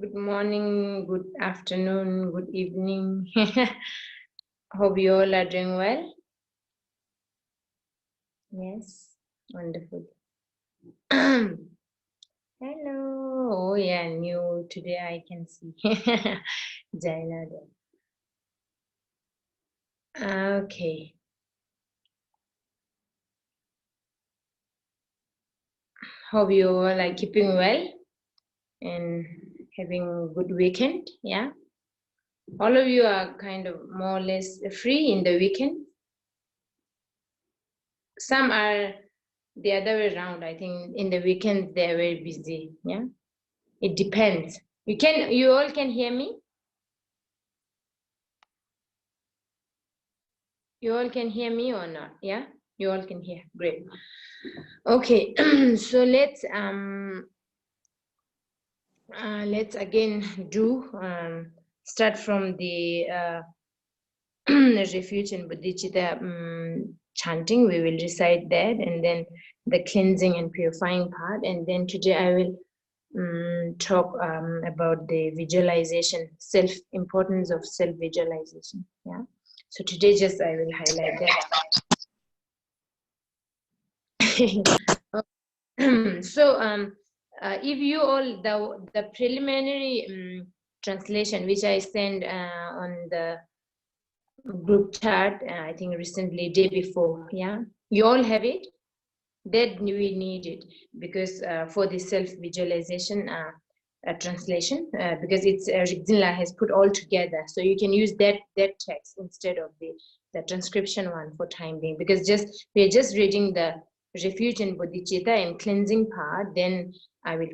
Good morning, good afternoon, good evening. Hope you all are doing well. Yes, wonderful. Hello. Oh yeah, new today I can see. Jaina there. Okay. Hope you all are keeping well and having a good weekend. Yeah. All of you are kind of more or less free in the weekend. Some are the other way around. I think in the weekend they're very busy. Yeah. It depends. You all can hear me? You all can hear me or not? Yeah? You all can hear. Great. Okay. So let's again start from the refuge and bodhicitta chanting. We will recite that, and then the cleansing and purifying part, and then today I will talk about the visualization, importance of self-visualization. Yeah. So today just I will highlight that. So if you all, the preliminary translation which I sent on the group chat, I think recently, day before, yeah, you all have it? That we need it because for the self-visualization translation, because it's Rigzinla has put all together, so you can use that text instead of the transcription one for time being, because we're just reading the refuge and bodhicitta and cleansing part. Then I will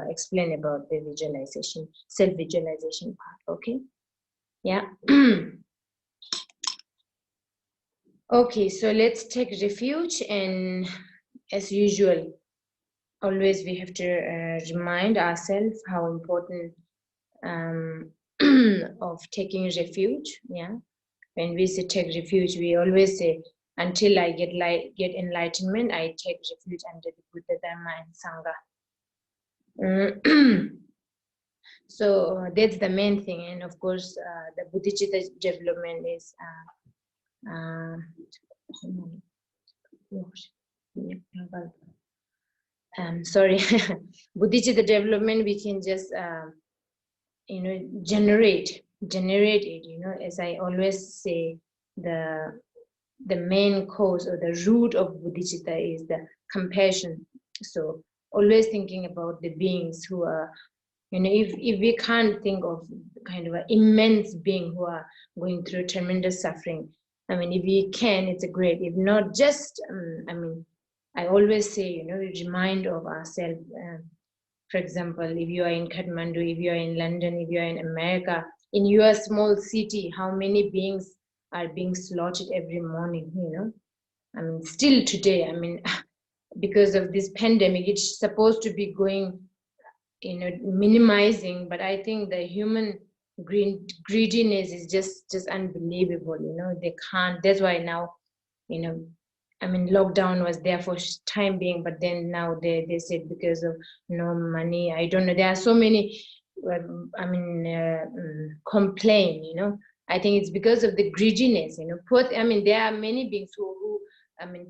explain about the visualization, self-visualization part. Okay, yeah. Okay, so let's take refuge, and as usual, always we have to remind ourselves how important of taking refuge. Yeah, when we say take refuge, we always say, until I get enlightenment, I take refuge under the Buddha, Dharma, and Sangha. So that's the main thing, and of course, the bodhicitta development is. Sorry, bodhicitta development, we can just generate it. As I always say, the main cause or the root of bodhicitta is the compassion. So always thinking about the beings who are, if we can't think of kind of an immense being who are going through tremendous suffering, I mean, if we can, it's a great. If not, just I always say, remind of ourselves. For example, if you are in Kathmandu, if you are in London, if you are in America, in your small city, how many beings are being slaughtered every morning, I mean, still today, I mean, because of this pandemic, it's supposed to be going, minimizing, but I think the human greediness is just unbelievable. They can't. That's why now, I mean, lockdown was there for time being, but then now they said because of no money. I don't know. There are so many. Complain. I think it's because of the greediness. There are many beings who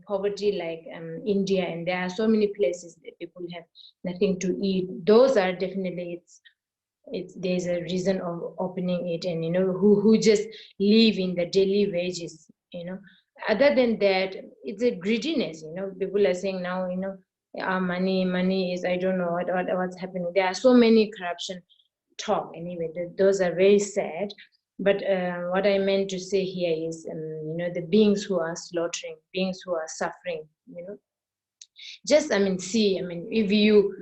poverty, like India, and there are so many places that people have nothing to eat. Those are definitely there's a reason of opening it, and who just live in the daily wages. Other than that, it's a greediness. People are saying now, our money is, I don't know what's happening. There are so many corruption talk anyway. Those are very sad. But what I meant to say here is, the beings who are slaughtering, beings who are suffering, just, if you,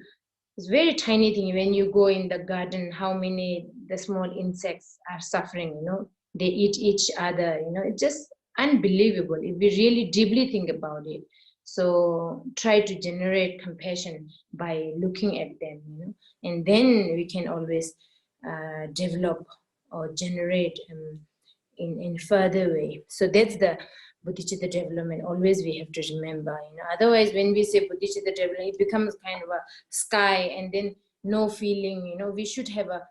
it's very tiny thing. When you go in the garden, how many the small insects are suffering, they eat each other, it's just unbelievable if we really deeply think about it. So try to generate compassion by looking at them, and then we can always develop or generate in further way. So that's the bodhicitta development. Always we have to remember. Otherwise, when we say bodhicitta development, it becomes kind of a sky, and then no feeling, you know. We should have a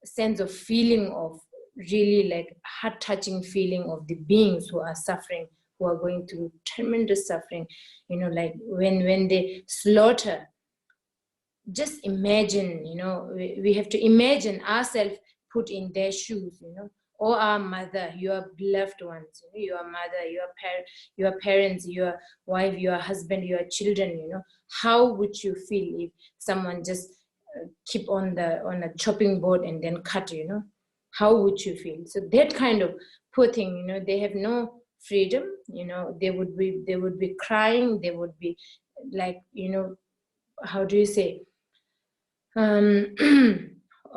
sense of feeling, of really like heart-touching feeling of the beings who are suffering, who are going through tremendous suffering, you know, like when they slaughter. Just imagine, you know, we have to imagine ourselves put in their shoes, you know, or our mother, your beloved ones, you know, your mother, your parents, your wife, your husband, your children, you know. How would you feel if someone just keep on a chopping board and then cut, you know? How would you feel? So that kind of poor thing, you know, they have no freedom, you know. They would be crying, they would be like, you know, how do you say, um,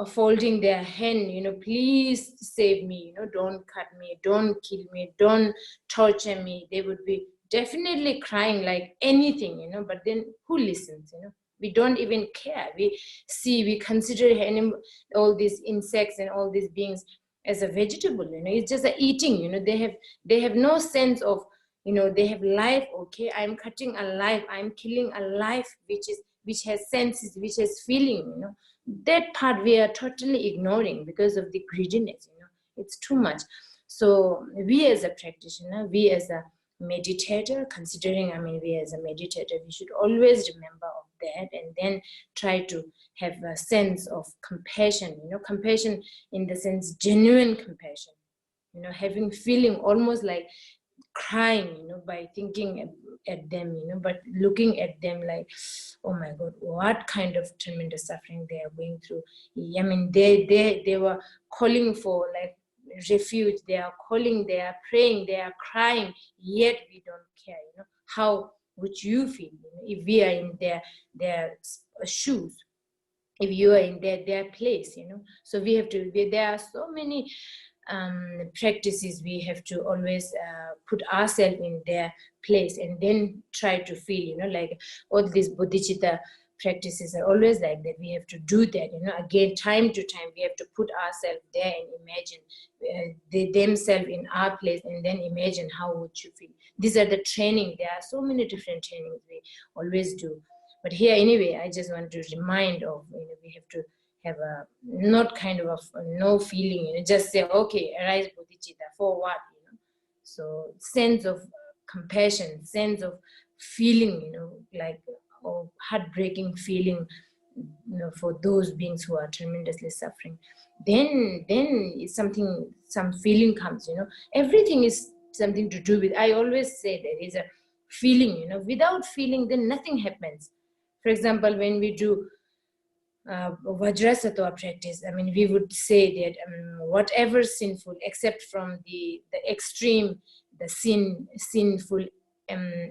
folding their hand, you know, please save me, you know, don't cut me, don't kill me, don't torture me. They would be definitely crying like anything, you know, but then who listens, you know? We don't even care. We consider all these insects and all these beings as a vegetable, you know. It's just a eating, you know. They have no sense of, you know, they have life. Okay, I'm cutting a life, I'm killing a life which has senses, which has feeling, you know. That part we are totally ignoring because of the greediness, you know. It's too much. So we as a practitioner, we as a meditator, considering, I mean, we as a meditator, we should always remember of that, and then try to have a sense of compassion, you know, compassion in the sense genuine compassion, you know, having feeling almost like crying, you know, by thinking at them, you know, but looking at them like, oh my God, what kind of tremendous suffering they are going through. I mean, they were calling for like refuge, they are calling, they are praying, they are crying, yet we don't care, you know. How would you feel, you know, if we are in their shoes, if you are in their place, you know? So we have to, there are so many practices we have to always put ourselves in their place and then try to feel, you know, like all these bodhicitta practices are always like that. We have to do that, you know, again, time to time, we have to put ourselves there and imagine themselves in our place, and then imagine how would you feel. These are the training. There are so many different trainings we always do. But here, anyway, I just want to remind of, you know, we have to have a not kind of a no feeling, you know, just say, okay, arise bodhicitta, for what, you know? So sense of compassion, sense of feeling, you know, like, or heartbreaking feeling, you know, for those beings who are tremendously suffering. Then it's something, some feeling comes, you know. Everything is something to do with, I always say there is a feeling, you know. Without feeling, then nothing happens. For example, when we do Vajrasattva practice, I mean, we would say that whatever sinful, except from the extreme, the sinful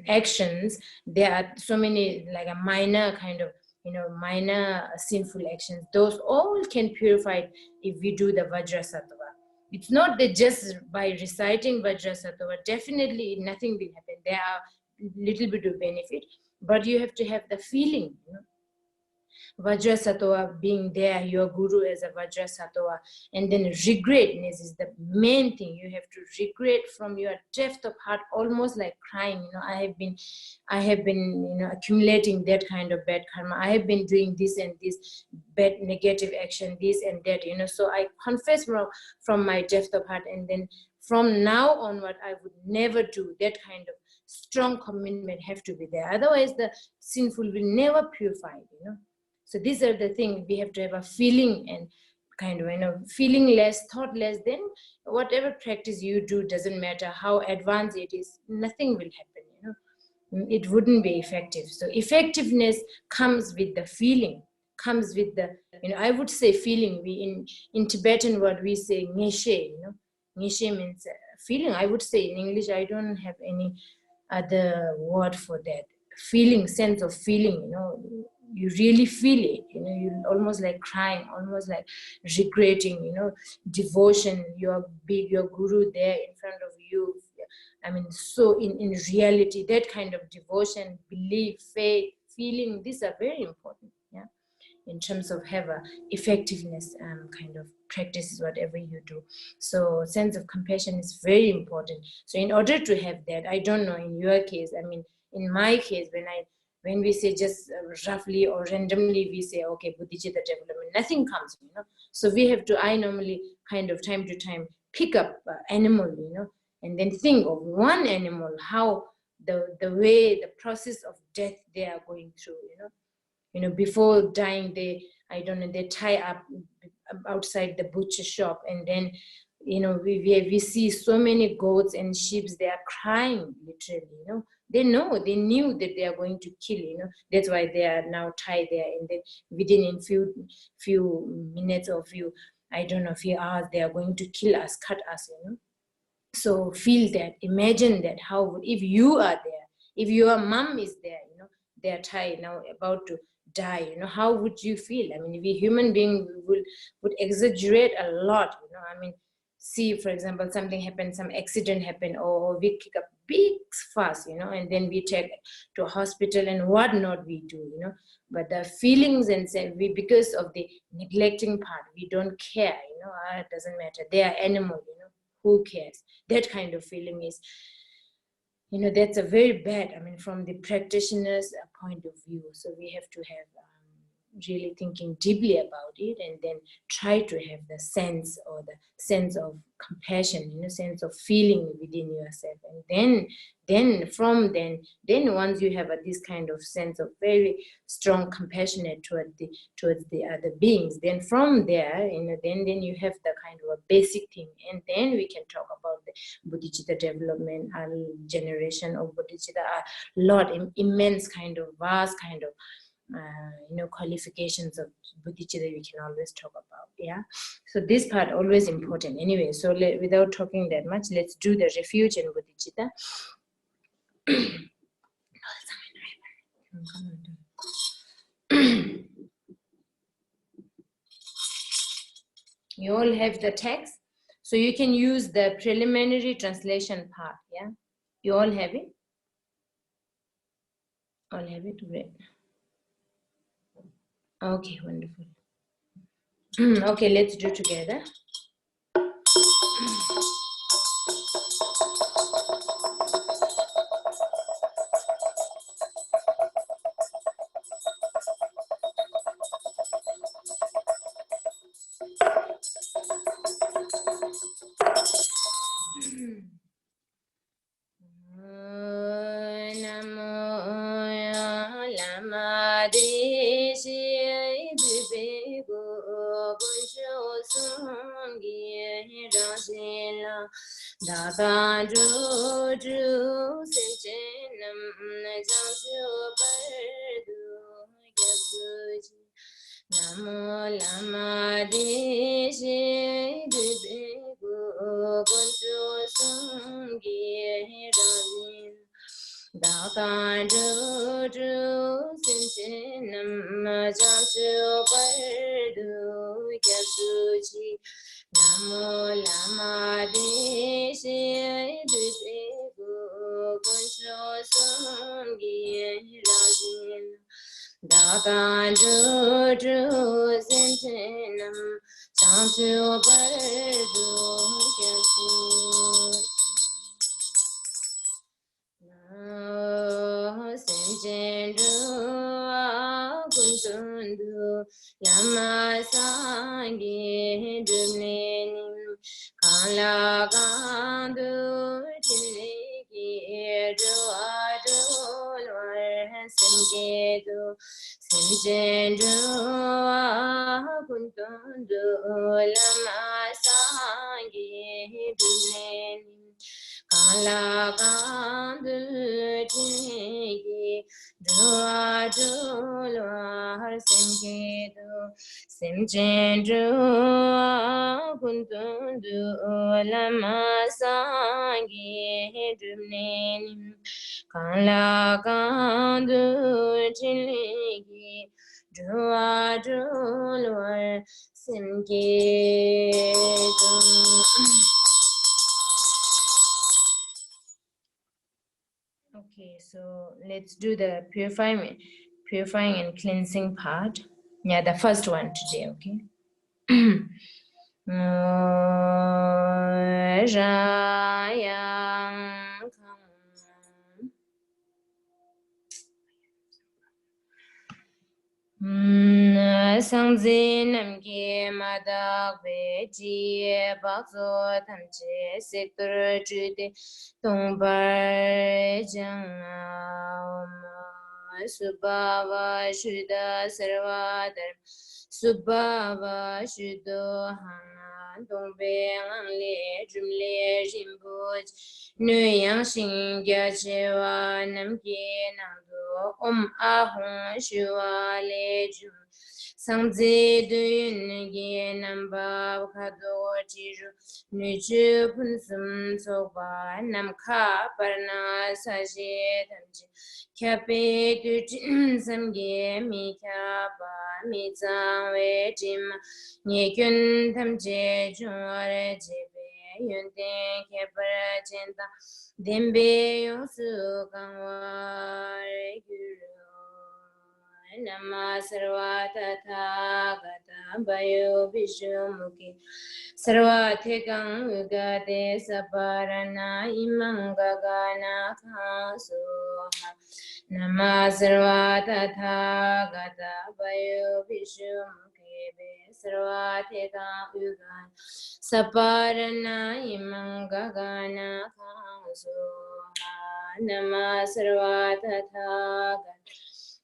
actions, there are so many, like a minor kind of, you know, minor sinful actions. Those all can purify if we do the Vajrasattva. It's not that just by reciting Vajrasattva, definitely nothing will happen. There are little bit of benefit, but you have to have the feeling, you know. Vajrasattva being there, your guru as a Vajrasattva, and then regretness is the main thing. You have to regret from your depth of heart, almost like crying. You know, I have been, you know, accumulating that kind of bad karma. I have been doing this and this bad negative action, this and that. You know, so I confess from my depth of heart, and then from now onward, I would never do that kind of strong commitment. Have to be there. Otherwise, the sinful will never purify. You know. So these are the things we have to have a feeling, and kind of, you know, feeling less, thought less. Then whatever practice you do, doesn't matter how advanced it is, nothing will happen, you know. It wouldn't be effective. So effectiveness comes with the feeling, comes with the, you know, I would say feeling. We in Tibetan word we say ngeshe, you know. Ngeshe means feeling. I would say in English, I don't have any other word for that. Feeling, sense of feeling, you know. You really feel it, you know. You almost like crying, almost like regretting, you know. Devotion, your guru there in front of you. I mean, so in reality, that kind of devotion, belief, faith, feeling, these are very important, yeah, in terms of have a effectiveness kind of practices whatever you do. So sense of compassion is very important. So in order to have that, I don't know in your case, I mean, in my case, when we say just roughly or randomly, we say, okay, bodhicitta development, nothing comes, you know. So we have to, I normally kind of time to time pick up animal, you know, and then think of one animal, how the way, the process of death they are going through, you know, before dying, they, I don't know, they tie up outside the butcher shop, and then, you know, we see so many goats and sheep, they are crying literally, you know. They knew that they are going to kill, you know. That's why they are now tied there, and then within in few minutes or few, I don't know, few hours, they are going to kill us, cut us, you know. So feel that, imagine that, how would, if you are there, if your mom is there, you know, they're tied now, about to die, you know, how would you feel? I mean, we human being would exaggerate a lot, you know. I mean, see, for example, something happened, some accident happened, or we kick up big fuss, you know, and then we take to a hospital and whatnot we do, you know. But the feelings, and say we, because of the neglecting part, we don't care, you know. It doesn't matter, they are animal, you know, who cares? That kind of feeling is, you know, that's a very bad, I mean, from the practitioner's point of view. So we have to have really thinking deeply about it, and then try to have the sense, or the sense of compassion, you know, sense of feeling within yourself. And then once you have this kind of sense of very strong compassionate towards the other beings, then from there, you know, then you have the kind of a basic thing, and then we can talk about the bodhicitta development and generation of bodhicitta, a lot, immense kind of vast kind of you know, qualifications of bodhicitta we can always talk about. Yeah, so this part always important anyway. So without talking that much, let's do the refuge and bodhicitta. You all have the text, so you can use the preliminary translation part. Yeah, you all have it. All have it. Great. Okay, wonderful. Okay, let's do together. Namo lama de she de go gonjo sungye ravin da kan do sin nam jam chu par do kya suji Namo lama de she de go gonjo sungye ravin Da kan do sin nam jam chu par do kya suji Senjendu kuntundu lama sangi dumlenim kala kandu tiliki duadu lor senjedu Senjendu kuntundu lama sangi dumlenim Kala kandu tiki dua dulwa har simkedu simchendu kuntundu lama sangi dumnenim Kala kandu tiki dua dulwa simkedu Okay, so let's do the purifying and cleansing part. Yeah, the first one today, okay? Sangzi namki madak beji bakso tamche sektor jude tongbar jang subhava shuddha sarvadar subhava shuddho hana tongbe ngangle jumle jimbuj nuyang shingya chewa namki nangdo ahung shiva le jum Sangzi duyun ge namba khado jiru nuju punsum soba namkha parna saje tamji kyape tu samge mi kyaba mi zangwe jim nyekun tamje jungare jebe yunten kyapara jenta dembe yonsu kangware gyuru Nama sarvata thagata bayo vishumuki sarvate kang ugate saparana imang gagana khasoha Nama sarvata thagata bayo vishumuki sarvate kang ugate saparana imang gagana khasoha Nama sarvata thagata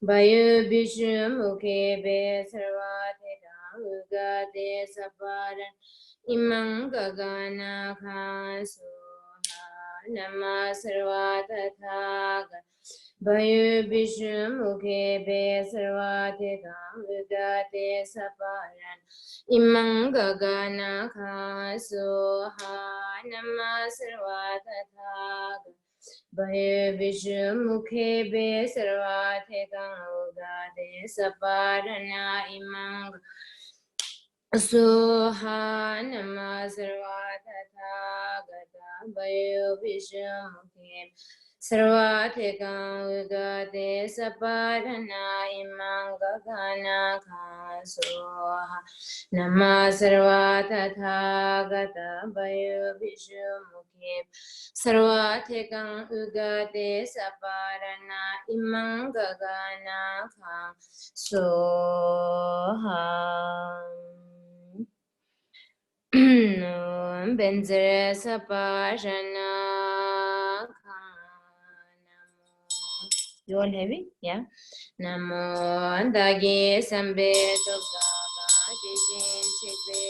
Bayu Bishu Mukhe Be Sarvate Uga De Saparan Imang Gagana Khasoha Nama Sarvata Thaga Bayu Bishu Mukhe Be Sarvate Uga De Saparan Imang Gagana Khasoha Nama Sarvata Thaga Bhaye Vishnu Mukhe Be Sarvate Gangade Saparana Imang Soha Nama Sarvata Thagata Bhaye Vishnu Mukhe Sarvate Gangade Saparana Imang Gagana Soha Nama Sarvata Thagata Bhaye Vishnu Mukhe Sarvate kang ugate saparana imang gagana kang soha Benzere saparana kang namo. You all have it? Yeah. Namo dagi sambe toga jishin chikbe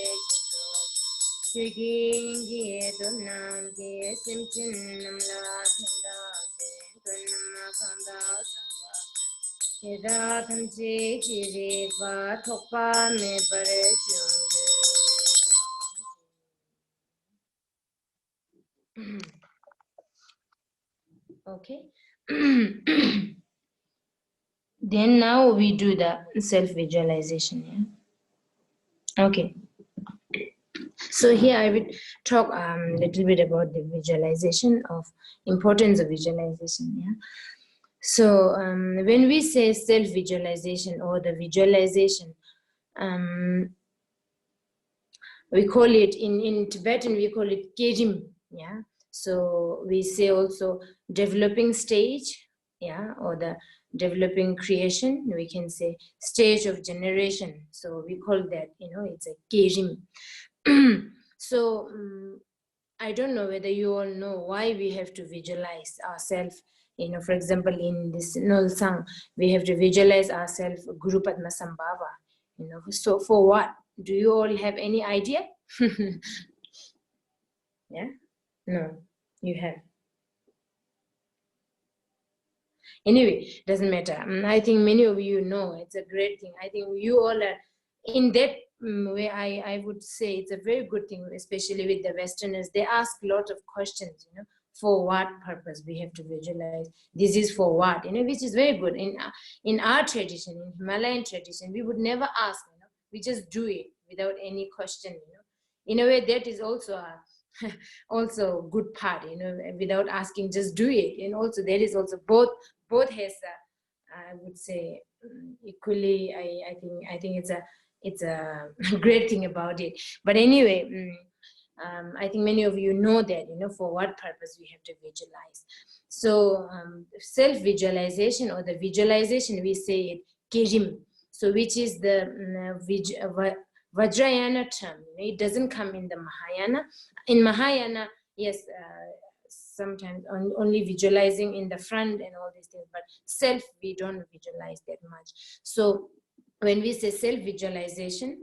Shigin Donam Ge Simchin Namla Tanda Donama Kanda Sangwa Heda Tamchi Chiri Va Tokpa Me Pare Okay. Then now we do the self-visualization. Yeah. Okay. So here I will talk a little bit about the visualization of importance of visualization. Yeah. So when we say self-visualization or the visualization, we call it in Tibetan we call it kerim. Yeah. So we say also developing stage. Yeah. Or the developing creation. We can say stage of generation. So we call that it's a kerim. So I don't know whether you all know why we have to visualize ourselves. For example, in this Nolsang, we have to visualize ourselves Guru Padma Sambhava. So for what? Do you all have any idea? Yeah? No, you have. Anyway, doesn't matter. I think many of you know it's a great thing. I think you all are in that way. I would say it's a very good thing, especially with the Westerners. They ask a lot of questions, for what purpose we have to visualize. This is for what, which is very good. In our tradition, in Himalayan tradition, we would never ask, we just do it without any question, In a way, that is also a also good part, without asking, just do it. And also there is also both has I would say equally. I think it's a great thing about it. But anyway, I think many of you know that for what purpose we have to visualize. So self-visualization or the visualization, we say it kerim. So which is the Vajrayana term. It doesn't come in the Mahayana. In Mahayana, yes, sometimes only visualizing in the front and all these things, but self, we don't visualize that much. So when we say self-visualization,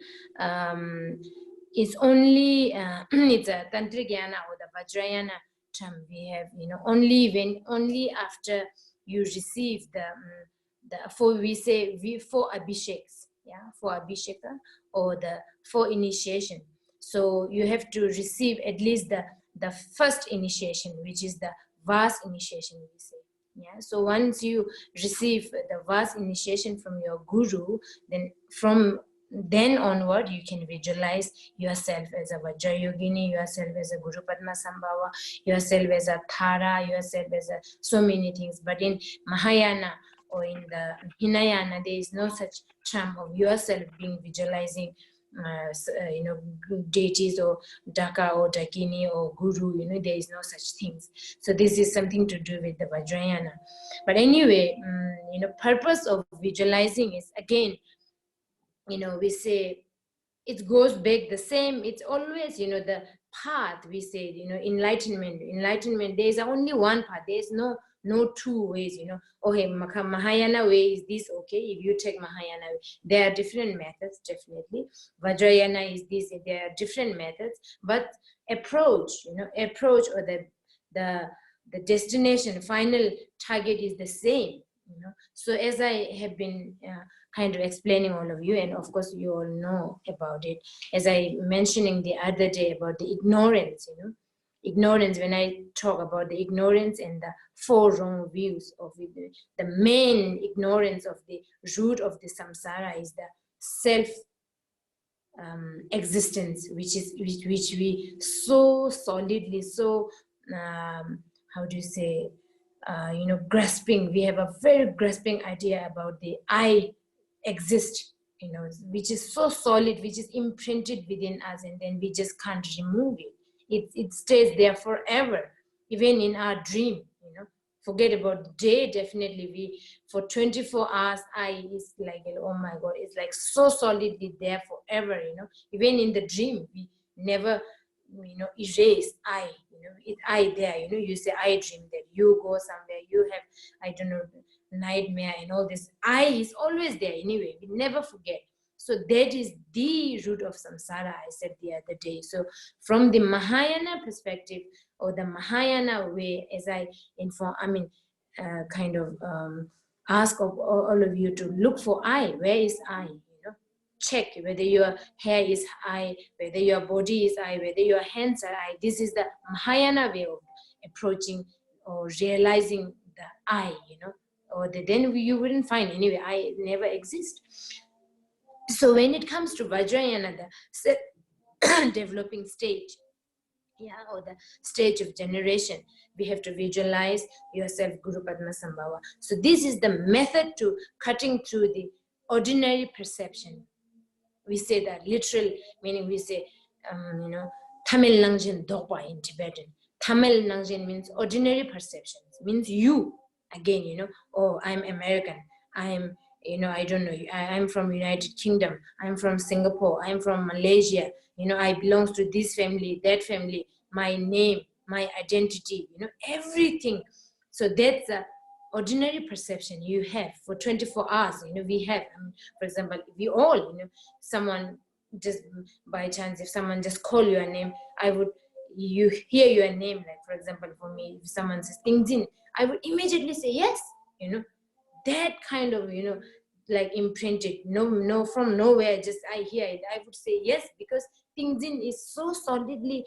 it's only, it's a Tantrigyana or the Vajrayana term we have, only after you receive four abhisheks, four abhisheka, or the four initiation. So you have to receive at least the first initiation, which is the vast initiation, we say. So once you receive the vast initiation from your guru, then from then onward, you can visualize yourself as a Vajrayogini, yourself as a Guru Padma Sambhava, yourself as a Thara, yourself as so many things. But in Mahayana or in the Hinayana, there is no such term of yourself being visualizing, deities or Daka or Dakini or Guru, there is no such things. So this is something to do with the Vajrayana. But anyway, purpose of visualizing is, again, we say it goes back the same. It's always, the path, we say, enlightenment, there is only one path. There is no two ways, okay, Mahayana way is this, okay, if you take Mahayana way, there are different methods, definitely. Vajrayana is this, there are different methods, but approach or the destination, final target is the same, So as I have been kind of explaining all of you, and of course you all know about it, as I mentioning the other day about the ignorance, ignorance, when I talk about the ignorance and the four wrong views of it, the main ignorance of the root of the samsara is the self existence, which we so solidly, so how do you say, grasping. We have a very grasping idea about the I exist, which is so solid, which is imprinted within us, and then we just can't remove it. It stays there forever, even in our dream, Forget about the day, definitely for 24 hours, I is like, oh my God, it's like so solidly there forever, Even in the dream, we never, erase I, it's I there, you say I dream that you go somewhere, you have, I don't know, nightmare and all this. I is always there anyway, we never forget. So that is the root of samsara, I said the other day. So from the Mahayana perspective, or the Mahayana way, as I inform, ask of all of you to look for I. Where is I? Check whether your hair is I, whether your body is I, whether your hands are I. This is the Mahayana way of approaching or realizing the I, or then you wouldn't find anyway, I never exist. So when it comes to Vajrayana, the developing stage, or the stage of generation, we have to visualize yourself Guru Padma Sambhava. So this is the method to cutting through the ordinary perception. We say that literal, meaning we say, Tamil Nangjin Dopa in Tibetan. Tamil Nangjin means ordinary perceptions, means you, again, oh, I'm American, I'm, I don't know, I'm from United Kingdom, I'm from Singapore, I'm from Malaysia, I belong to this family, that family, my name, my identity, everything. So that's a ordinary perception you have for 24 hours, we have, for example, we all, someone just by chance, if someone just call your name, you hear your name, like for example, for me, if someone says Tingzin, I would immediately say yes, that kind of, like imprinted, no, from nowhere, just I hear it, I would say yes, because Tingzin is so solidly,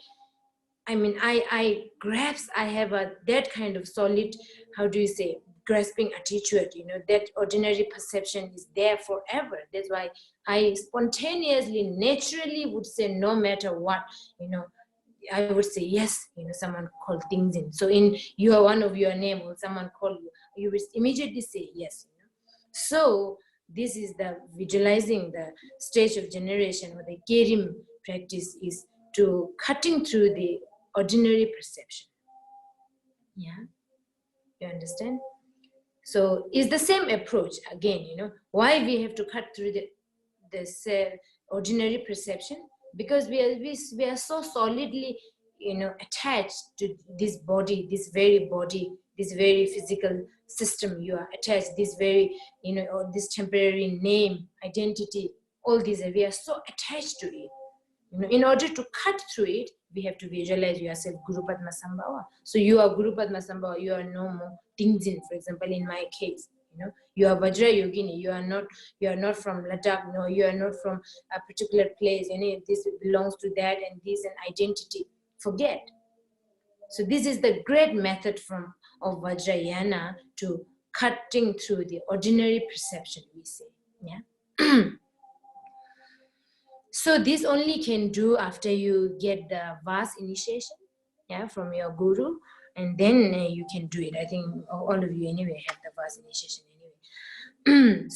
I grasp, I have that kind of solid, how do you say, grasping attitude, that ordinary perception is there forever. That's why I spontaneously, naturally would say, no matter what, I would say yes, someone called things in. So in you are one of your name, or someone call you, you will immediately say yes. So this is the visualizing the stage of generation, or the Kerim practice is to cutting through the ordinary perception. Yeah, you understand? So it's the same approach again, why we have to cut through this ordinary perception, because we are so solidly attached to this body, this very physical system. You are attached, this very or this temporary name, identity, all these, we are so attached to it. In order to cut through it, we have to visualize yourself Guru Padma Sambhava. So you are Guru Padma Sambhava, you are no more Tingzin, for example, in my case. You are Vajra Yogini, you are not from Ladakh, no, you are not from a particular place, this belongs to that and this and identity. Forget. So this is the great method of Vajrayana to cutting through the ordinary perception, we say. Yeah. So this only can do after you get the vast initiation, yeah, from your guru, and then you can do it. I think all of you anyway have the vast initiation anyway.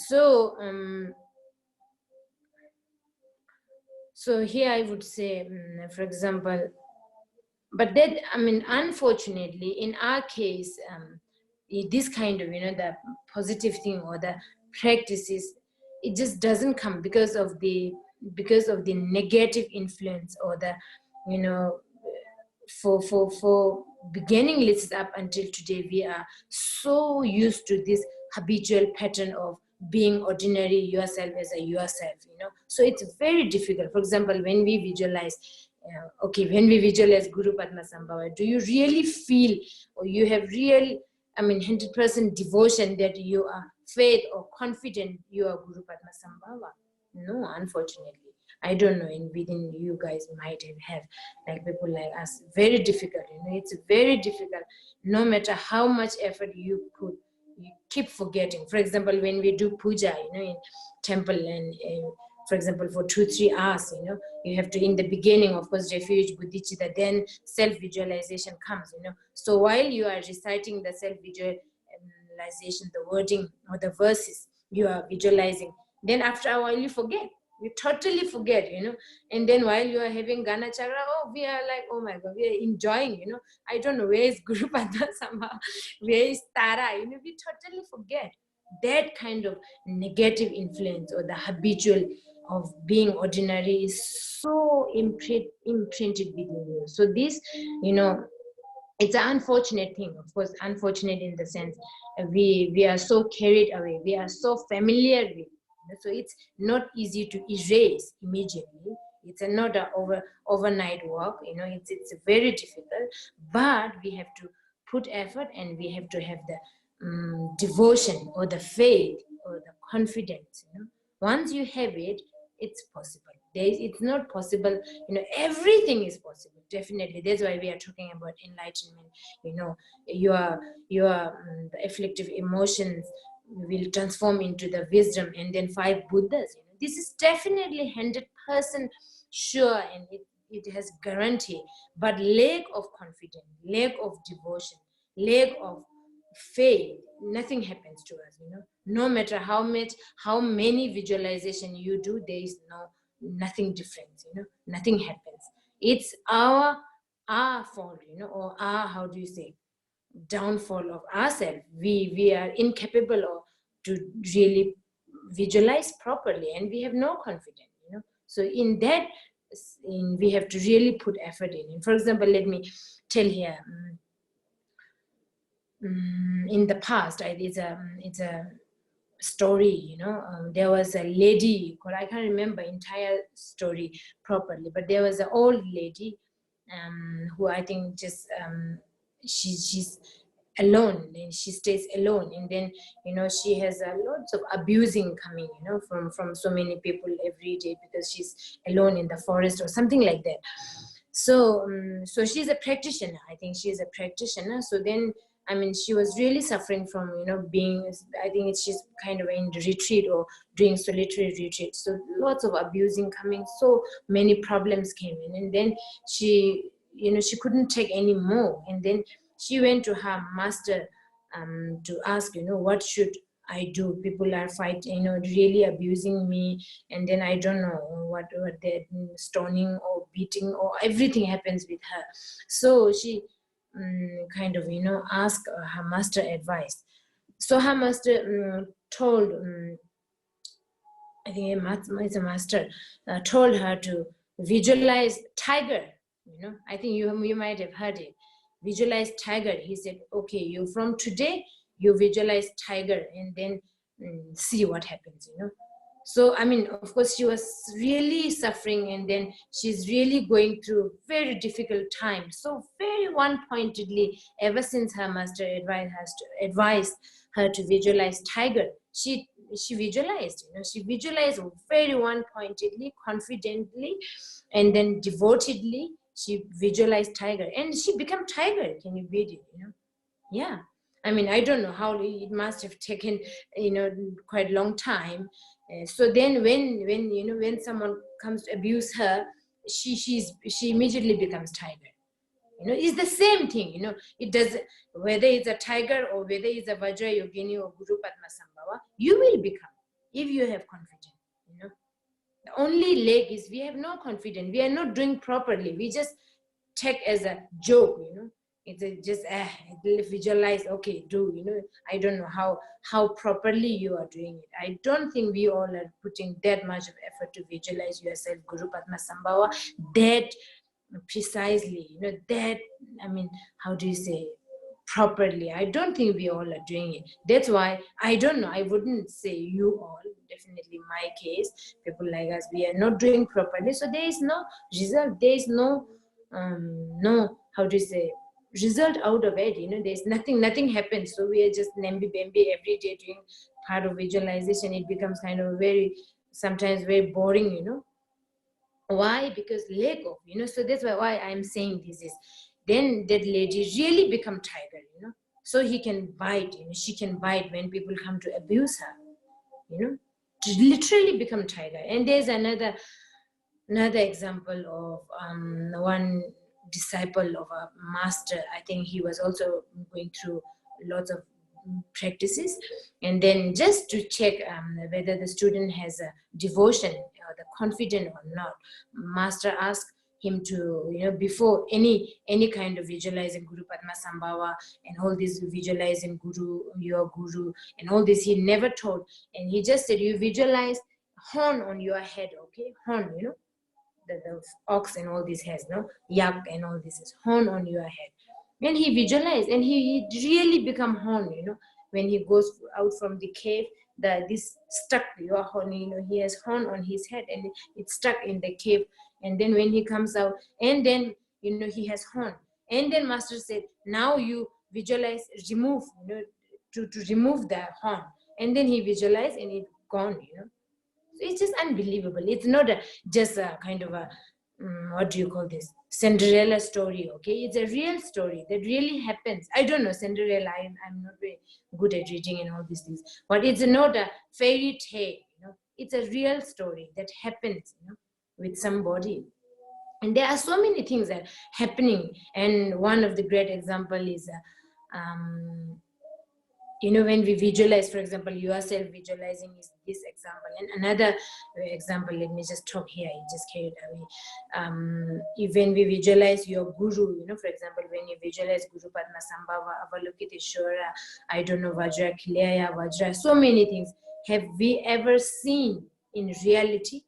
So here I would say, for example, but that, unfortunately, in our case, this kind of, the positive thing or the practices, it just doesn't come because of the negative influence, or the, for beginning lists up until today, we are so used to this habitual pattern of being ordinary yourself as a yourself, so it's very difficult. For example, when we visualize, when we visualize Guru Padma Sambhava, do you really feel, or you have real, 100% devotion that you are faith or confident you are Guru Padma Sambhava? No, unfortunately. I don't know, within you guys might have like people like us, very difficult, it's very difficult. No matter how much effort you put, you keep forgetting. For example, when we do puja, in temple, and for example, for 2-3 hours, you have to, in the beginning, of course, refuge, bodhicitta, then self-visualization comes, So while you are reciting the self-visualization, the wording or the verses, you are visualizing. Then after a while, you forget. You totally forget, And then while you are having Gana Chakra, we are like, oh my God, we are enjoying, I don't know, where is Guru Padma Sambhava? Where is Tara? We totally forget. That kind of negative influence, or the habitual of being ordinary, is so imprinted within you. So this, it's an unfortunate thing, of course, unfortunate in the sense we are so carried away, we are so familiar with, so it's not easy to erase immediately. It's not an overnight work, it's very difficult, but we have to put effort, and we have to have the devotion, or the faith, or the confidence. Once you have it, it's possible. It's not possible, everything is possible, definitely. That's why we are talking about enlightenment. Your the afflictive emotions will transform into the wisdom, and then 5 Buddhas. This is definitely 100% sure, and it has guarantee. But lack of confidence, lack of devotion, lack of faith, nothing happens to us. No matter how many visualization you do, there is nothing different. Nothing happens. It's our fault, or our, how do you say, downfall of ourselves. We are incapable of to really visualize properly, and we have no confidence. So in that, we have to really put effort in. For example, let me tell here. In the past, it's a story. There was a lady, I can't remember entire story properly, but there was an old lady who, I think, just she's alone, and she stays alone, and then she has lots of abusing coming from so many people every day, because she's alone in the forest or something like that. So so she's a practitioner. I think she's a practitioner. So then, she was really suffering from, being, I think she's kind of in retreat or doing solitary retreat. So lots of abusing coming, so many problems came in. And then she, she couldn't take any more. And then she went to her master to ask, what should I do? People are fighting, really abusing me. And then I don't know what they're stoning or beating, or everything happens with her. So she kind of, ask her master advice. So her master told, I think it's a master, told her to visualize tiger. I think you might have heard it. Visualize tiger. He said, okay, you from today, you visualize tiger and then see what happens. So, I mean, of course, she was really suffering, and then she's really going through very difficult time. So very one-pointedly, ever since her master advised her to visualize tiger, she visualized very one-pointedly, confidently, and then devotedly. She visualized tiger, and she became tiger. Can you beat it? Yeah. I mean, I don't know how it must have taken, quite a long time. So then when someone comes to abuse her, she immediately becomes tiger. It's the same thing. It does, whether it's a tiger or whether it's a Vajra Yogini or Guru Padmasambhava, you will become if you have confidence. The only leg is we have no confidence. We are not doing properly. We just take as a joke. It's just visualize, okay, do. I don't know how properly you are doing it. I don't think we all are putting that much of effort to visualize yourself Guru Padmasambhava that precisely, that, I mean, how do you say, properly. I don't think we all are doing it. That's why, I don't know, I wouldn't say you all, definitely my case, people like us, we are not doing properly. So there is no result, there is no, how do you say, result out of it. There's nothing happens. So we are just namby-bamby every day doing part of visualization. It becomes kind of sometimes very boring. Why? Because lack of. So that's why I'm saying this is, then that lady really become tiger. So he can bite. She can bite when people come to abuse her. To literally become tiger. And there's another example of one disciple of a master. I think he was also going through lots of practices, and then just to check whether the student has a devotion or the confident or not, master asked him to, before any kind of visualizing Guru Padmasambhava and all this, visualizing your guru and all this, he never told. And he just said, you visualize horn on your head, okay? Horn, the ox and all this has, no? Yak and all this is horn on your head. When he visualized, and he really become horn, when he goes out from the cave, this stuck your horn, he has horn on his head and it's stuck in the cave. And then when he comes out, and then, he has horn. And then master said, now you visualize, remove, to remove the horn. And then he visualized and it gone. It's just unbelievable. It's not just a kind of a, what do you call this, Cinderella story, okay? It's a real story that really happens. I don't know, Cinderella, I'm not very good at reading and all these things, but it's not a fairy tale, it's a real story that happens, with somebody. And there are so many things that are happening. And one of the great example is when we visualize, for example, yourself visualizing is this example. And another example, let me just talk here, it just carried away. When we visualize your guru, for example, when you visualize Guru Padmasambhava, Avalokiteshvara, I don't know, Vajra Kilaya, Vajra, so many things. Have we ever seen in reality?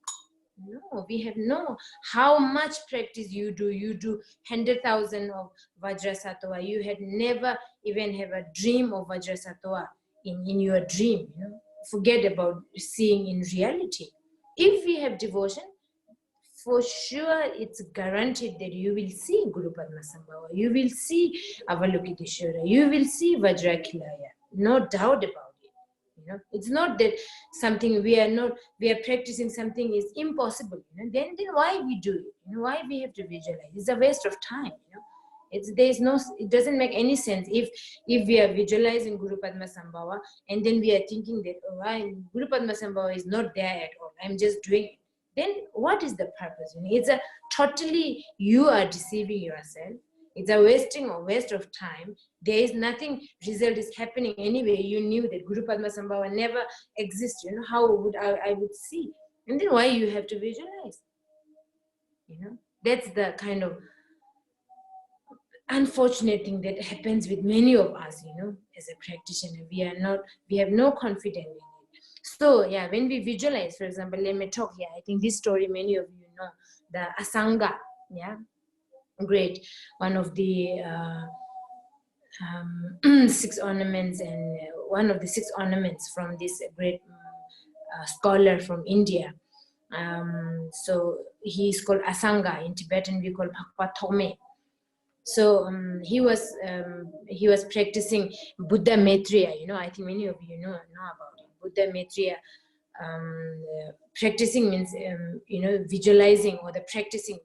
No, we have no. How much practice you do 100,000 of Vajrasattva. You had never even have a dream of Vajrasattva in your dream. Forget about seeing in reality. If we have devotion, for sure it's guaranteed that you will see Guru Padmasambhava, you will see Avalokiteshvara, you will see Vajrakilaya. No doubt about it. It's not that something we are practicing something is impossible. Then why we do it? Why we have to visualize? It's a waste of time. It doesn't make any sense if we are visualizing Guru Padmasambhava and then we are thinking that Guru Padmasambhava is not there at all. I'm just doing it. Then what is the purpose? It's a totally, you are deceiving yourself. It's a waste of time. There is nothing, result is happening anyway. You knew that Guru Padmasambhava never exists. How would I would see? And then why you have to visualize? That's the kind of unfortunate thing that happens with many of us, you know, as a practitioner. We have no confidence in it. So yeah, when we visualize, for example, let me talk here. I think this story many of you know, the Asanga, yeah, great, one of the six ornaments, and one of the six ornaments from this great scholar from India. So he's called Asanga. In Tibetan we call Pakpa Thome. So he was practicing Buddha Maitreya. You know, I think many of you know about it. Buddha Maitreya. Practicing means you know, visualizing, or the practicing.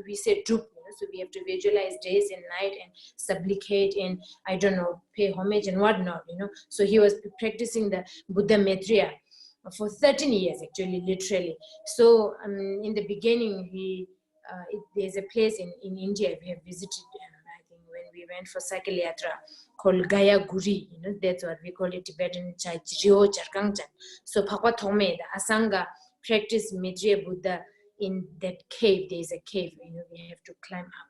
We say dup. You know, so we have to visualize days and night and supplicate and, I don't know, pay homage and whatnot. You know, so he was practicing the Buddha Maitreya for 13 years, actually, literally. So in the beginning, there's a place in India we have visited, I think when we went for cycle yatra, called Gaya Guri. You know, that's what we call it, Tibetan Chajrio Charkangchan. So Pakwa Thome, the Asanga, practice Maitreya Buddha in that cave. There's a cave, you know, we have to climb up.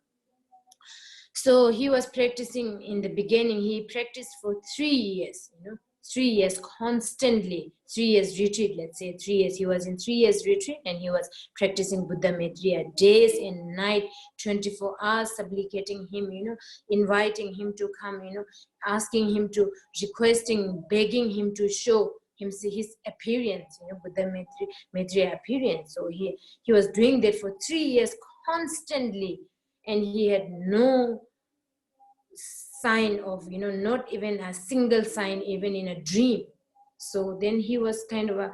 So he was practicing in the beginning. He practiced for 3 years, you know, 3 years constantly, 3 years retreat, let's say 3 years. He was in 3 years retreat and he was practicing Buddha Maitreya days and night, 24 hours, supplicating him, you know, inviting him to come, you know, asking him to, requesting, begging him to show him his appearance, you know, Buddha Maitreya appearance. So he was doing that for 3 years constantly, and he had no sign of, you know, not even a single sign, even in a dream. So then he was kind of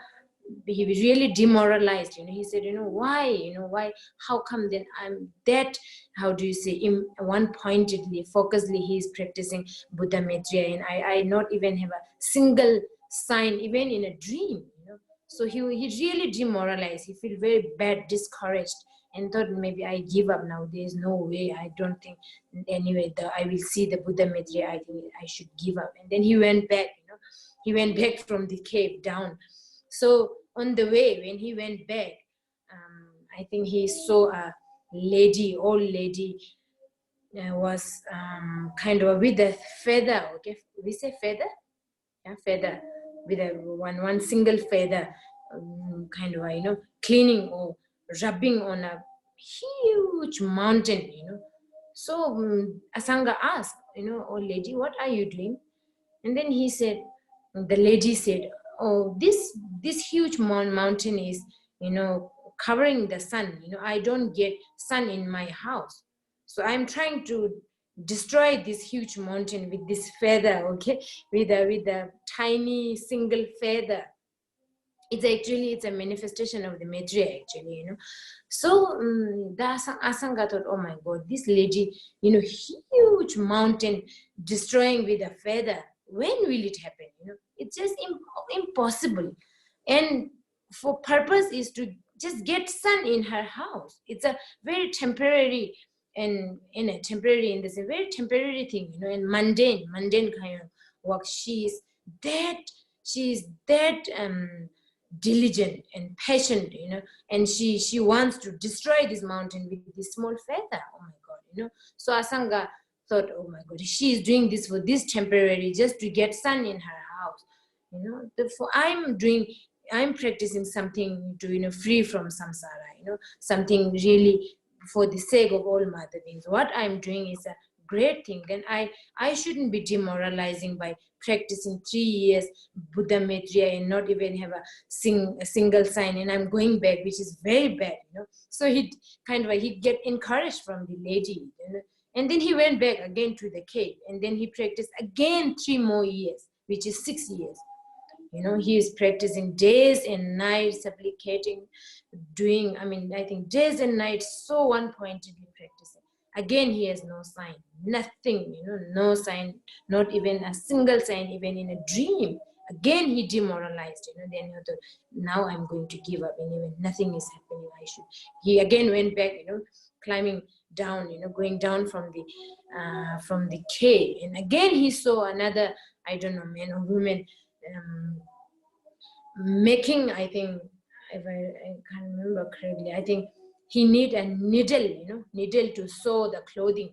he was really demoralized. You know, he said, you know, why, how come then I'm that, how do you say, one pointedly, focusedly, he is practicing Buddha Maitreya, and I not even have a single sign, even in a dream, you know. So he really demoralized. He felt very bad, discouraged, and thought, maybe I give up now. There's no way. I don't think anyway I will see the Buddha Maitreya. I think I should give up. And then he went back, you know, he went back from the cave down. So on the way, when he went back, I think he saw a old lady, was kind of with a feather. Okay, we say feather, yeah, feather, with a one single feather, kind of, you know, cleaning or rubbing on a huge mountain, you know. So Asanga asked, you know, old lady, what are you doing? And then the lady said, oh, this huge mountain is, you know, covering the sun. You know, I don't get sun in my house. So I'm trying to destroy this huge mountain with this feather, okay, with a tiny single feather. It's a manifestation of the Maitreya, actually, you know. So the Asanga thought, oh my God, this lady, you know, huge mountain destroying with a feather. When will it happen? You know, it's just impossible. And for purpose is to just get sun in her house. It's a very temporary, and in a temporary, in this a very temporary thing, you know, and mundane kind of work. She's that diligent and patient, you know, and she wants to destroy this mountain with this small feather. Oh my God, you know. So Asanga thought, oh my God, she is doing this for this temporary, just to get sun in her house, you know. Therefore I'm practicing something to, you know, free from samsara, you know, something really for the sake of all mother beings. What I'm doing is a great thing. Then I shouldn't be demoralizing by practicing 3 years Buddha Maitreya and not even have a single sign, and I'm going back, which is very bad, you know. So he'd get encouraged from the lady, you know? And then he went back again to the cave, and then he practiced again 3 more years, which is 6 years. You know, he is practicing days and nights, supplicating, doing, I think days and nights, so one-pointedly practicing. Again, he has no sign, nothing, you know, no sign, not even a single sign, even in a dream. Again, he demoralized, you know. Then he thought, now I'm going to give up, and even nothing is happening. He again went back, you know, climbing down, you know, going down from the cave. And again, he saw another, I don't know, man or woman, making, I think, if I can't remember correctly, I think he need a needle, you know, needle to sew the clothing.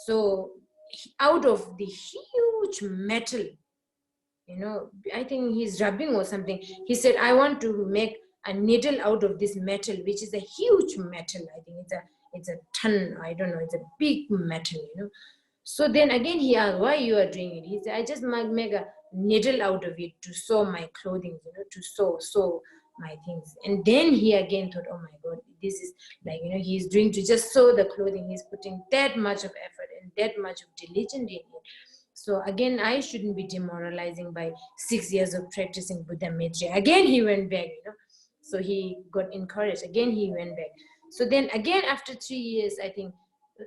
So out of the huge metal, I think he's rubbing or something, he said, I want to make a needle out of this metal, which is a huge metal. I think it's a ton, I don't know, it's a big metal. So then again he asked, why you are doing it? He said, I just might make a needle out of it to sew my clothing, to sew my things. And then he again thought, oh my God, this is like, he's doing to just sew the clothing. He's putting that much of effort and that much of diligence in it. So again, I shouldn't be demoralizing by 6 years of practicing Buddha Maitreya. Again, he went back. So he got encouraged. Again, he went back. So then again, after 3 years, I think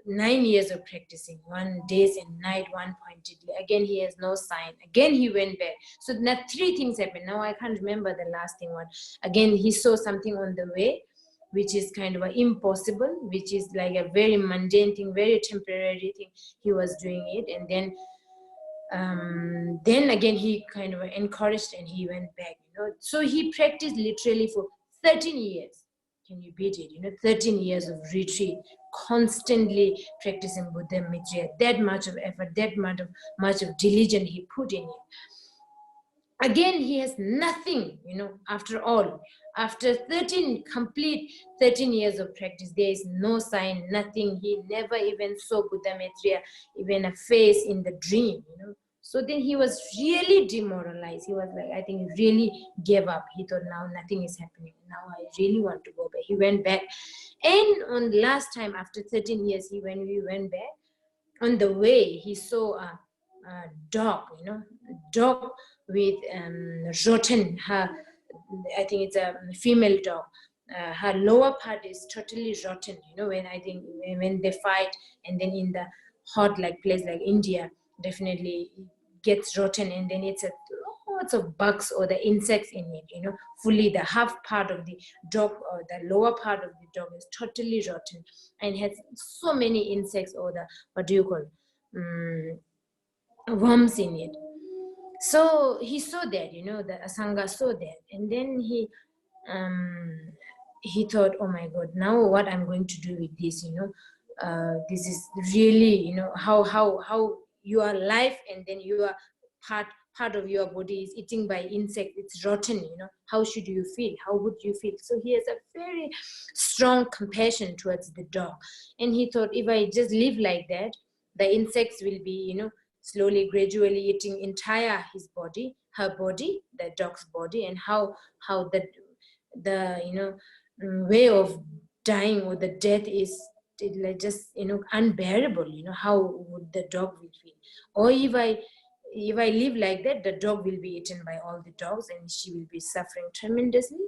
9 years of practicing, one days and night, one pointedly. Again, he has no sign. Again, he went back. So now 3 things happened. Now I can't remember the last thing. One. Again, he saw something on the way, which is kind of impossible, which is like a very mundane thing, very temporary thing. He was doing it. And then again, he kind of encouraged and he went back. So he practiced literally for 13 years. Can you beat it? 13 years of retreat, constantly practicing Buddha Maitreya, that much of effort, that much of diligence he put in it. Again, he has nothing, after all. After 13 years of practice, there is no sign, nothing. He never even saw Buddha Maitreya, even a face in the dream, So then he was really demoralized. He was like, I think he really gave up. He thought, now nothing is happening. Now I really want to go back. He went back. And on last time, after 13 years, when we went back, on the way, he saw a dog, dog with rotten. I think it's a female dog. Her lower part is totally rotten. When I think when they fight, and then in the hot like place like India, definitely gets rotten, and then it's lots of bugs or the insects in it. Fully the half part of the dog or the lower part of the dog is totally rotten and has so many insects or the what do you call worms in it. So he saw that, the Asanga saw that, and then he thought, oh my God, now what I'm going to do with this, this is really, how your life and then your part of your body is eaten by insect, it's rotten, how should you feel? How would you feel? So he has a very strong compassion towards the dog. And he thought, if I just live like that, the insects will be, slowly, gradually eating entire his body, her body, the dog's body, and how the way of dying or the death is like just unbearable. How would the dog will feel? Or if I live like that, the dog will be eaten by all the dogs and she will be suffering tremendously.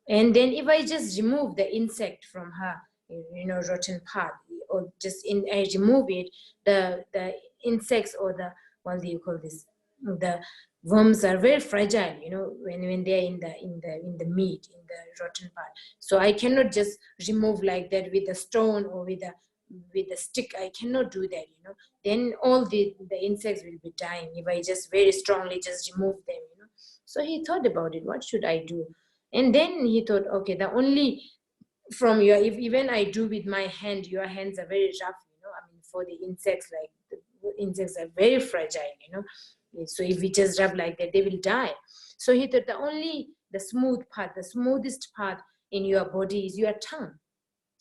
And then if I just remove the insect from her rotten part, or just I remove it, the insects or the, what do you call this, the worms are very fragile, when they're in the meat, in the rotten part. So I cannot just remove like that with a stone or with a stick. I cannot do that. Then all the insects will be dying if I just very strongly just remove them. So he thought about it, what should I do? And then he thought, okay, the only from your, if even I do with my hand, your hands are very rough, for the insects, like the insects are very fragile, so if we just rub like that, they will die. So he thought the smooth part, the smoothest part in your body is your tongue.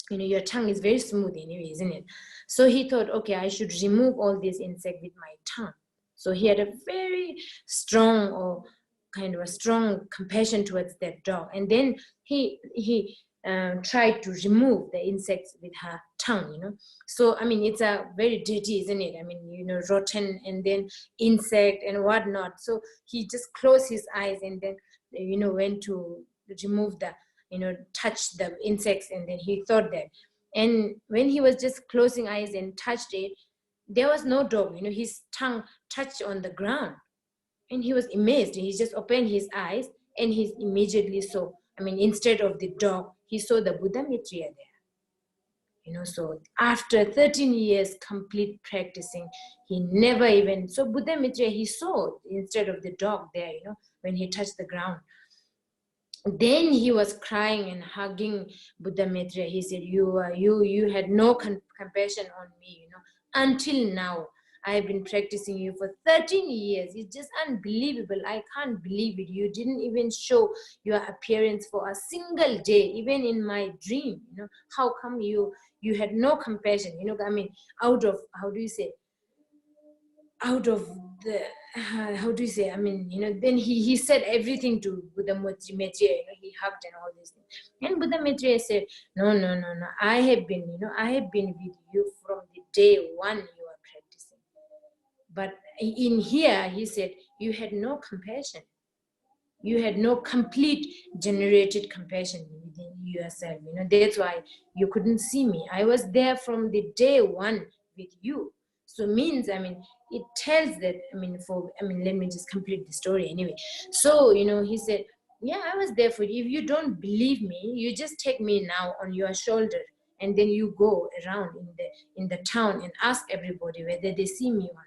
Your tongue is very smooth anyway, isn't it? So he thought, okay, I should remove all these insects with my tongue. So he had a very strong, or kind of a strong compassion towards that dog. And then he tried to remove the insects with her tongue. So it's a very dirty, isn't it? Rotten and then insect and whatnot. So he just closed his eyes and then went to remove the touch the insects, and then he thought that. And when he was just closing eyes and touched it, there was no dog. His tongue touched on the ground, and he was amazed. He just opened his eyes and he immediately saw, instead of the dog, he saw the Buddha Maitreya there. So after 13 years complete practicing, he never even, so Buddha Maitreya he saw instead of the dog there, when he touched the ground. Then he was crying and hugging Buddha Maitreya. He said, you had no compassion on me, until now. I've been practicing you for 13 years. It's just unbelievable. I can't believe it. You didn't even show your appearance for a single day, even in my dream. How come you had no compassion? I mean, out of, how do you say, out of the, how do you say, I mean, then he said everything to Buddha Maitreya. He hugged and all these things, and Buddha Maitreya said, no, I have been with you from the day one you are practicing. But in here he said you had no compassion. You had no complete generated compassion within yourself. That's why you couldn't see me. I was there from the day one with you. So means, I mean, it tells that, let me just complete the story anyway. So, he said, yeah, I was there for you. If you don't believe me, you just take me now on your shoulder, and then you go around in the town and ask everybody whether they see me or not.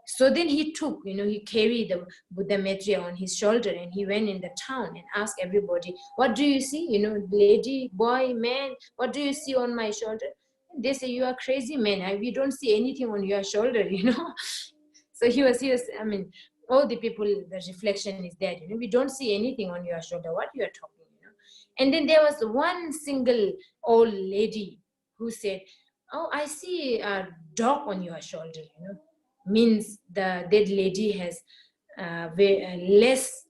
So then he took, he carried the Buddha Maitreya on his shoulder, and he went in the town and asked everybody, what do you see? Lady, boy, man, what do you see on my shoulder? They say, you are crazy, man. We don't see anything on your shoulder, So he was, I mean, all the people, the reflection is that, we don't see anything on your shoulder. What you are talking, And then there was one single old lady who said, oh, I see a dog on your shoulder, means the dead lady has less,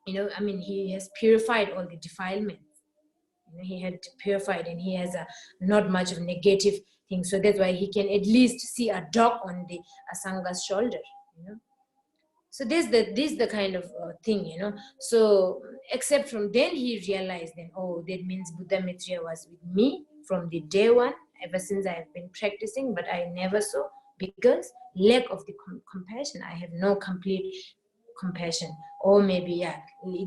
he has purified all the defilements. He had purified, and he has not much of negative thing. So that's why he can at least see a dog on the Asanga's shoulder. So this is the kind of thing, So except from then he realized then, oh, that means Buddha Maitreya was with me from the day one, ever since I have been practicing, but I never saw, because lack of the compassion. I have no complete compassion. Or maybe, yeah,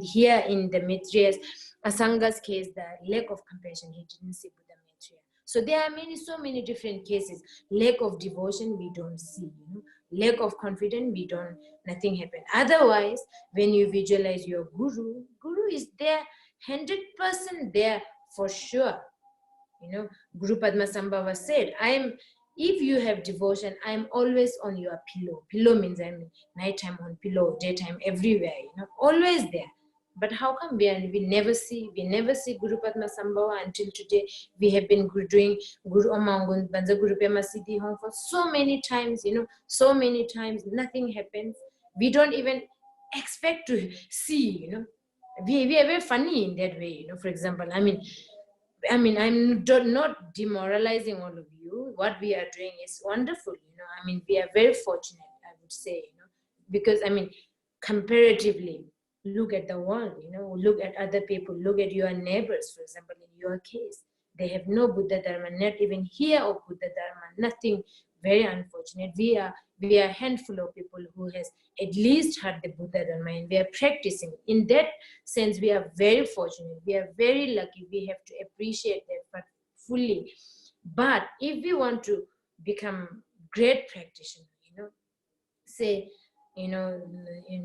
here in the Maitreya's Asanga's case, the lack of compassion, he didn't see Buddha Maitreya. So there are so many different cases. Lack of devotion, we don't see, lack of confidence, nothing happen. Otherwise, when you visualize your guru is there 100% there for sure. Guru Padmasambhava said, if you have devotion, I'm always on your pillow. Pillow means I'm nighttime on pillow, daytime everywhere, always there. But how come we never see Guru Padmasambhava until today? We have been doing Guru Amangun, Banza Guru Pema Siddhi Home for so many times, so many times, nothing happens. We don't even expect to see, we are very funny in that way, for example, I'm not demoralizing all of you. What we are doing is wonderful, we are very fortunate, I would say, because, comparatively, look at the world, look at other people, look at your neighbors, for example, in your case. They have no Buddha Dharma, not even hear of Buddha Dharma, nothing. Very unfortunate. We are a handful of people who has at least heard the Buddha Dharma, and we are practicing. In that sense, we are very fortunate. We are very lucky. We have to appreciate that fully. But if we want to become great practitioners, say,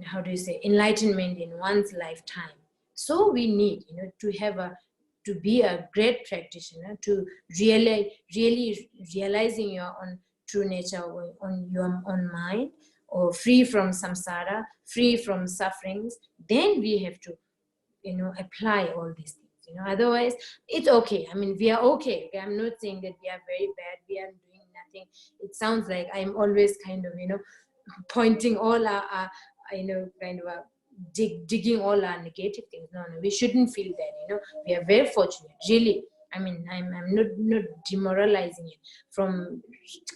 how do you say, enlightenment in one's lifetime. So we need, to be a great practitioner, to really realizing your own true nature on your own mind, or free from samsara, free from sufferings. Then we have to, apply all these things. Otherwise, it's okay. We are okay. I'm not saying that we are very bad. We are doing nothing. It sounds like I'm always kind of, pointing all our kind of digging all our negative things. No, we shouldn't feel that. We are very fortunate, really. I'm not demoralizing it. From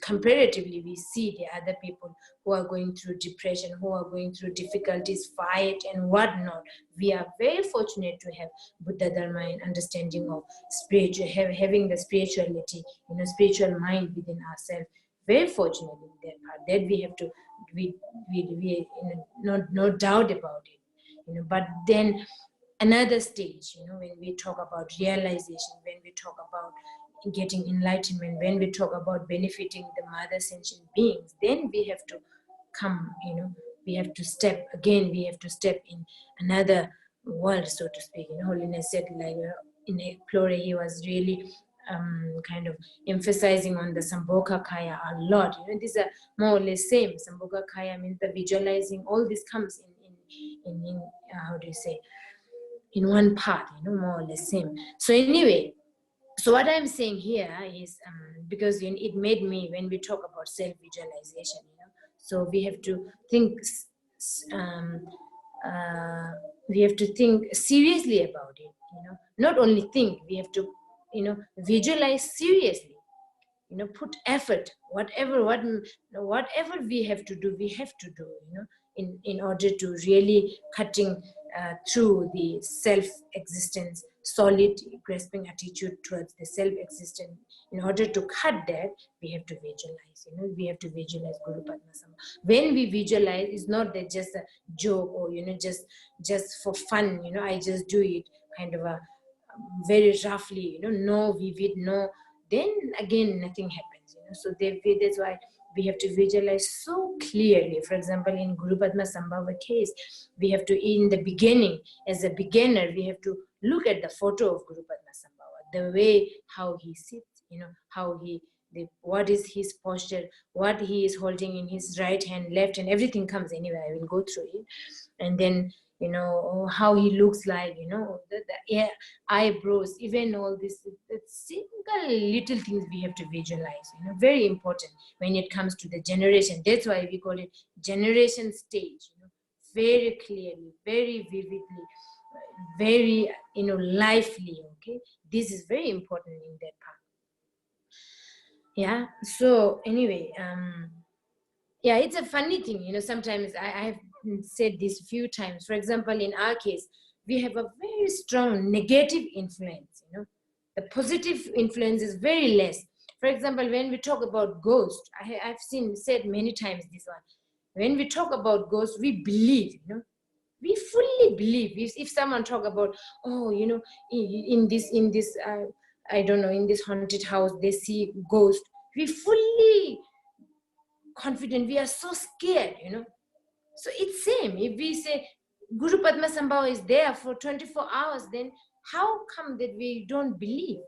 comparatively, we see the other people who are going through depression, who are going through difficulties, fight and whatnot. We are very fortunate to have Buddha Dharma and understanding of spiritual, having the spirituality, spiritual mind within ourselves. Very fortunate in that part. That we have to, no doubt about it. But then another stage, when we talk about realization, when we talk about getting enlightenment, when we talk about benefiting the mother sentient beings, then we have to come, we have to step again, we have to step in another world, so to speak. Holiness said, like in Plore, he was really kind of emphasizing on the Sambhoga Kaya a lot. These are more or less same. Sambhoga Kaya means the visualizing. All this comes in how do you say, in one part, more or less same. So anyway, so what I'm saying here is because it made me, when we talk about self-visualization, so we have to think we have to think seriously about it, not only think, we have to visualize seriously, put effort, whatever we have to do, in order to really cutting through the self-existence, solid grasping attitude towards the self-existence. In order to cut that, we have to visualize, we have to visualize Guru Padma Sambhava. When we visualize, it's not that just a joke or, just for fun, I just do it kind of a very roughly, no vivid, no, then again nothing happens, so that's why we have to visualize so clearly. For example, in Guru Padma Sambhava case, we have to, in the beginning, as a beginner, we have to look at the photo of Guru Padma Sambhava, the way how he sits, how what is his posture, what he is holding in his right hand, left hand, everything comes anyway. I will go through it. And then how he looks like, the eyebrows, even all this, the single little things we have to visualize, very important when it comes to the generation. That's why we call it generation stage, very clearly, very vividly, very lively. Okay, this is very important in that part. Yeah, so anyway, yeah, it's a funny thing, sometimes I've said this a few times. For example, in our case, we have a very strong negative influence, the positive influence is very less. For example, when we talk about ghost, I've said many times this one. When we talk about ghosts, we believe, we fully believe. If someone talk about, oh, in this I don't know, in this haunted house, they see ghost, we fully confident, we are so scared, So it's same. If we say Guru Padma Sambhava is there for 24 hours, then how come that we don't believe?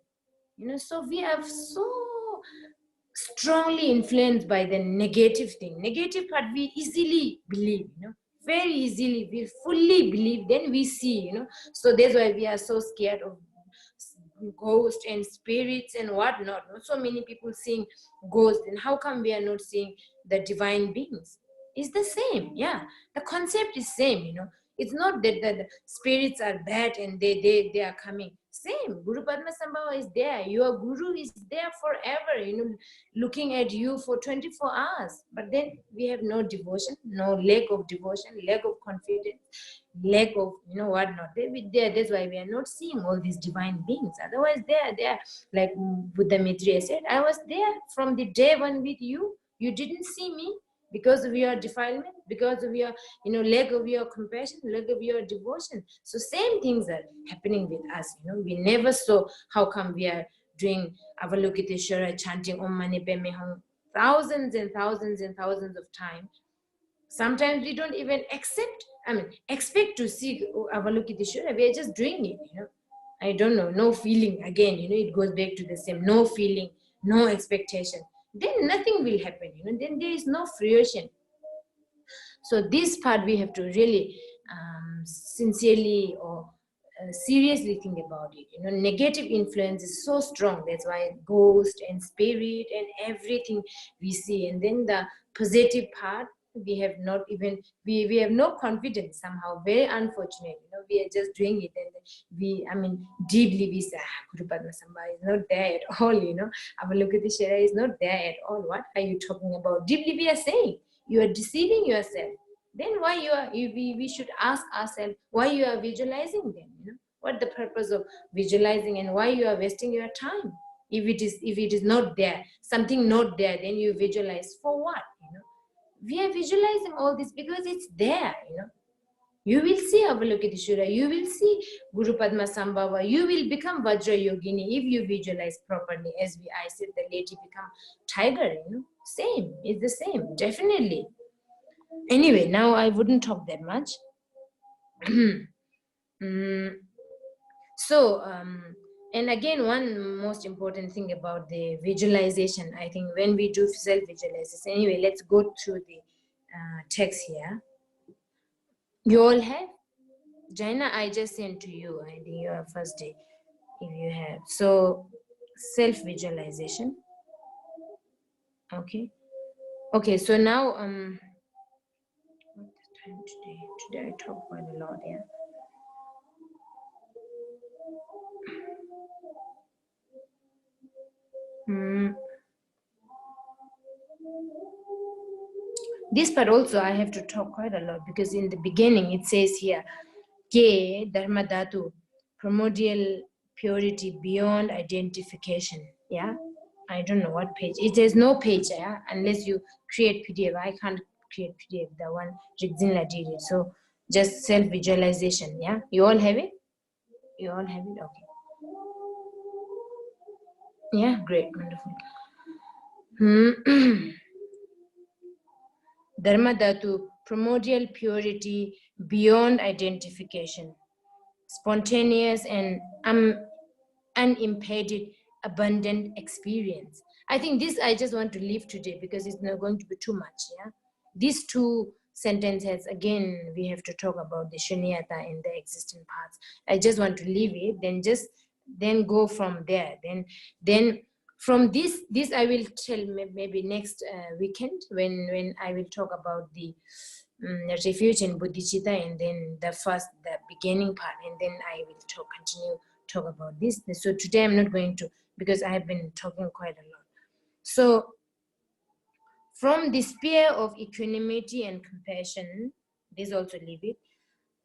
So we are so strongly influenced by the negative thing. Negative part, we easily believe, very easily. We fully believe, then we see, So that's why we are so scared of ghosts and spirits and whatnot. So many people seeing ghosts, and how come we are not seeing the divine beings? It's the same. Yeah, the concept is same. It's not that the spirits are bad and they are coming. Same. Guru Padma Sambhava is there. Your guru is there forever, looking at you for 24 hours. But then we have no devotion, no lack of devotion, lack of confidence, lack of whatnot. There. That's why we are not seeing all these divine beings. Otherwise, they are like Buddha Maitreya said, I was there from the day one with you. You didn't see me because of your defilement, because of your lack of your compassion, lack of your devotion. So same things are happening with us. We never saw. How come we are doing Avalokiteshvara, chanting Om Mani Padme Hum thousands and thousands and thousands of times? Sometimes we don't even expect to see Avalokiteshvara. We are just doing it, I don't know, no feeling. Again, it goes back to the same, no feeling, no expectation. Then nothing will happen, then there is no fruition. So this part we have to really sincerely or seriously think about it. Negative influence is so strong. That's why ghost and spirit and everything we see. And then the positive part, we have not even, we have no confidence somehow. Very unfortunate. We are just doing it, and deeply we say, Guru Padma Sambhava is not there at all. Avalokiteshvara is not there at all. What are you talking about? Deeply we are saying, you are deceiving yourself. Then why we should ask ourselves why you are visualizing them. What the purpose of visualizing, and why you are wasting your time? If it is not there, something not there, then you visualize for what? We are visualizing all this because it's there. You will see Avalokiteshvara, you will see Guru Padma Sambhava, you will become Vajra Yogini if you visualize properly. As I said, the lady become tiger. Same, it's the same, definitely. Anyway, now I wouldn't talk that much. So And again, one most important thing about the visualization, I think when we do self-visualization, anyway, let's go through the text here. You all have? Jaina, I just sent to you, I think your first day, if you have. So, self-visualization. Okay. Okay, so now, what's the time today? Today I talk quite a lot, yeah. This part also I have to talk quite a lot because in the beginning it says here, Ke Dharmadhatu, primordial purity beyond identification. Yeah, I don't know what page. It says no page, yeah, unless you create PDF. I can't create PDF. The one Rigzinla did it. So just self-visualization. Yeah, you all have it. You all have it. Okay. Yeah, great, wonderful. Dharmadhatu, primordial purity beyond identification, spontaneous and unimpeded, abundant experience. I think this I just want to leave today because it's not going to be too much. Yeah, these two sentences again we have to talk about the shunyata and the existing parts. I just want to leave it, then go from there. Then from this I will tell maybe next weekend when I will talk about the refuge in bodhicitta, and then the beginning part, and then I will continue talk about this. So today I'm not going to, because I have been talking quite a lot. So from the sphere of equanimity and compassion, this also leave it,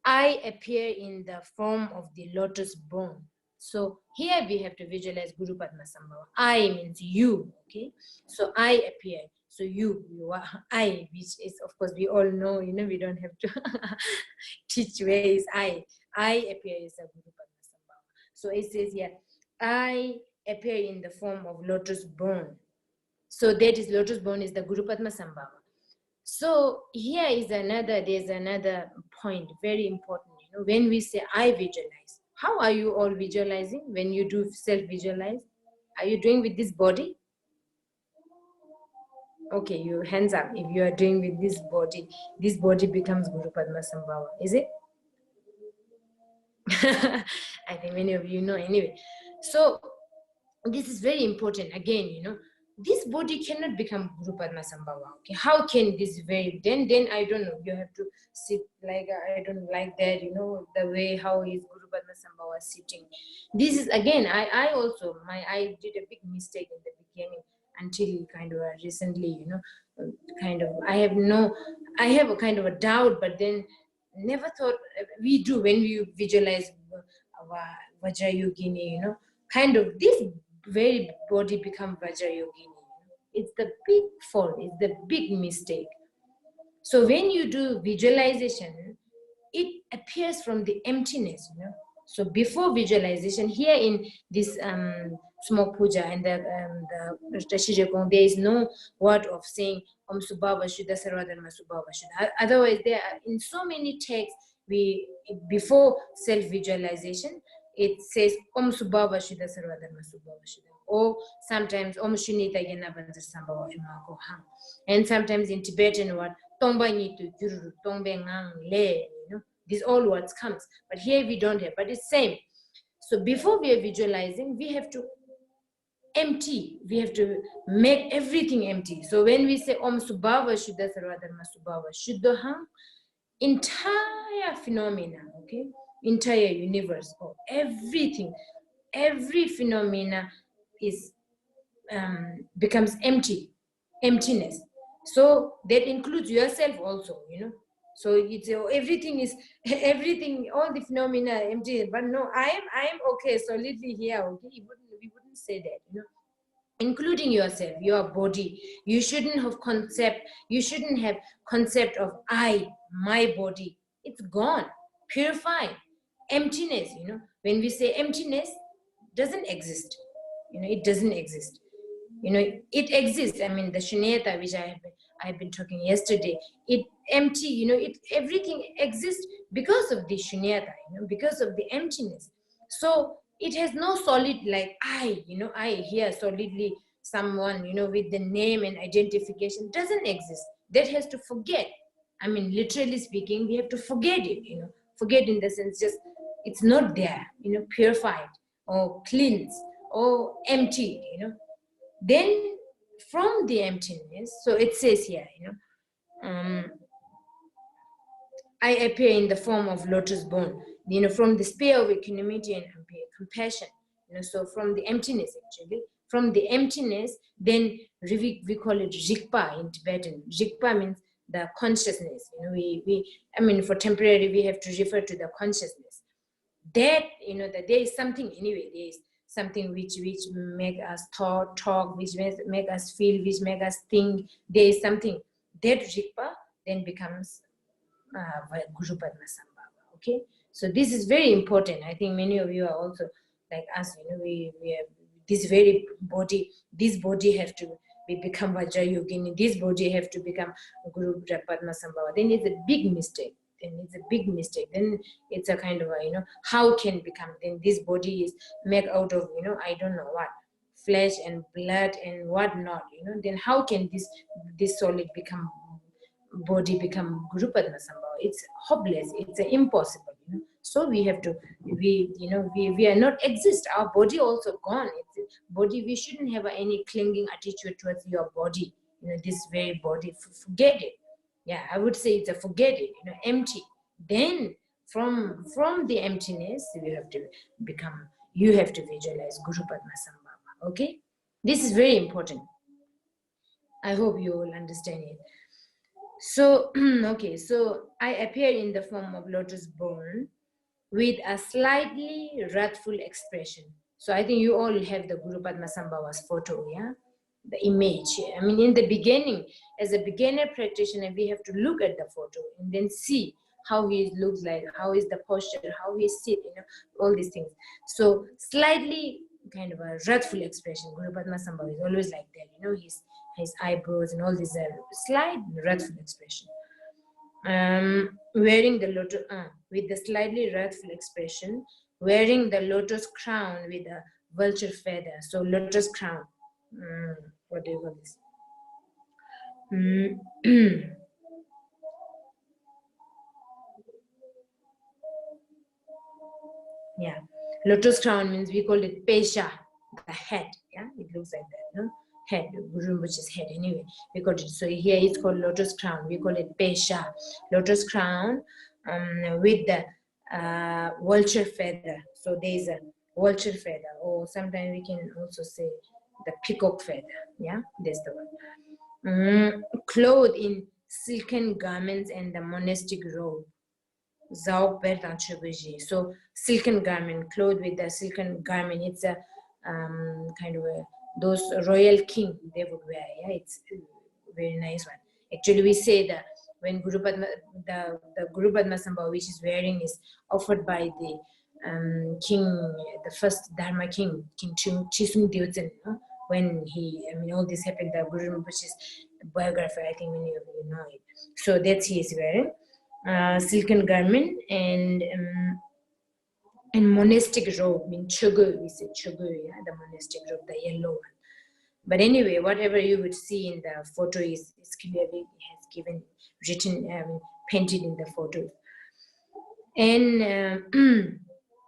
I appear in the form of the lotus bone. So here we have to visualize Guru Padmasambhava. I means you, okay? So I appear. So you are I, which is, of course, we all know, we don't have to teach where is I. I appear is a Guru Padmasambhava. So it says here, I appear in the form of lotus bone. So that is lotus bone is the Guru Padmasambhava. So here is there's another point, very important. When we say I visualize, how are you all visualizing when you do self-visualize? Are you doing with this body? Okay, your hands up. If you are doing with this body becomes Guru Padmasambhava, is it? I think many of you know anyway. So this is very important. Again, this body cannot become Guru Padmasambhava. Okay, how can this very then I don't know. You have to sit like I don't like that. The way how is Guru Padmasambhava sitting. This is again. I also I did a big mistake in the beginning until kind of recently. Kind of I have a kind of a doubt, but then never thought we do when we visualize Vajrayogini. Kind of this very body become Vajrayogini. It's the big fault, it's the big mistake. So when you do visualization, it appears from the emptiness. So before visualization, here in this smoke puja and the Shijekong, there is no word of saying Om Subhava Shuddha Sarvadharma Subhava Shuddha. Otherwise, there are in so many texts, before self-visualization, it says Om Subhava Shuddha Sarvadharma Subhava Shuddha. Or sometimes Om Shunita Yanabanza Sambhava Himako Ham. And sometimes in Tibetan word, Tomba Nitu Gyuru, Tombe Ngang Le. These all words comes, but here we don't have, but it's same. So before we are visualizing, we have to empty, we have to make everything empty. So when we say Om Subhava Shuddha Sarvadharma Subhava Shuddhaham, entire phenomena, okay, entire universe, or everything, every phenomena is becomes emptiness. So that includes yourself also. So it's everything, all the phenomena empty. But no, I am okay solidly here. Okay, we wouldn't say that. Including yourself, your body. You shouldn't have concept of I, my body. It's gone, purified, emptiness. When we say emptiness, doesn't exist. It doesn't exist. It exists. I mean, the shunyata, which I have been talking yesterday, it empty, everything exists because of the shunyata, because of the emptiness. So it has no solid, like I, I here solidly someone, with the name and identification doesn't exist. That has to forget. I mean, literally speaking, we have to forget it, forget in the sense just it's not there, purified or cleansed or emptied, Then from the emptiness, so it says here, um, I appear in the form of lotus bone, from the sphere of equanimity and compassion, so from the emptiness actually, from the emptiness, then we call it Jigpa in Tibetan. Jigpa means the consciousness, I mean, for temporary, we have to refer to the consciousness. That, that there is something anyway, there is something which make us talk, which make us feel, which make us think. There is something, that Jigpa then becomes Guru Padmasambhava. Okay, so this is very important. I think many of you are also like us. We have this very body. This body have to become Vajra Yogini. This body have to become Guru Padmasambhava. Then it's a big mistake. Then it's a kind of a, how can become. Then this body is made out of, I don't know what, flesh and blood and what not. Then how can this solid become body become Guru Padmasambhava? It's hopeless. It's impossible. So we have to, we are not exist. Our body also gone. It's body. We shouldn't have any clinging attitude towards your body. This very body. Forget it. Yeah, I would say it's a forget it. Empty. Then from the emptiness, you have to become. You have to visualize Guru Padmasambhava. Okay, this is very important. I hope you all understand it. So, okay, so I appear in the form of lotus bone with a slightly wrathful expression. So I think you all have the Guru Padmasambhava's photo, yeah? The image. I mean, in the beginning, as a beginner practitioner, we have to look at the photo and then see how he looks like, how is the posture, how he sits, all these things. So slightly kind of a wrathful expression. Guru Padmasambhava is always like that, his eyebrows and all these slight wrathful expression. Wearing the lotus, with the slightly wrathful expression, wearing the lotus crown with a vulture feather. So lotus crown, what do you call this? Yeah, lotus crown means we call it pesha, the head. Yeah, it looks like that, no? Head, Guru, which is head anyway. We call it, so here it's called lotus crown. We call it pesha, lotus crown, with the vulture feather. So there is a vulture feather, or sometimes we can also say the peacock feather. Yeah, that's the one. Clothed in silken garments and the monastic robe. So silken garment, clothed with the silken garment. It's a kind of those royal king they would wear. Yeah, it's a very nice one. Actually, we say that when the Guru Padmasambhava which is wearing is offered by the king, the first Dharma king, King Chisung Dyotsen. When all this happened, the Guru Rinpoche's biography, I think many of you know it. So that's he is wearing. Silken garment and monastic robe, mean chogu, we say chogu, yeah, the monastic robe, the yellow one. But anyway, whatever you would see in the photo is clearly has written, painted in the photo. And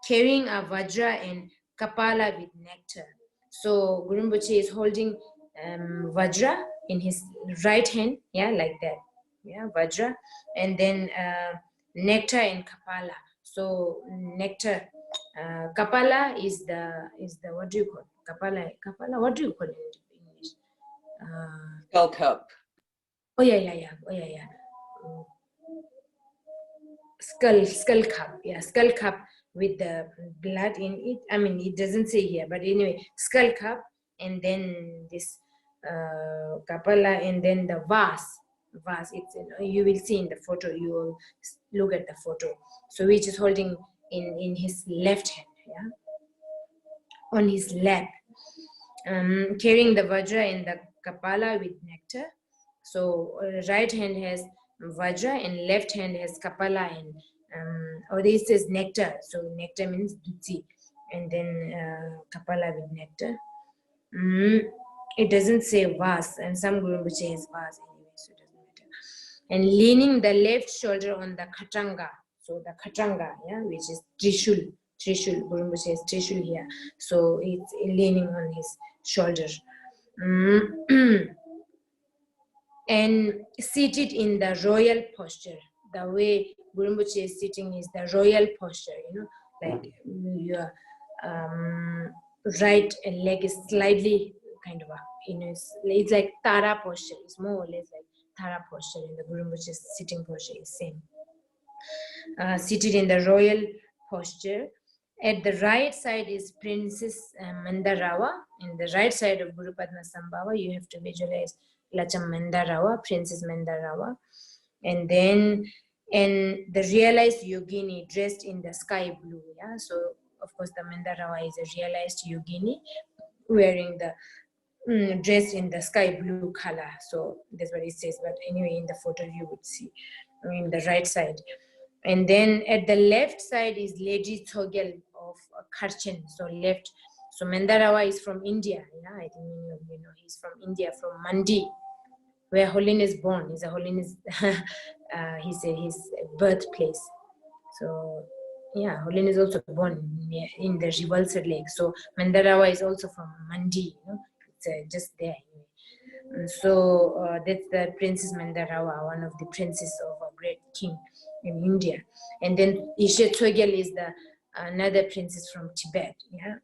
carrying a vajra and kapala with nectar. So Guru Rinpoche is holding vajra in his right hand, yeah, like that. Yeah, vajra, and then nectar and kapala. So nectar, kapala is the what do you call it? Kapala? What do you call it in English? Skull cup. Oh yeah. Skull cup. Yeah, skull cup with the blood in it. I mean, it doesn't say here, but anyway, skull cup, and then this kapala, and then the vase. It's you will see in the photo. You will look at the photo. So which is holding in his left hand, yeah, on his lap, carrying the vajra and the kapala with nectar. So right hand has vajra and left hand has kapala and or this is nectar. So nectar means dutsi. and then kapala with nectar. It doesn't say vase, and some Guru Rinpoche has vase anyway, so it doesn't matter. And leaning the left shoulder on the khatanga. So the khatanga, yeah, which is Trishul. Trishul, Guru Rinpoche has Trishul here. So it's leaning on his shoulder. And seated in the royal posture. The way Guru Rinpoche is sitting is the royal posture, like your right leg is slightly kind of it's like Tara posture. It's more or less like Tara posture in the Guru Rinpoche's sitting posture is same. Seated in the royal posture. At the right side is Princess Mandarawa. In the right side of Guru Padma Sambhava, you have to visualize Lacham Mandarawa, Princess Mandarawa. And then the realized yogini dressed in the sky blue. Yeah, so of course the Mandarawa is a realized yogini wearing the dressed in the sky blue color. So that's what it says. But anyway, in the photo you would see in the right side. And then at the left side is Lady Tsogel of Kharchen. So left. So Mandarawa is from India. Yeah, I think he's from India, from Mandi, where Holiness born. Is a Holiness. He said his birthplace. So yeah, Holiness also born in the Rivulsar Lake. So Mandarawa is also from Mandi. It's just there. And so that's the Princess Mandarawa, one of the princes of a great king in India. And then Ishe Tsogel is the another princess from Tibet. Yeah.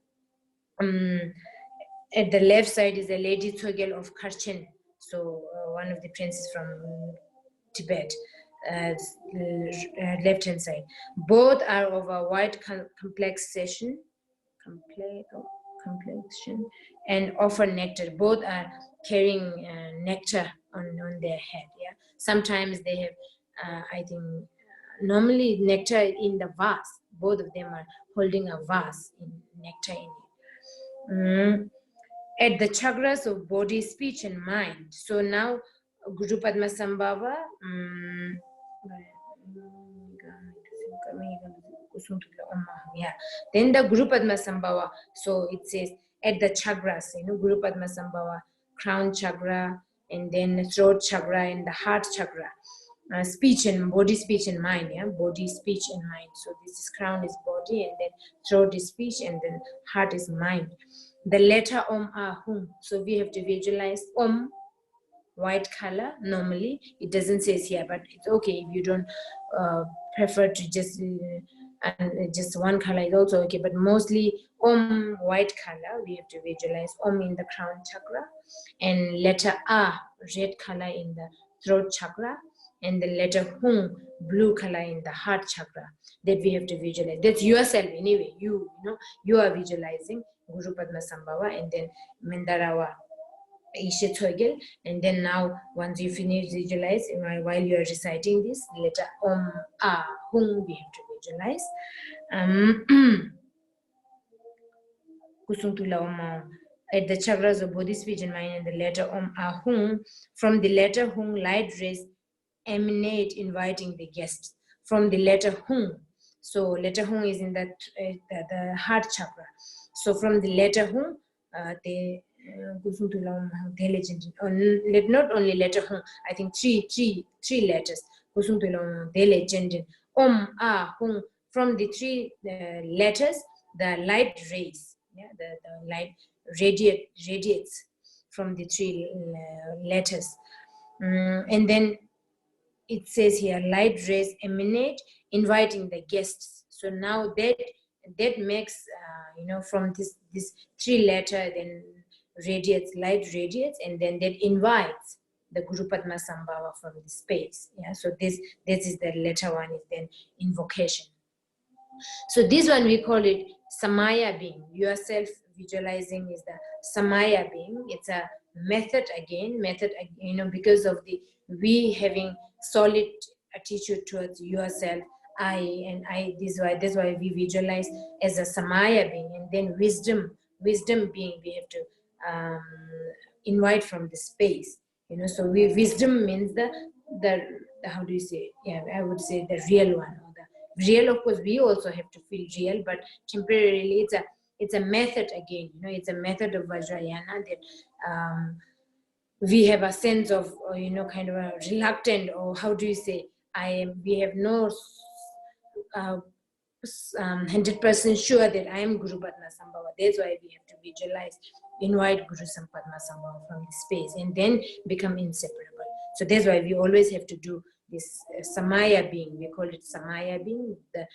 At the left side is the Lady Tsogel of Kharchen. So one of the princes from Tibet. Left hand side. Both are of a white complexion and offer nectar. Both are carrying nectar on their head. Yeah, sometimes they have I think normally nectar in the vase. Both of them are holding a vase in nectar in it. At the chakras of body, speech and mind. So now Guru Padma Sambhava then the Guru Padma Sambhava, so it says at the chakras, Guru Padma Sambhava, crown chakra, and then throat chakra and the heart chakra. Speech and body, speech and mind, yeah, body, speech and mind. So this is crown is body, and then throat is speech, and then heart is mind. The letter Om Ahum. So we have to visualize Om, white color. Normally it doesn't say here, but it's okay if you don't prefer to just and just one color is also okay, but mostly Om, white color. We have to visualize Om in the crown chakra, and letter A, red color in the throat chakra, and the letter Hum, blue color in the heart chakra. That we have to visualize. That's yourself anyway. You are visualizing Guru Padma Sambhava, and then Mandarawa, Ishe Tsogel, and then now once you finish visualize, while you are reciting this letter Om A Hum, we have to visualize. Kusungtula Om at the chakras of body, speech and mind, and the letter Om A Hum. From the letter Hum, light rays emanate, inviting the guests. From the letter Hum, so letter Hum is in the heart chakra. So from the letter Hum, not only letter Hum, I think three letters. Om Ah Hum. From the three letters, the light rays, yeah, the light radiates from the three letters, and then it says here light rays emanate, inviting the guests. So now that makes from this three letter, then light radiates, and then that invites the Guru Padma Sambhava from the space. Yeah, so this is the letter one, is then invocation. So this one we call it Samaya being. Yourself visualizing is the Samaya being. It's a method again, because of we having solid attitude towards yourself, I. That's why we visualize as a Samaya being, and then wisdom being. We have to invite from the space. So wisdom means the how do you say? Yeah, I would say the real one, or real. Of course, we also have to feel real, but temporarily it's a method again. It's a method of Vajrayana that we have a sense of, kind of a reluctant, or how do you say, we have no 100% sure that I am Guru Padmasambhava. That's why we have to visualize, invite Guru Padmasambhava from his space, and then become inseparable. So that's why we always have to do this Samaya being. We call it Samaya being, that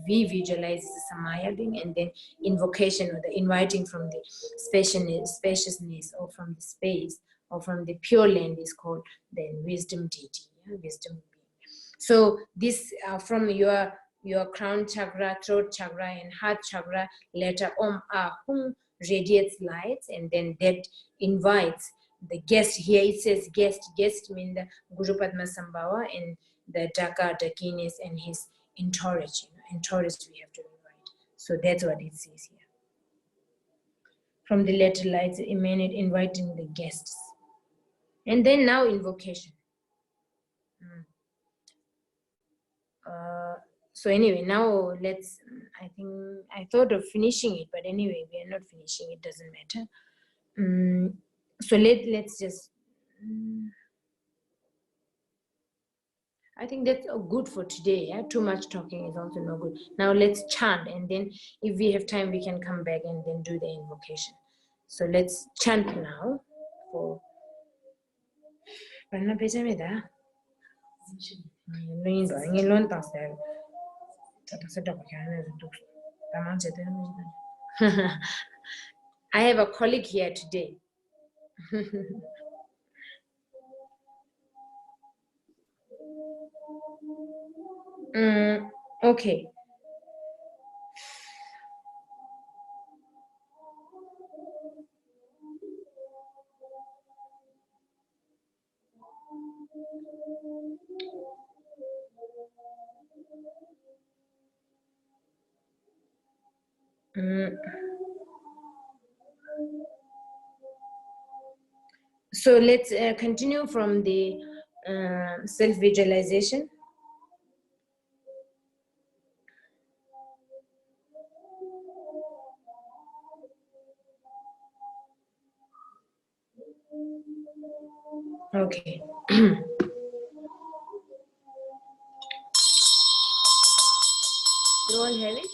we visualize the Samaya being, and then invocation, or the inviting from the spaciousness, or from the space, or from the pure land, is called then wisdom deity, wisdom being. So this from your crown chakra, throat chakra, and heart chakra, letter Om Ahum radiates lights, and then that invites the guest. Here it says guest means the Guru Padmasambhava, and the Daka, Dakinis, and his entourage. Entourage we have to invite. So that's what it says here. From the letter lights emanate, inviting the guests. And then now invocation. So anyway, now let's, I thought of finishing it, but anyway, we are not finishing, it doesn't matter. So let's just, I think that's good for today. Yeah? Too much talking is also no good. Now let's chant, and then if we have time, we can come back and then do the invocation. So let's chant now for I have a colleague here today. Okay. So let's continue from the self-visualization. Okay. You all have it?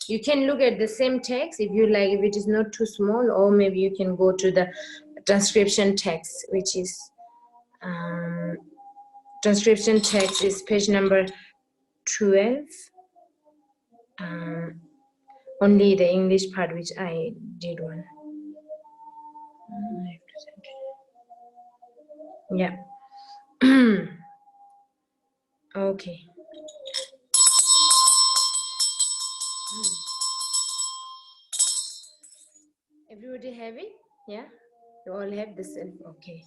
You can look at the same text if you like, if it is not too small, or maybe you can go to the transcription text, which is transcription text is page number 12. Only the English part, which I did one. Yeah. Okay. Everybody have it? Yeah? You all have the self. Okay.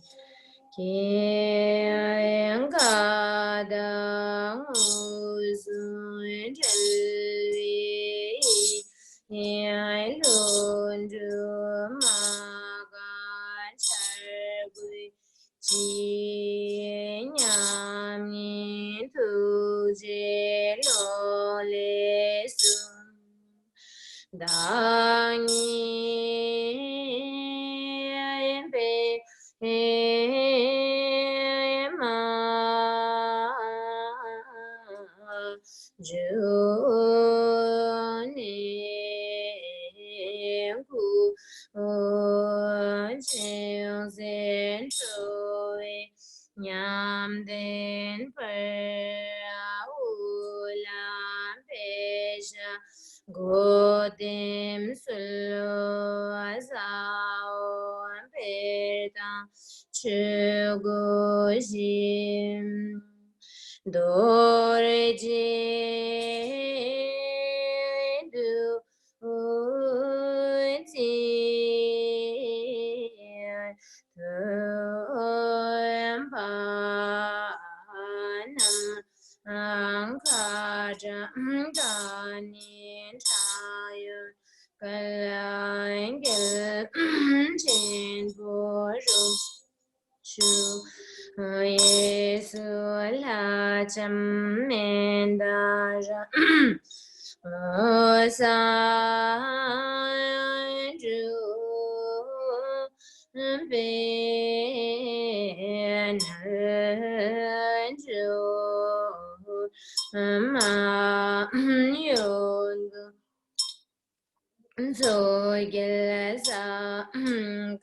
Godem sulu azao perta chugojim doreje du Yesu la chamendara Osa ju ben ju ma yong so gelasa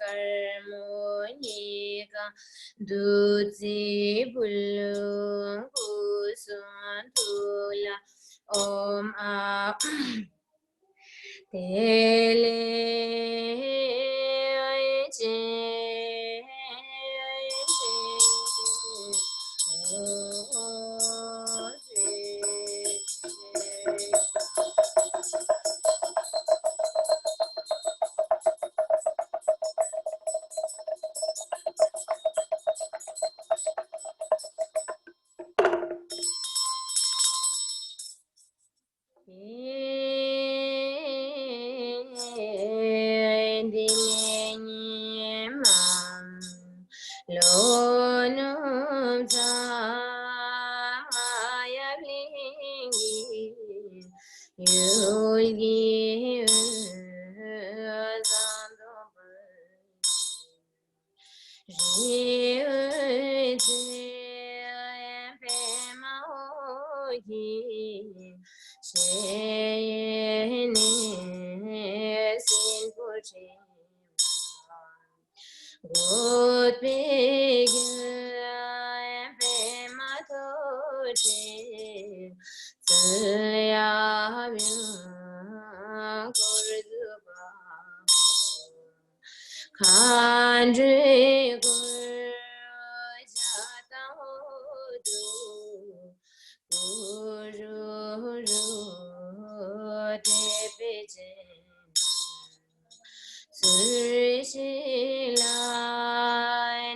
karmonika duzi bulu kusun tula om a tele Good big Pematote Sayavya Gurduba Kandre Gurjata Hodu Guru Devijen Surishila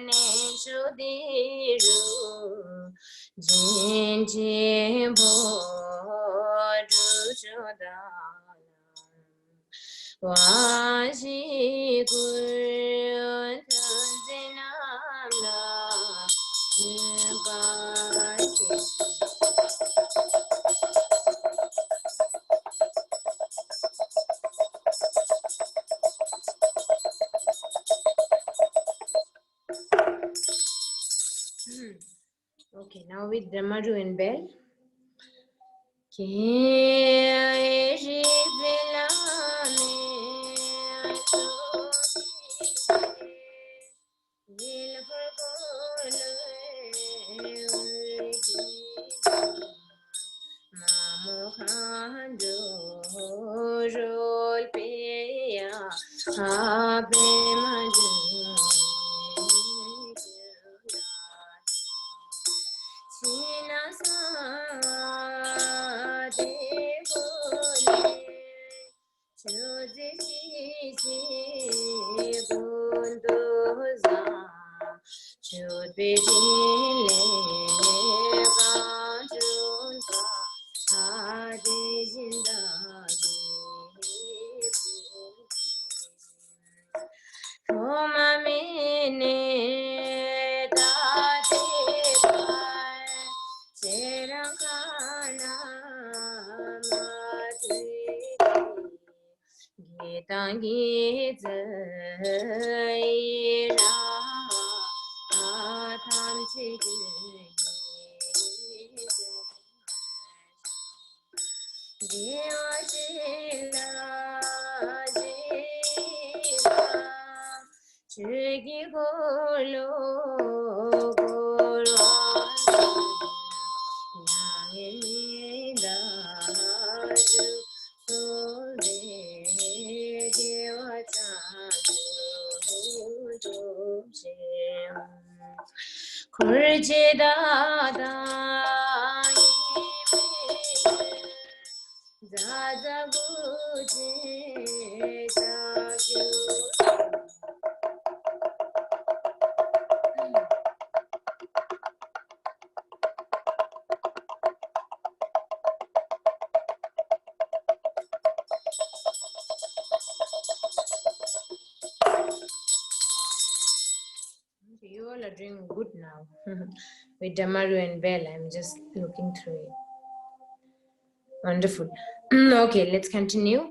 Neshudiru Jinji Bodu Shodana Washi Guru Tanzinamla Nibaki Okay, now with Dramaju and bell. Should be Tangi zai ra tham chi Deva Shila Jiva Shigi Golo Golo Yangini Daju Sole Deva Chandu Doshem Kurje Dada Dada Guje Dagyu You all are doing good now. With Damaru and Bell, I'm just looking through it. Wonderful. Okay, let's continue.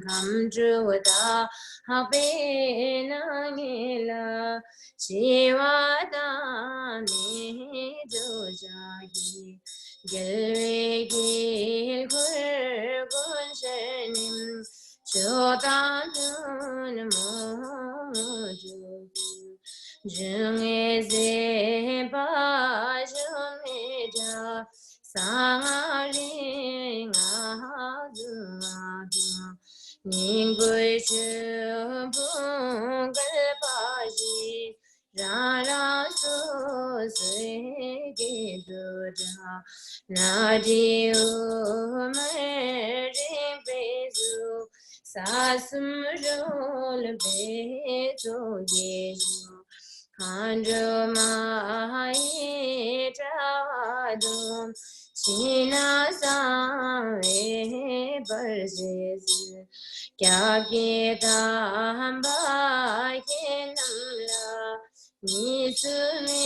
Come true da habe nangela Shivada me jojagi gelve gil gur gunshanim shodanun moju Jungeze ba jumeja sari ngadu Ningui chubung galbaji Rara su se giduja Nadi umare bezu Sasum rol bezo yeju Khandru mahi tradum China sa barjezi Kya kita hamba ke namla Nisme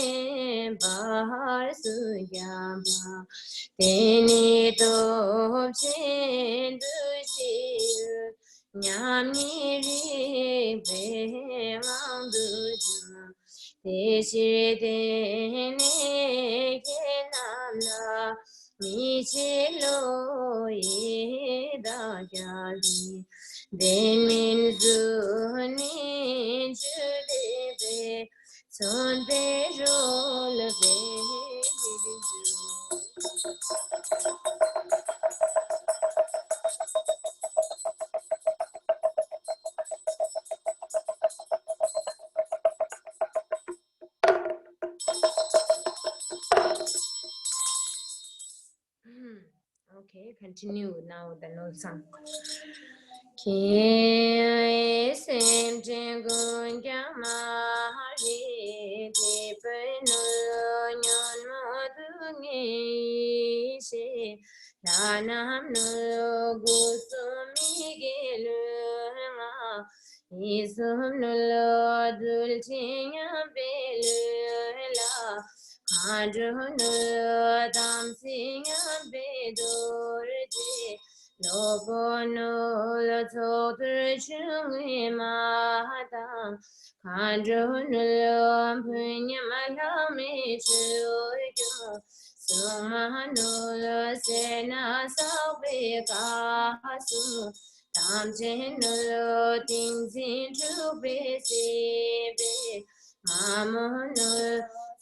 bahar sugyama Teni to chendu jiru Nyamni ri be manduja Teshi tene ke namla Michelo da jali Demin zuni judebe Son bejol Okay, continue now the Nolsang. Ki sem jengun gyama hari di penu nyon modungi se lanam no gusumi gelu ma isum no dul chinya belu la Khandru no dam sinya bedur je Lobo no la toter chungi mahata Khandru no punya malami chuyo Suma no la sena sawe kasu Tam chen no ting zin chupe sebe Mamo no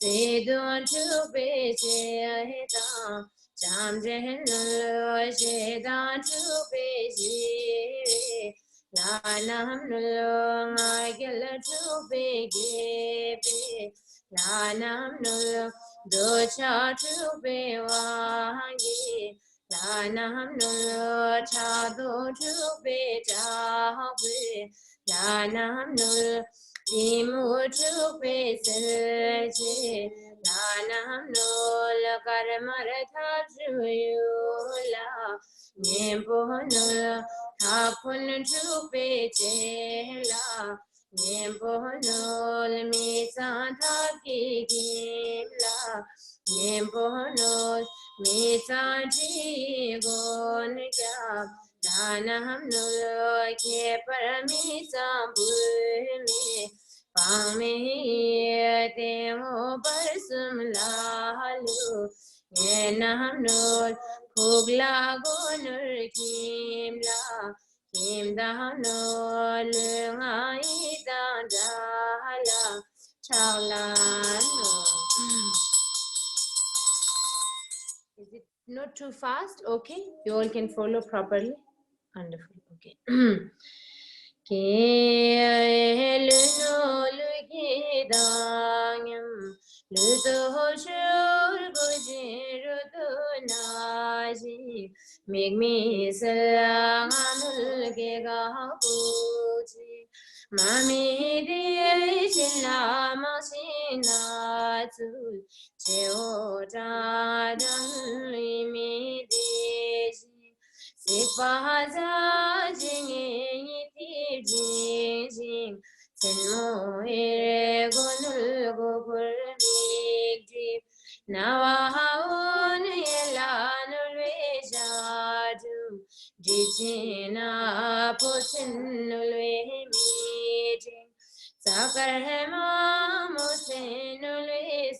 se don chupe se ta Cham chen no se dan chupe se La nam no ngai gel chupe gebe La nam no do cha chupe wangi La nam no cha do chupe cha we La nam no Imu chupe se La nam no la karmar tha la Nyempo no tha pun chupe che la Nyempo no mi sa tha ki la Nyempo no mi sa ji gon kya Dhanam no ke parami sambhumi Pame te mo parsum lalu Yenam no kugla gonur kimla Kim dano lungai dandala Chala no Is it not too fast? Okay, you all can follow properly. Wonderful. Okay. Ke luno lugidanyam ludo shur gujir naji make me salanganul ke gapuji mami de chilla masina tu cheo da dan mi de Sikpaza jing jing jing tenmo ere gonul gopur big nawaun yelanul vejadu dijina potinul meeting sakarma musinul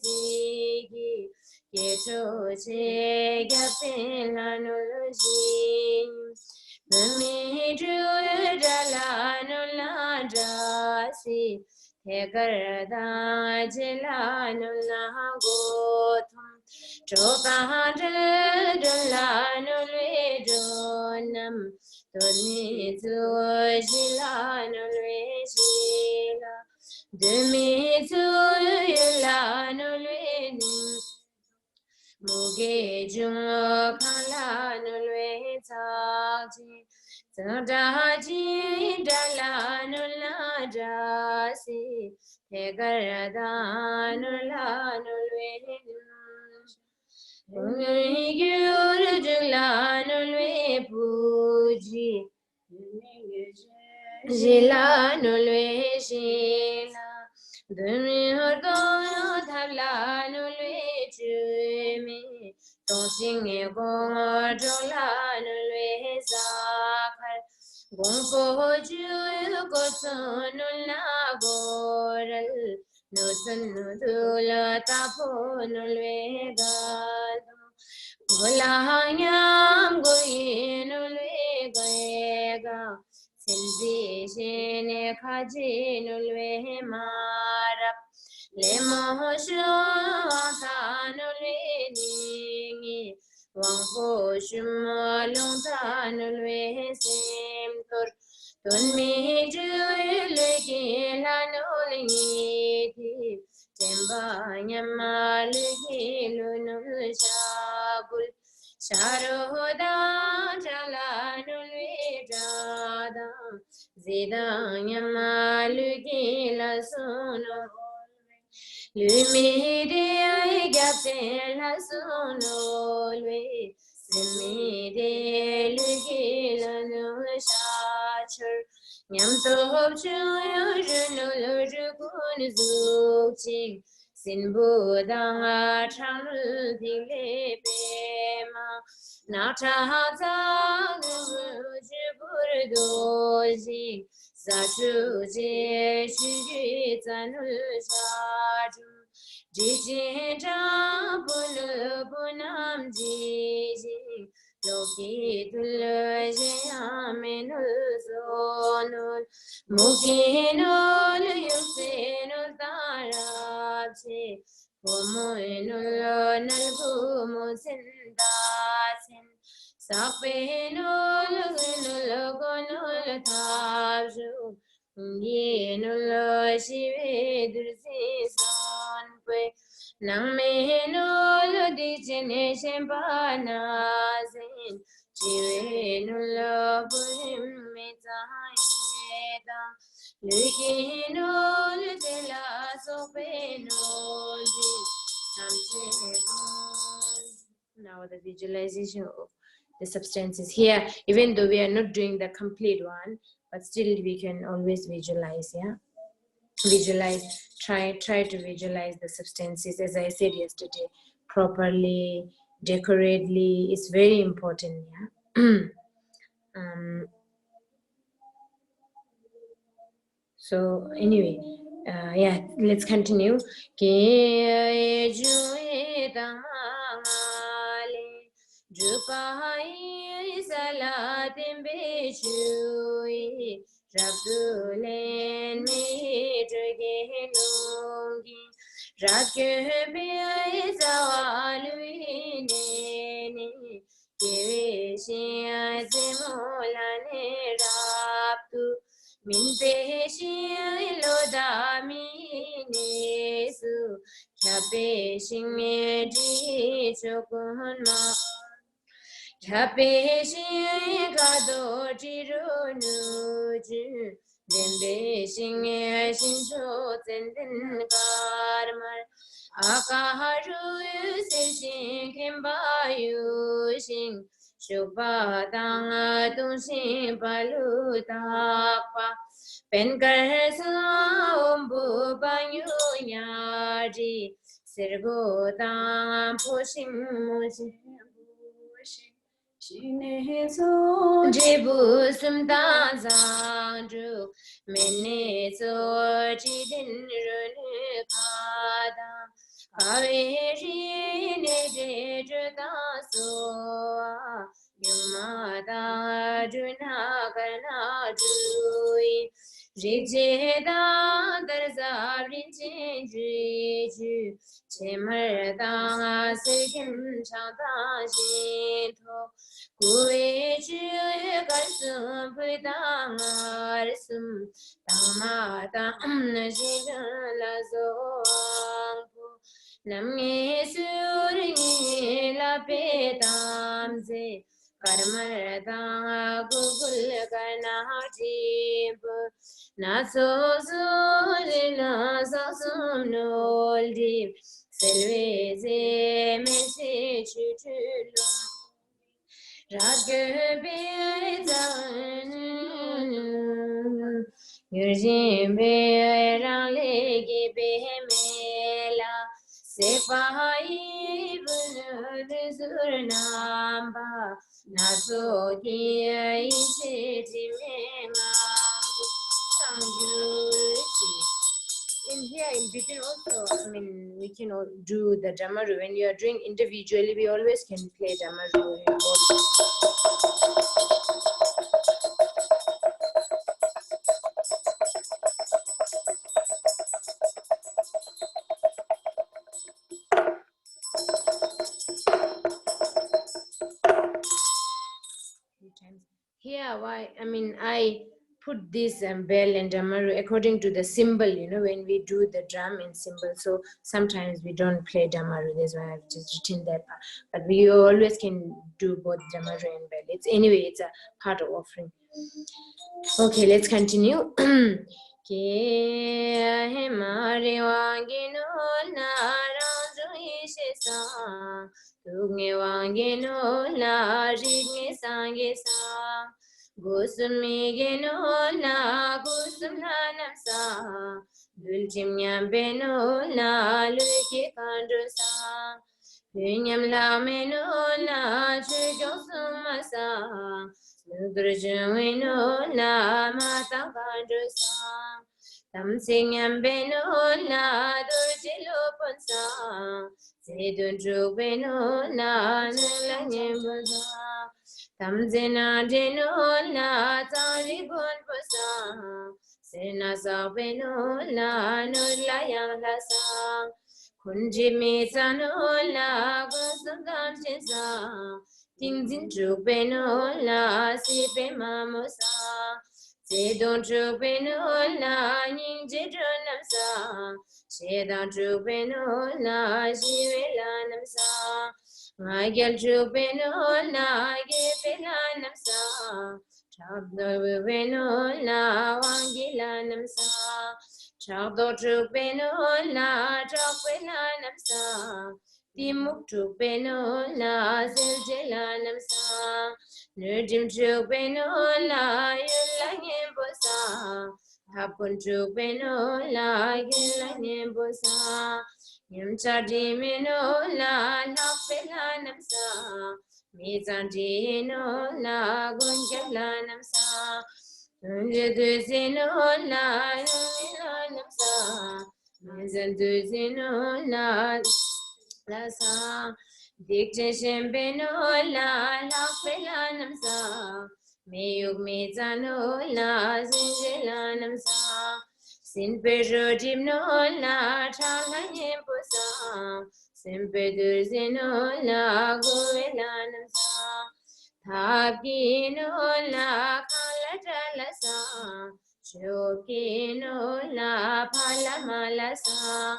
sigi Keto che gapelanul jing Nami Jalanul Jasi Hegarada Jalanul Gotham Chopahadal Jalanul Vedonam Toni to Jalanul Veshila Demi to Jalanul Vedim Muge jung kala nulwe taji Tadaji dala nula jasi Tegarada nula nulwe Gyur jula nulwe puji Jila nulwe jila Dumi hordo thabla nulwe chumi Tosinge gong jola nulwe zakhar Gong ko ju ko sunula goral Nutun nutula tapo nulwe gado Gulahanyam goyinulwe gayega Silvi shene kajinulwe marap Lemoshu atanulwe ningi Wangpo shumalung tanulwe simtur Tunmi juile gilanul yiti Temba nyamal gilunul shagul Sharoda jalanul vidada Zida nyamal gila suno Lumide gapela suno lwe Simide lugila no shachur Nyam top junul jukun zukching Sinbu danga chanul dile pema Nata za jibur doji Zachu je shuji zanul shachur Jiji jabul bunam jiji Loki dul jayamenul zonul Mukinul yusinul tarabse Pomoinul nalgumu sindasin Sakpenul gunul gunul tabju Yenul shivedur sisanpe Nangmenul dijene shempanazin Chivenul buhim metahayeda Lukinul tela sopenul Now the visualization of the substances here, even though we are not doing the complete one, but still we can always visualize, yeah? Visualize, try to visualize the substances, as I said yesterday, properly, decorately. It's very important, yeah? So anyway, yeah, let's continue. Jupai salatim bechui Rabdulen me tregelungi Rakhe zawaluine Keveshi azimolane raptu min pe shi lo da mi ne su kya pe shin me di chokun ma kya pe shin ga do ji ru nu ji den be shin me shin cho zen den kar mar akaharu se shin kim ba yu shin Shubha tang tung shin palu pa pen kar sa bu bang yu nya ji sirgo tang po shin mu Jebu sum ta zang ju mene so chi din ru ka da ka we ri ne je ju ta so yu ma da ju na ka na ju ri je da dar za ri je ju che mer da se kim cha da shi to Kuwe chue karsum pudang arsum tamata shigala zoangpo namye suringi la petamse karmarata gugul karna jimpo naso surina sasum noldi selve mense chuchulo Yurjin be rale ki be mela sepai bunur surnamba naso ki ise jimenga in here in between also, I mean, we can do the damaru. When you are doing individually, we always can play damaru. Here, why? I mean, I put this bell and damaru according to the symbol, when we do the drum in symbol. So sometimes we don't play damaru. That's why I've just written that part. But we always can do both damaru and bell. It's a part of offering. Okay, let's continue. Gusumigeno la gusum lanam sa dulcim nyambeno la luki kandrusa Vinyam la meno la chujosumasa Nudrujumino la mata kandrusa Tam singyam beno la durjilo ponsa Sedun jubeno la nulanyembaza Tamzena denola tari gon posa sena sabenola nula yang lasa kunji mesanola gosam chesa tingzin chupenola sipe mamosa sedon chupenola ningje dronamsa shedan chupenola shivela namsa Magel Jubenola, Gepelanamsa, Chabdo Benola, Wangilanamsa, Chabdo Jubenola, Chapelanamsa, Timuk Jubenola, Ziljelanamsa, Nurjim Jubenola, Yulangimbosa, Hapun Jubenola, Gilangimbosa. Yamchadimino la lapelanamsa, Mizandino la gunjalanamsa, Unjaduzino la yumilanamsa, Mizanduzino la lasa, Dikjashembino la lapelanamsa, Meyug mizano la zinjalanamsa, Sin pejodim no la chalanyem posa, sin peduzino la govelanamsa, thapi no la kalajalasa, Choki no la pala malasa.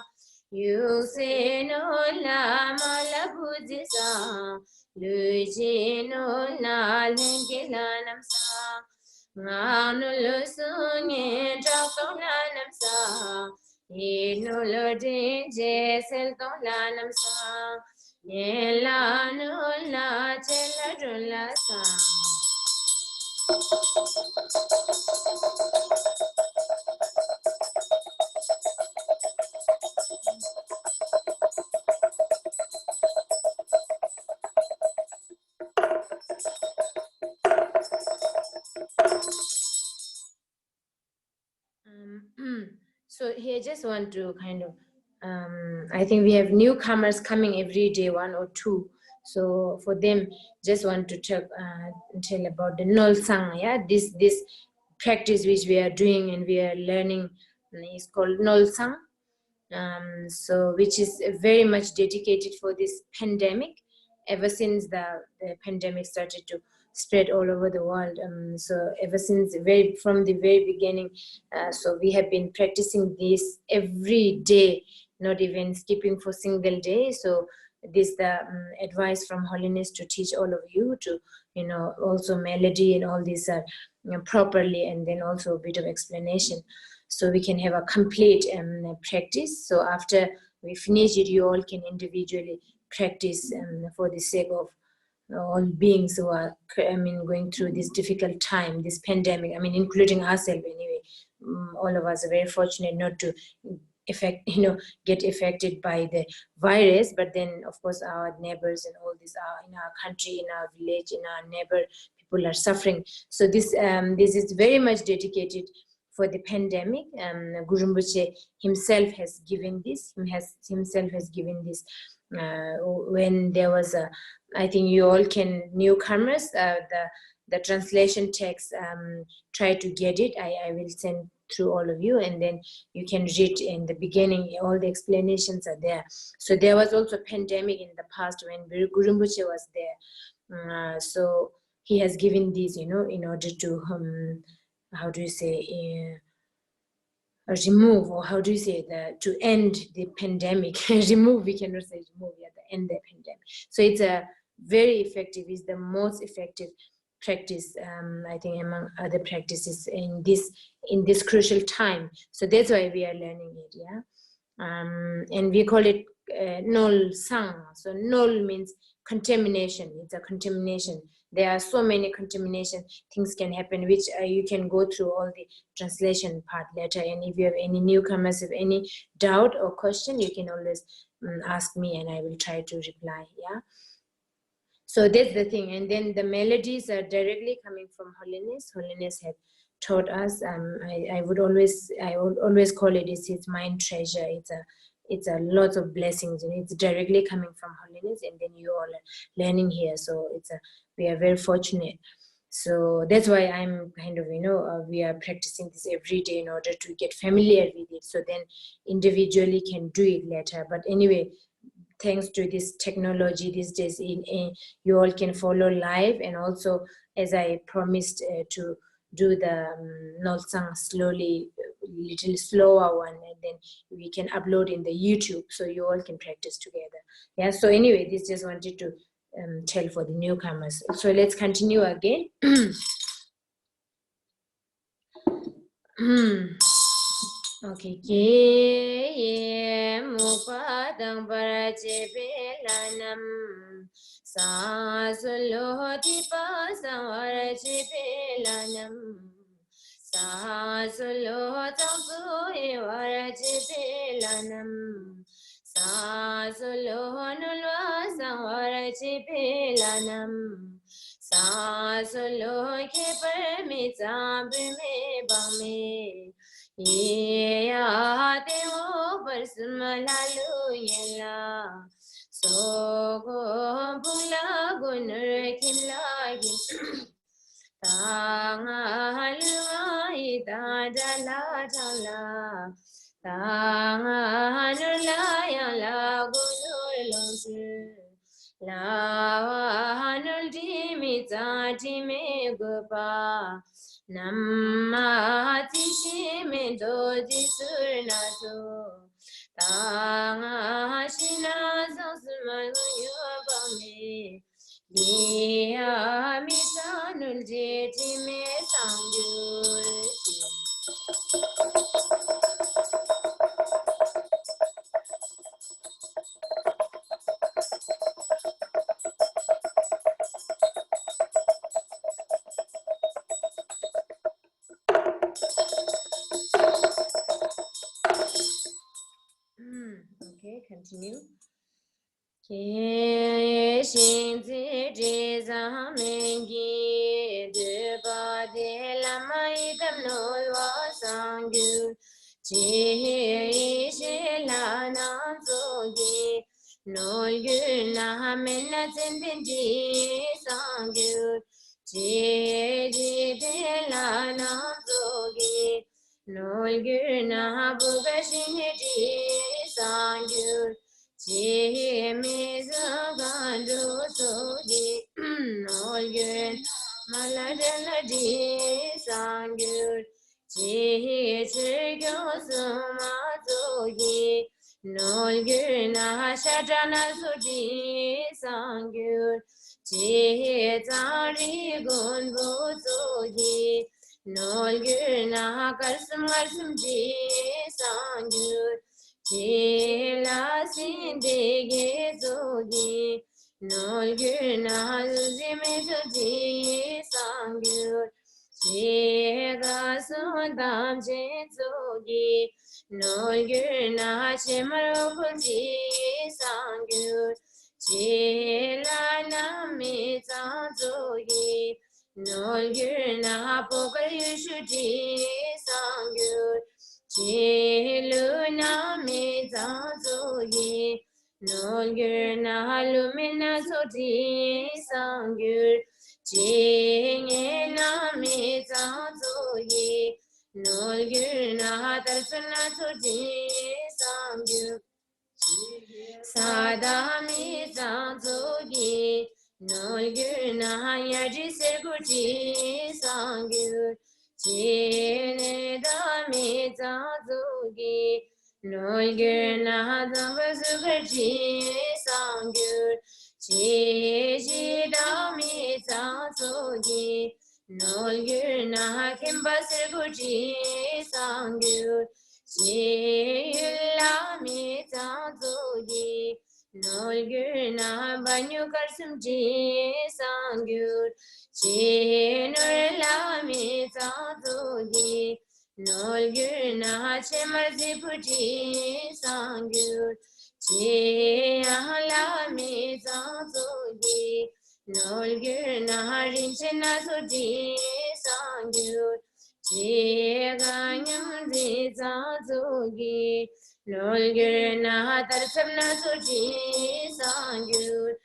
You say no la malabudisa. Luji no la lingilanamsa. Manulusungi drakolanamsa. Inulodin jesel tolanamsa. Yela no la cheladulasa. So here, just want to kind of, I think we have newcomers coming every day, 1 or 2. So for them, just want to tell about the Nolsang, yeah, this practice which we are doing and we are learning is called Nolsang. So which is very much dedicated for this pandemic, ever since the pandemic started to spread all over the world. So ever since from the very beginning, so we have been practicing this every day, not even skipping for single day. So this the advice from Holiness to teach all of you to, also melody and all these properly, and then also a bit of explanation, so we can have a complete practice. So after we finish it, you all can individually practice for the sake of all beings who are, going through this difficult time, this pandemic, including ourselves anyway. All of us are very fortunate not to get affected by the virus, but then of course our neighbors and all this are in our country, in our village, in our neighbor, people are suffering. So this is very much dedicated for the pandemic. Guru Rinpoche himself has given this. When there was a, I think you all can, newcomers, the translation text, try to get it. I will send through all of you, and then you can read in the beginning, all the explanations are there. So there was also a pandemic in the past when Guru Rinpoche was there. So he has given these, in order to, how do you say, remove, or how do you say that, to end the pandemic. Remove, we cannot say remove, yeah, the end the pandemic. So it's a very effective, is the most effective practice, I think, among other practices in this crucial time. So that's why we are learning it, yeah. And we call it Nolsang. So Nol means contamination. It's a contamination. There are so many contamination things can happen, which you can go through all the translation part later. And if you have any newcomers, have any doubt or question, you can always ask me, and I will try to reply. Yeah. So that's the thing. And then the melodies are directly coming from Holiness. Holiness had taught us. I would always call it, it's mind treasure. It's a lot of blessings, and it's directly coming from Holiness, and then you all are learning here. So we are very fortunate. So that's why I'm kind of, we are practicing this every day in order to get familiar with it. So then individually can do it later. But anyway, thanks to this technology these days, you all can follow live, and also, as I promised, to do the Nolsang slowly, little slower one, and then we can upload in the YouTube, so you all can practice together. Yeah. So anyway, this just wanted to tell for the newcomers. So let's continue again. Okay. Ye mupadang parachipilanam sa suloti pasavarachipilanam sa sulotang suivarachipilanam sa sulonulva savarachipilanam sa suloke parmitsam prime bame. Yeah, they over Malalu Yella. So go Bula Gunner Kimlagin. Tangalua ida dala dala. Tangalaya la gunur lonsu. La hanul dimi zati me gopa namma tishi me doji surna so tanga shina sasma yo me ya mi sanul jeti me sangyur Okay, continue. Ke shin zi zhi za men gi de ba de la mai dam no wa sang gu ji shi la na zo gi no yu na men na zin din ji sang gu ji de la na zo gi no yu na bu ga shin ji sang gu Ji mi za gan du so di no yun maladala di sang yu ji chi gyo su ma zo yi no yun na sha ja na su di sang yu ji za ri gun bu zo yi no yun na kar sum di sang yu Ji la sin de ge zo gi no yu na zi me zo ji sang yu ji ga su dam je zo gi no yu na che ma ro pu ji sang yu ji la na me za zo gi no yu na po ga yu shu ji sang yu Ji lu na mi za zo yi no yu na lu mi na so ji sang yu ji nge na mi za zo yi no yu na dar su na so ji sang yu sa da mi za zo yi no yu na ya ji se gu ji sang yu Ji ne da mi za zo gi no yu na da ba su ga ji sang yu ji da mi za zo gi no yu na kim ba su gu ji sang yu ji la mi za zo gi no yu na ba nyu kar sum ji sang yu Ji nur la mi za zo gi no yu na che ma zi pu ji sang yu ji la mi za zo gi no yu na rin che na zo ji sang yu ji ga nyam zi za zo gi no yu na tar sam na zo ji sang yu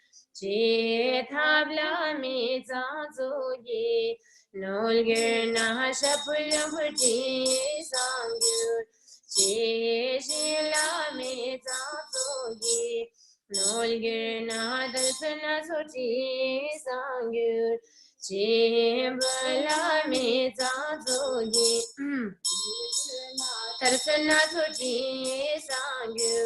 Ji thab la mi za zo gi no yu na sha pu yam pu ji sang yu ji la mi za zo gi no yu na dar su na so ji sang yu ji la mi za zo gi tar su na so ji sang yu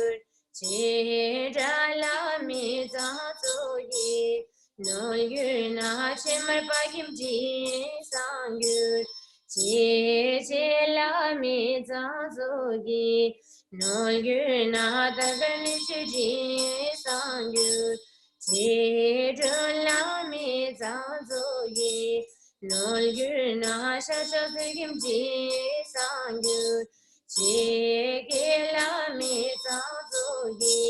Ji da la mi za zo yi no yu na che mar pa kim ji sang yu ji la mi za zo yi no yu na da ga ni shi ji sang yu ji la mi za zo yi no yu na sha sha kim ji sang yu Ji ge la mi za zo gi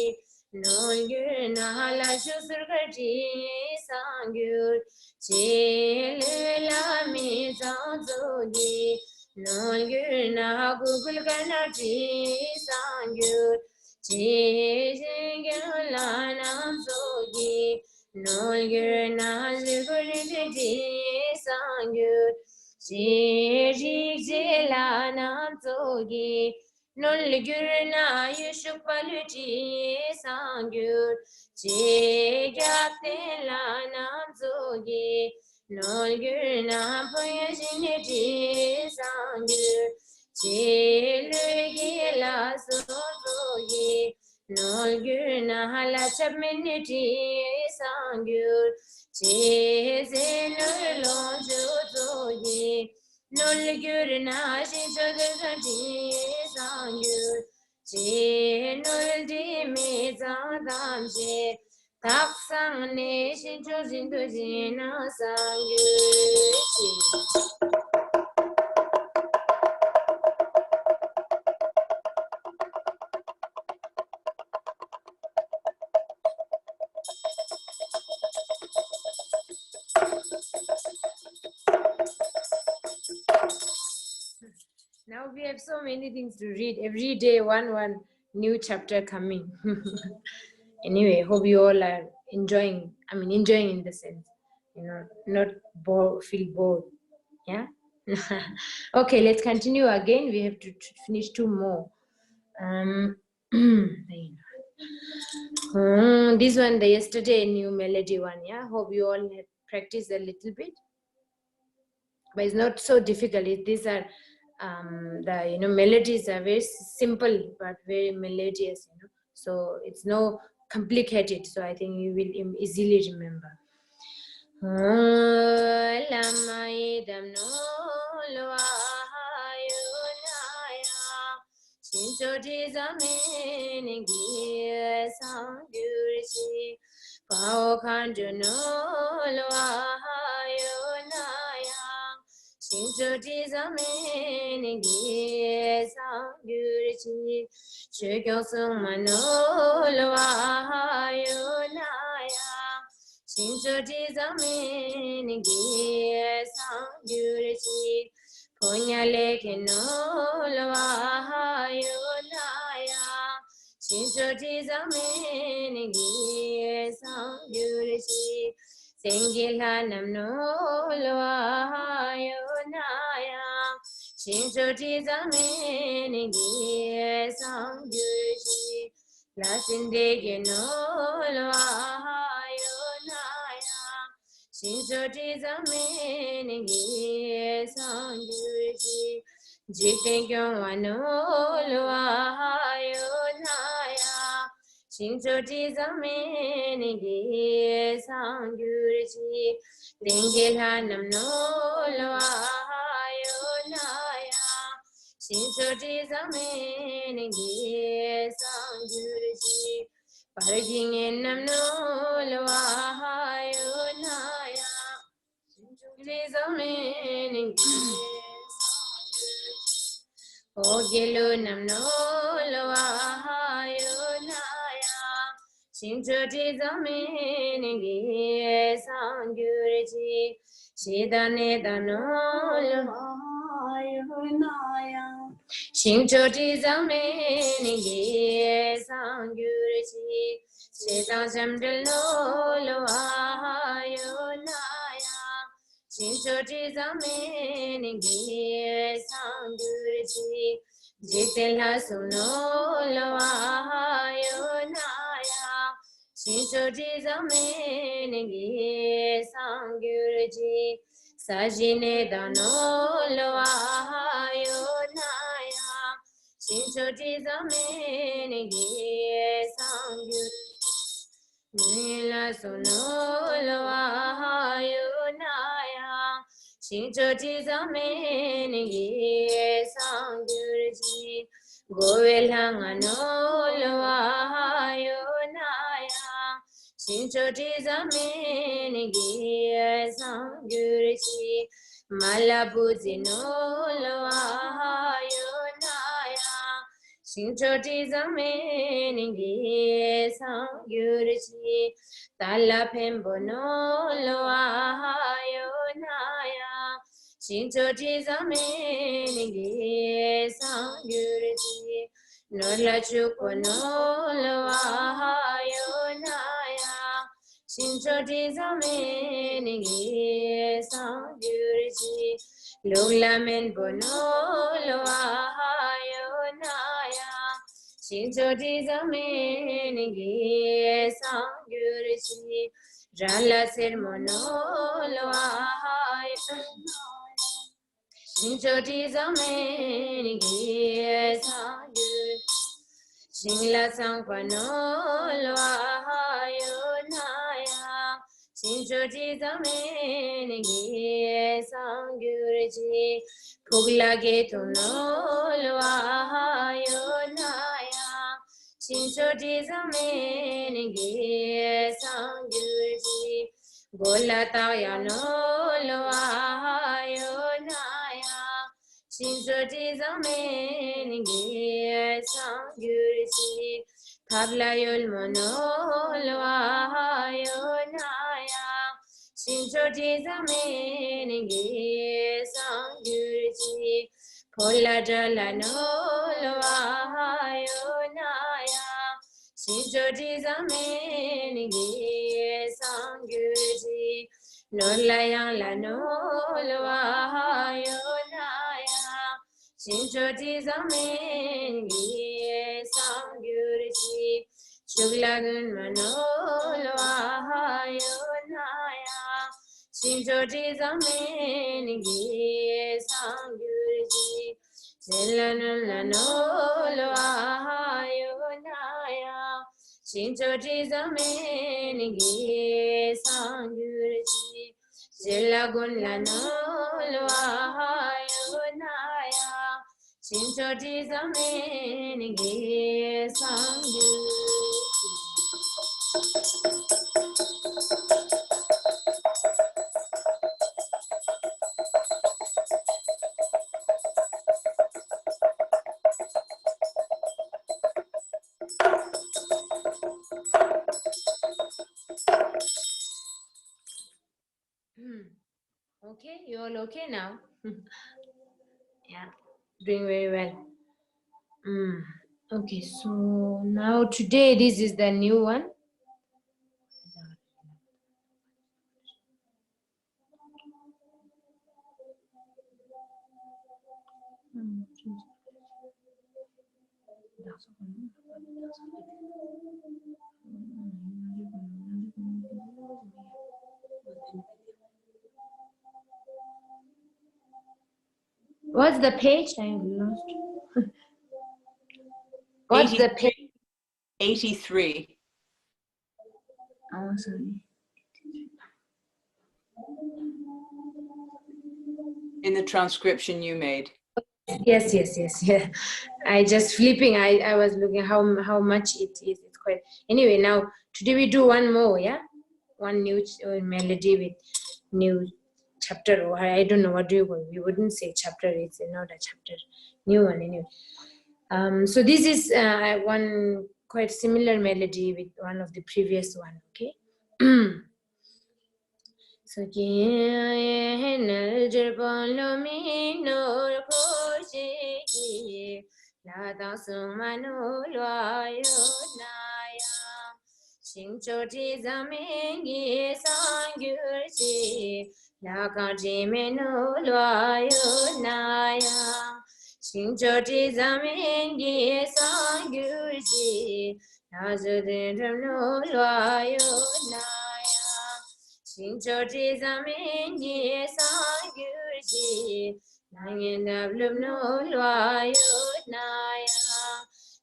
no yu na la shu sur ga ji sang yu ji la mi za zo gi no yu na gu gul ga na ji sang yu ji ge la na zo gi no yu na zi gu ri ji sang yu ji la nam zo gi nol gyur na yu shuk palu ji sang gyur ji gyap te la nam zo gi Nolgur na poyashiniti sangur Chilugi la sozogi Nolgur na halachapminiti sangur Chizinur lo jozogi Nolgur na shinchodagati sangur Chinul di mi zadamje Taksang ne shincho zinto jina sangyuchi. Now we have so many things to read. Every day, one new chapter coming. Anyway, hope you all are enjoying. I mean, enjoying in the sense, not feel bored. Yeah. Okay, let's continue again. We have to finish 2 more. This one, the yesterday new melody one. Yeah, hope you all have practiced a little bit, but it's not so difficult. These are the melodies are very simple but very melodious. So it's no complicated. So I think you will easily remember. Shinjoti zamini gi sangyurchi Ponyale kinolwa yunaya Shinjoti zamini gi sangyurchi Sengila namnolwa yunaya Shinjoti zamini gi sangyurchi Lasinde kinolwa Shinjoti zamini gi sangyurchi Jitengyo wanolwa yunaya Shinjoti zamini gi sangyurchi Lingilha namnolwa yunaya Shinjoti zamini gi sangyurchi Paragingen namnolwa yunaya Shinjoti zamini gi Ogelu namnolwa yunaya Shinjoti zamini gi sangyurchi Shidane danolwa yunaya Shinjoti zamini gi sangyurchi Shidang shamdalolwa yunaya Shinjoti zamini gi sangyurchi Jitela sunolwa yunaya Shinjoti zamini gi sangyurchi Sajine danolwa yunaya Shinjoti zamini gi sangyurchi Nila sunolwa yunaya Shinjoti zamini gi sangyurchi Govelhanga nolwa yunaya Shinjoti zamini gi sangyurchi Malabuzi nolwa yunaya Shinjoti zamini gi sangyurchi Talapembo nolwa yunaya Shinjoti zamini gi sangyurchi Nola chuko nolwa yunaya Shinjoti zamini gi sangyurchi Luglamen bonolwa yunaya Shinjoti zamini gi sangyurchi Rala sermonolo ay Shinchoti zameni giyesangu Shingla sangpanolo ayonaya Shinchoti zameni giyesangu Pugla getunolo ayonaya Shinchoti zameni giyesangu Gola taya no lo ayonaya Shinjoti zameni ge sangyurisi Pabla yulmono lo ayonaya Shinjoti zameni ge sangyurisi Pola jala no lo ayonaya Shinjoti zameni ge sangyurisi Nolayang la no lo ayonaya Shinchoti zamen giye sangyurisi Shuglagun manolo ayonaya Shinchoti zamen giye sangyurisi Zilanun la no lo ayonaya Shinchoti zamen giye sangyurisi Zilagun la no lo ayonaya Shinchoti zamen giye sangyurisi Okay, you all okay now? Yeah, doing very well. Okay, so now today this is the new one. What's the page? I lost. What's the page? 83. Oh, sorry. In the transcription you made. Yes. Yeah. I just flipping. I was looking how much it is. It's quite. Anyway, now today we do one more. Yeah, one new melody with new chapter. Or I don't know what do you call. We wouldn't say chapter. It's not a chapter. New one anyway. So this is one quite similar melody with one of the previous one. Okay. So yenal jirbalo minor koshi la da sumano loyo naya shinchoti zamengi sangyurchi la kaji meno loyo naya shinchoti zamengi sangyurchi la zudendro loyo naya Shinchoti zameni sangyurji Nangenda blumno lwayo naya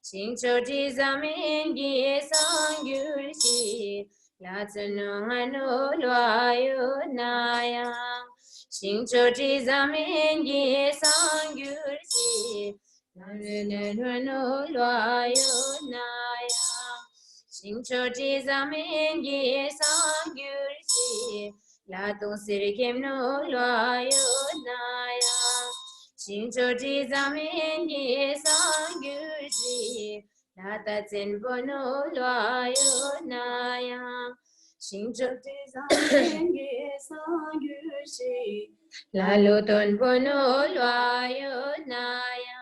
Shinchoti zameni sangyurji Latano hano lwayo naya Shinchoti zameni sangyurji Nangenda lwayo naya Shinchoti zameni sangyurji La ton sirikim no loyo naya Shinchoti zameni sangyurji La tatsen bono loyo naya Shinchoti zameni sangyurji La loton bono loyo naya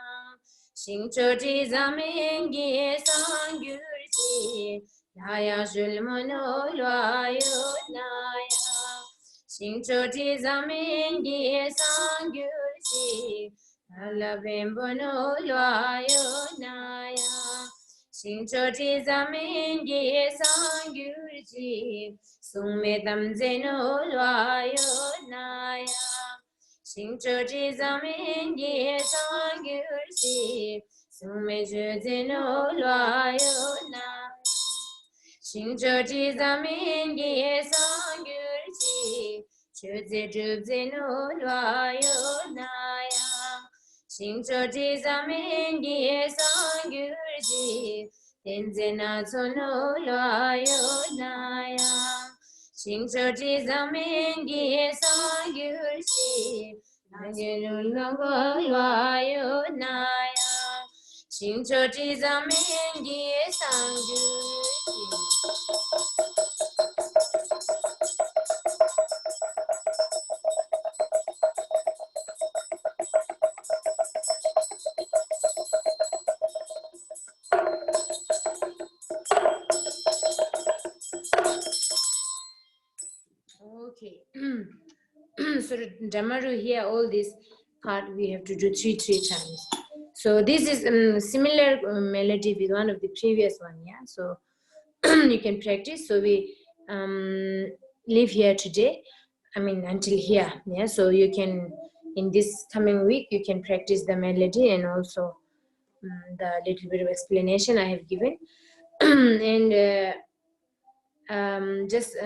Shinchoti zameni sangyurji Naya zulmono loyo naya Shinchoti zameni sangyurji Nala bembono loyo naya Shinchoti zamin ye sangyurji, sumedam zeno lwayo naya. Shinchoti zamin ye sangyurji, sumeju zeno lwayo naya. Shinchoti zamin ye sangyurji, chuzi zeno lwayo naya. Shinchoti zamin ye sangyurji, tenzena tsono lwayo naya. Shinchoti zamin ye sangyurji, nagenu logo lwayo naya. Shinchoti zamin ye sangyurji. Okay. So Dhamma, to hear all this part, we have to do three times. So this is similar melody with one of the previous one, yeah. So you can practice. So we live here today. I mean until here, yeah. So you can in this coming week you can practice the melody and also the little bit of explanation I have given, and. Just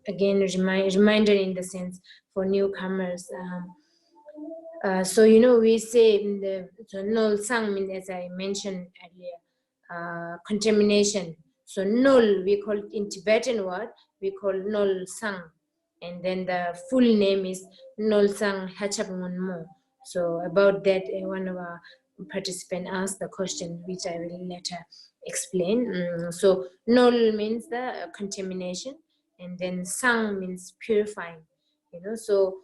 again reminder in the sense for newcomers. So we say in the Nolsang means, as I mentioned earlier, contamination. So Nol we call it in Tibetan word we call Nolsang, and then the full name is Nolsang Hachapmonmo. So about that, one of our participants asked the question, which I will later explain. So Nol means the contamination, and then Sang means purifying. So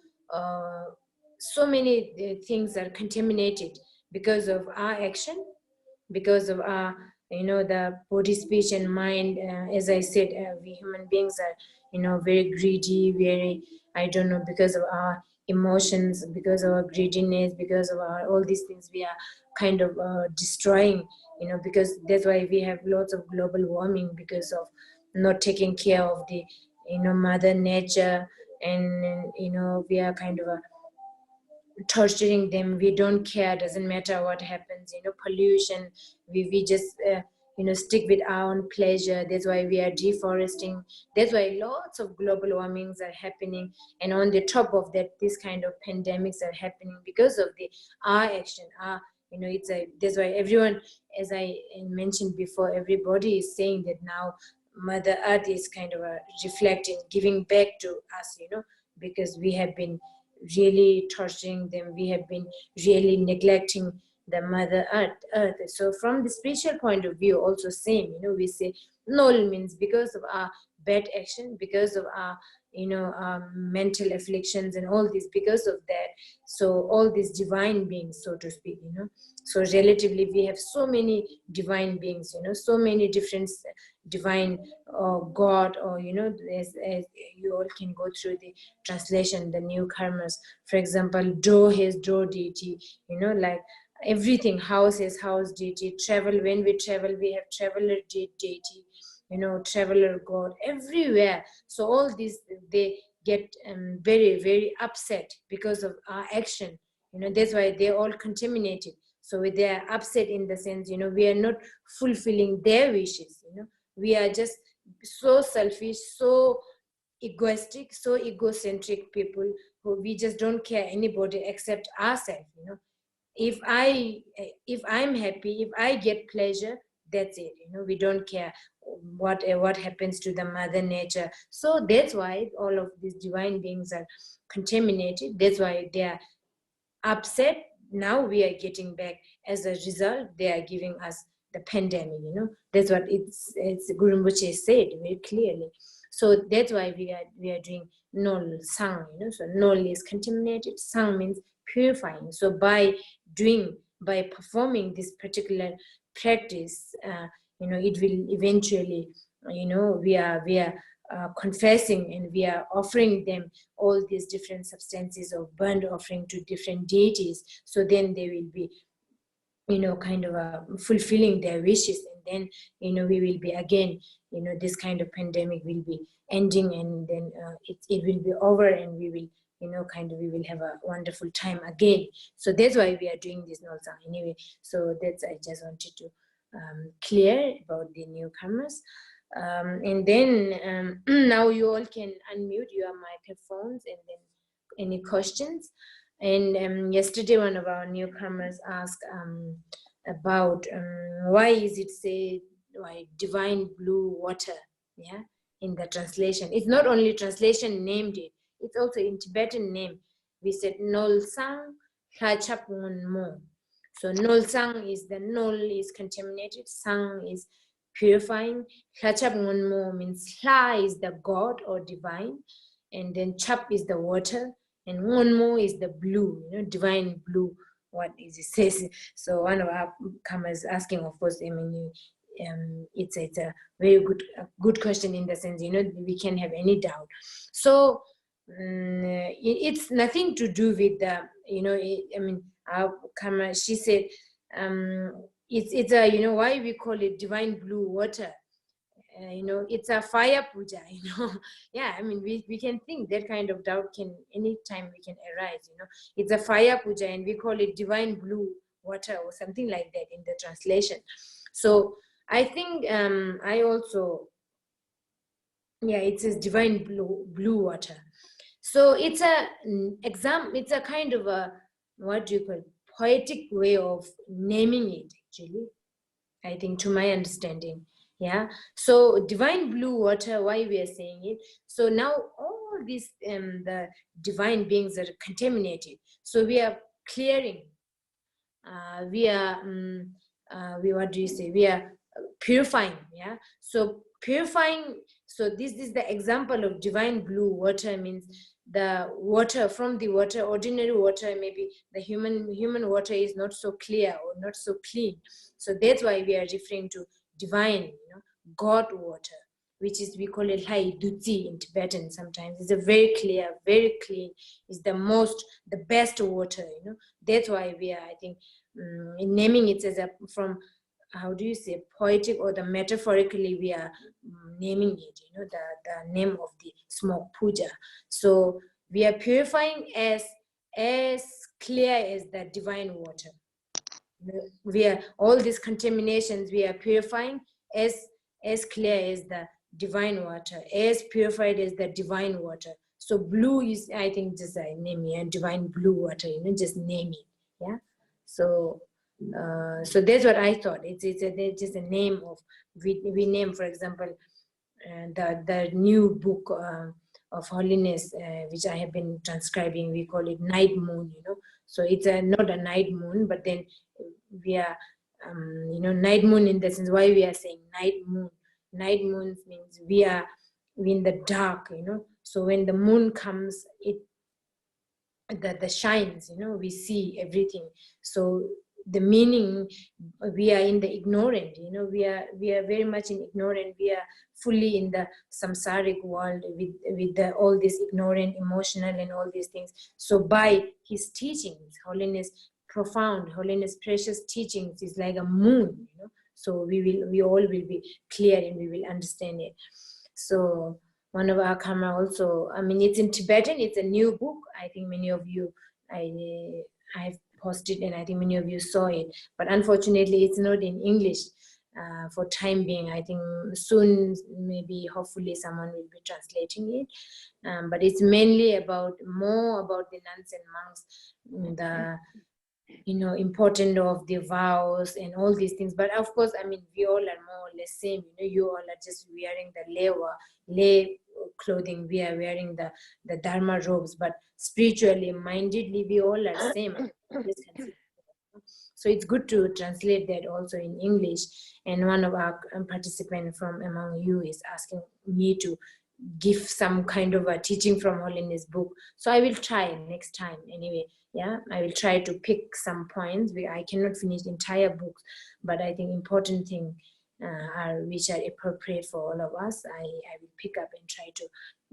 so many things are contaminated because of our action, because of our the body, speech, and mind. As I said, we human beings are very greedy, very, I don't know, because of our emotions, because of our greediness, because of our all these things, we are kind of destroying, because that's why we have lots of global warming, because of not taking care of the mother nature. And we are kind of torturing them. We don't care, doesn't matter what happens, pollution. We just stick with our own pleasure. That's why we are deforesting. That's why lots of global warmings are happening, and on the top of that, this kind of pandemics are happening because of our action. That's why everyone, as I mentioned before, everybody is saying that now Mother Earth is kind of reflecting, giving back to us, because we have been really torturing them. We have been really neglecting the Mother Earth. So from the spiritual point of view, also same, we say Nol means because of our bad action, because of our our mental afflictions and all this, because of that. So all these divine beings, so to speak, so relatively we have so many divine beings, so many different divine God, or as you all can go through the translation, the new karmas. For example, Do has Do deity, like everything. House has house deity. Travel, when we travel, we have traveler deity, traveler God everywhere. So all these, they get very, very upset because of our action. That's why they're all contaminated. So they are upset in the sense, we are not fulfilling their wishes. We are just so selfish, so egoistic, so egocentric people, who we just don't care anybody except ourselves. If I'm happy, if I get pleasure, that's it. We don't care what happens to the mother nature. So that's why all of these divine beings are contaminated. That's why they are upset. Now we are getting back. As a result, they are giving us the pandemic. That's what it's Guru Rinpoche said very clearly. So that's why we are doing Nol Sang. So Nol is contaminated, Sang means purifying. So by performing this particular practice, it will eventually, we are confessing, and we are offering them all these different substances of burnt offering to different deities. So then they will be kind of fulfilling their wishes, and then we will be again, this kind of pandemic will be ending, and then it will be over, and we will we will have a wonderful time again. So that's why we are doing this Nolsang anyway. So that's, I just wanted to clear about the newcomers. And then now you all can unmute your microphones, and then any questions. And yesterday one of our newcomers asked about why is it said why divine blue water, yeah, in the translation. It's not only translation named it, it's also in Tibetan name. We said Nolsang Mo. So Nolsang is the Nol is contaminated, Sang is purifying, Mo means Hla is the God or divine, and then Chap is the water, and Ngonmo is the blue, divine blue. What is it says? So one of our comers asking, of course, I mean, it's a very good question, in the sense, we can't have any doubt. So it's nothing to do with the, I mean, our camera, she said, it's a, why we call it divine blue water. It's a fire puja, yeah, I mean, we can think that kind of doubt can anytime we can arise, it's a fire puja, and we call it divine blue water or something like that in the translation. So I think I also, yeah, it says divine blue water. So it's it's a kind of a, what do you call it, poetic way of naming it, actually, I think, to my understanding. Yeah, so divine blue water, why we are saying it. So now all these the divine beings are contaminated, so we are clearing, we are what do you say, we are purifying. Yeah, so purifying. So this is the example of divine blue water, means the water, from the water, ordinary water, maybe the human water is not so clear or not so clean. So that's why we are referring to divine, God water, which is, we call it Hai Dutsi in Tibetan. Sometimes it's a very clear, very clean, is the best water, that's why we are, I think, in naming it as a, from, how do you say, poetic or the metaphorically, we are naming it, the name of the smoke puja. So we are purifying as clear as the divine water. We are, all these contaminations we are purifying as clear as the divine water, as purified as the divine water. So blue is, I think, just a name here, divine blue water, just name it. Yeah. So so that's what I thought. It's just a name of, we name, for example, the new book of holiness, which I have been transcribing, we call it night moon, so it's not a night moon, but then we are night moon, in the sense, why we are saying night moon. Night moon means we are in the dark, so when the moon comes, it the shines, we see everything. So the meaning, we are in the ignorant, we are very much in ignorant, we are fully in the samsaric world with all this ignorant, emotional, and all these things. So by his teachings, holiness, profound holiness, precious teachings, is like a moon, so we all will be clear, and we will understand it. So one of our camera also, I mean, it's in Tibetan, it's a new book. I think many of you, I've posted, and I think many of you saw it, but unfortunately it's not in English for time being. I think soon, maybe, hopefully someone will be translating it. But it's mainly more about the nuns and monks, the important of the vows and all these things. But of course, I mean, we all are more or less same. You all are just wearing the lay clothing. We are wearing the dharma robes, but spiritually, mindedly, we all are same. So it's good to translate that also in English. And one of our participants from among you is asking me to give some kind of a teaching from holiness book. So I will try next time anyway. Yeah, I will try to pick some points. I cannot finish entire books, but I think important thing which are appropriate for all of us, I will pick up and try to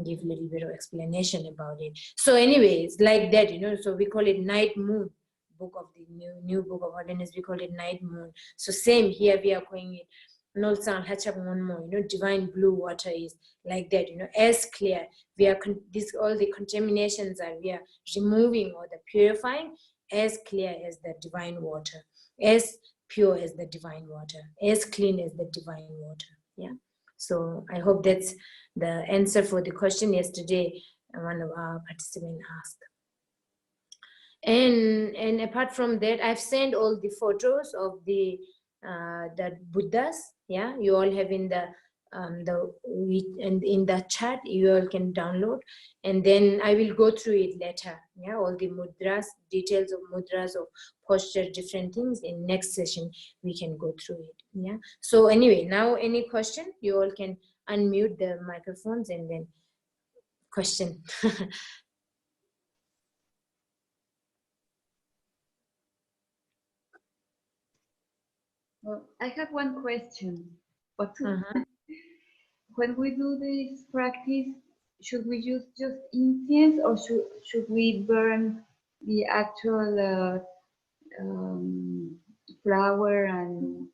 give a little bit of explanation about it. So anyway, it's like that, so we call it night moon, book of the new book of Holiness, we call it Night Moon. So same here, we are calling it Nolsang Instruction, divine blue water is like that, as clear. We are all the contaminations are we are removing or the purifying as clear as the divine water, as pure as the divine water, as clean as the divine water. Yeah. So I hope that's the answer for the question yesterday one of our participants asked. And apart from that, I've sent all the photos of the Buddhas. Yeah, you all have in the and in the chat you all can download, and then I will go through it later. Yeah, all the mudras, details of mudras, of posture, different things. In next session we can go through it. Yeah. So anyway, now any question, you all can unmute the microphones and then question. Well, I have one question. When we do this practice, should we use just incense, or should we burn the actual flower and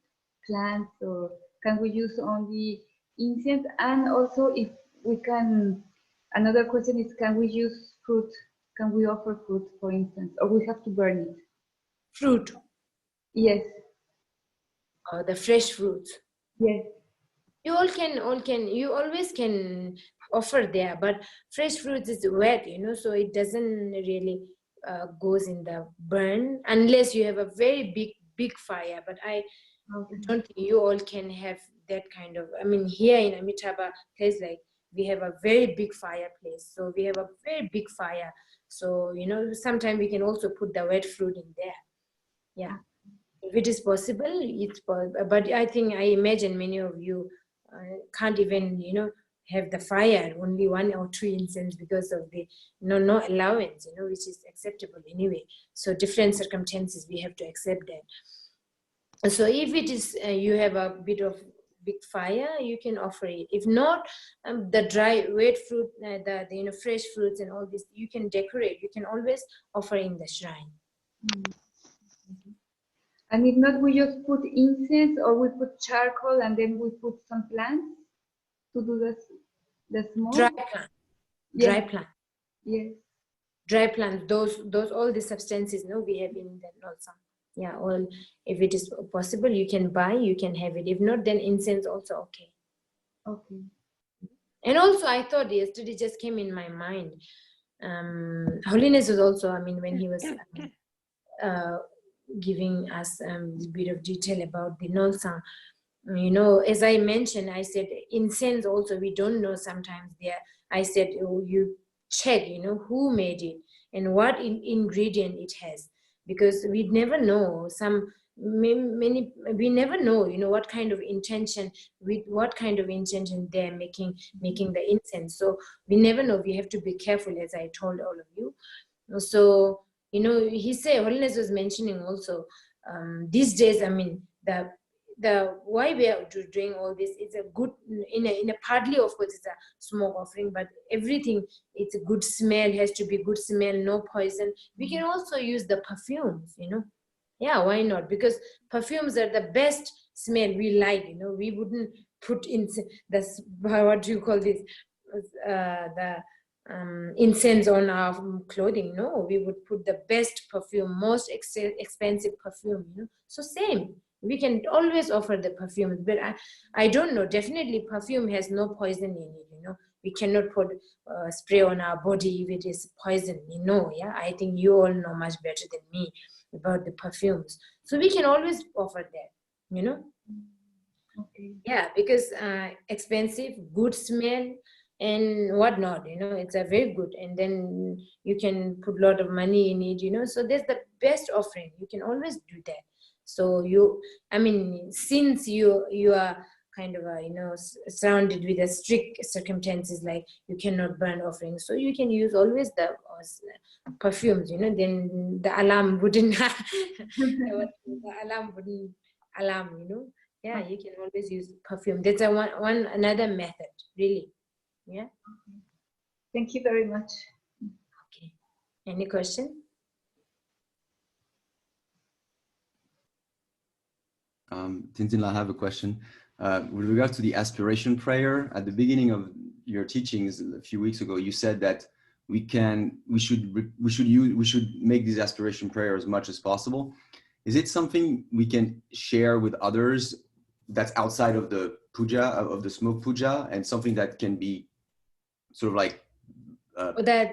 plants, or can we use only incense? And also, if we can, another question is, can we use fruit? Can we offer fruit, for instance, or we have to burn it? Fruit. Yes. The fresh fruits. Yes. You always can offer there, but fresh fruits is wet, so it doesn't really goes in the burn unless you have a very big fire. But I don't think you all can have that kind of, here in Amitabha place, like we have a very big fireplace, so we have a very big fire, so sometimes we can also put the wet fruit in there. Yeah, if it is possible, it's possible. But I imagine many of you can't even have the fire, only 1 or 2 incense, because of the no allowance, which is acceptable anyway. So different circumstances, we have to accept that. So if it is you have a bit of big fire, you can offer it. If not, the dry wet fruit, the fresh fruits and all this, you can decorate, you can always offer in the shrine. And if not, we just put incense, or we put charcoal, and then we put some plants to do the smoke. Dry plant. Yes. Dry plant. Yes. Dry plants. Those all the substances we have in the Nolsang. Yeah. All, if it is possible, you can buy. You can have it. If not, then incense also okay. Okay. And also, I thought yesterday just came in my mind. Holiness was also. When he was. Giving us a bit of detail about the Nolsang. As I mentioned, I said incense also, we don't know sometimes there. I said, you check, who made it and what ingredient it has, because we never know we never know, what kind of intention, with what kind of intention they're making the incense. So we never know. We have to be careful, as I told all of you. So, he said, Holiness was mentioning also, these days, the why we are doing all this is a good, in a partly, of course, it's a smoke offering, but everything, it's a good smell, has to be good smell, no poison. We can also use the perfumes, Yeah, why not? Because perfumes are the best smell we like, we wouldn't put in this, what do you call this, the incense on our clothing. No, we would put the best perfume, most expensive perfume, So same, we can always offer the perfume, but I don't know, definitely perfume has no poison in it, we cannot put spray on our body if it is poison, Yeah, I think you all know much better than me about the perfumes, so we can always offer that, Okay. Yeah, because expensive, good smell and whatnot, it's a very good, and then you can put a lot of money in it, so that's the best offering. You can always do that. So since you are kind of surrounded with a strict circumstances, like you cannot burn offerings, so you can use always the perfumes, then the alarm wouldn't alarm, Yeah, you can always use perfume. That's another method, really. Yeah. Thank you very much. Okay. Any question? Tintin, I have a question. With regard to the aspiration prayer, at the beginning of your teachings a few weeks ago, you said that we should make this aspiration prayer as much as possible. Is it something we can share with others that's outside of the puja, of the smoke puja, and something that can be sort of like the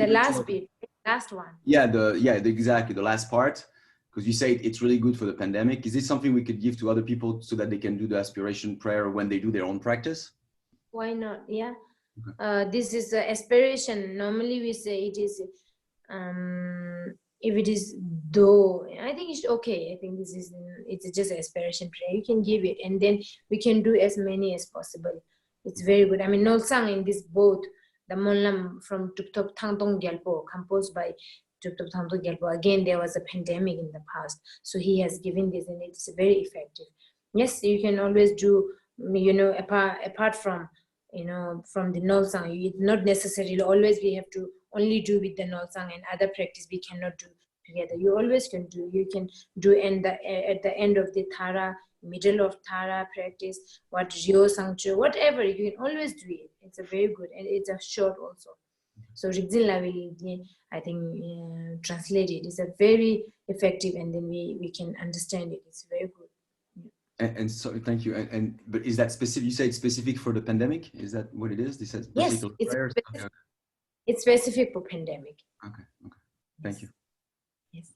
last bit, last one. Exactly, the last part, because you say it's really good for the pandemic. Is it something we could give to other people so that they can do the aspiration prayer when they do their own practice? Why not? Yeah. Okay. This is the aspiration. Normally we say it is if it is though, I think it's okay. I think it's just aspiration prayer. You can give it, and then we can do as many as possible. It's very good. I mean, Nolsang in this boat, the Monlam from Tuktop Tangtong Gyalpo, composed by Tuktop Tangtong Gyalpo. Again, there was a pandemic in the past, so he has given this, and it's very effective. Yes, you can always do, apart from, from the Nolsang, not necessarily always we have to only do with the Nolsang, and other practice we cannot do together. You always can do. You can do at the end of the Thara, middle of Thara practice, what Ryo Sangcho, whatever, you can always do it. It's a very good, and it's a short also. So Rigzilla will, I think, translate it. It's a very effective, and then we can understand it. It's very good. And so, thank you. But is that specific? You say it's specific for the pandemic? Is that what it is? This has yes, it's specific for pandemic. Okay. Thank you. Yes.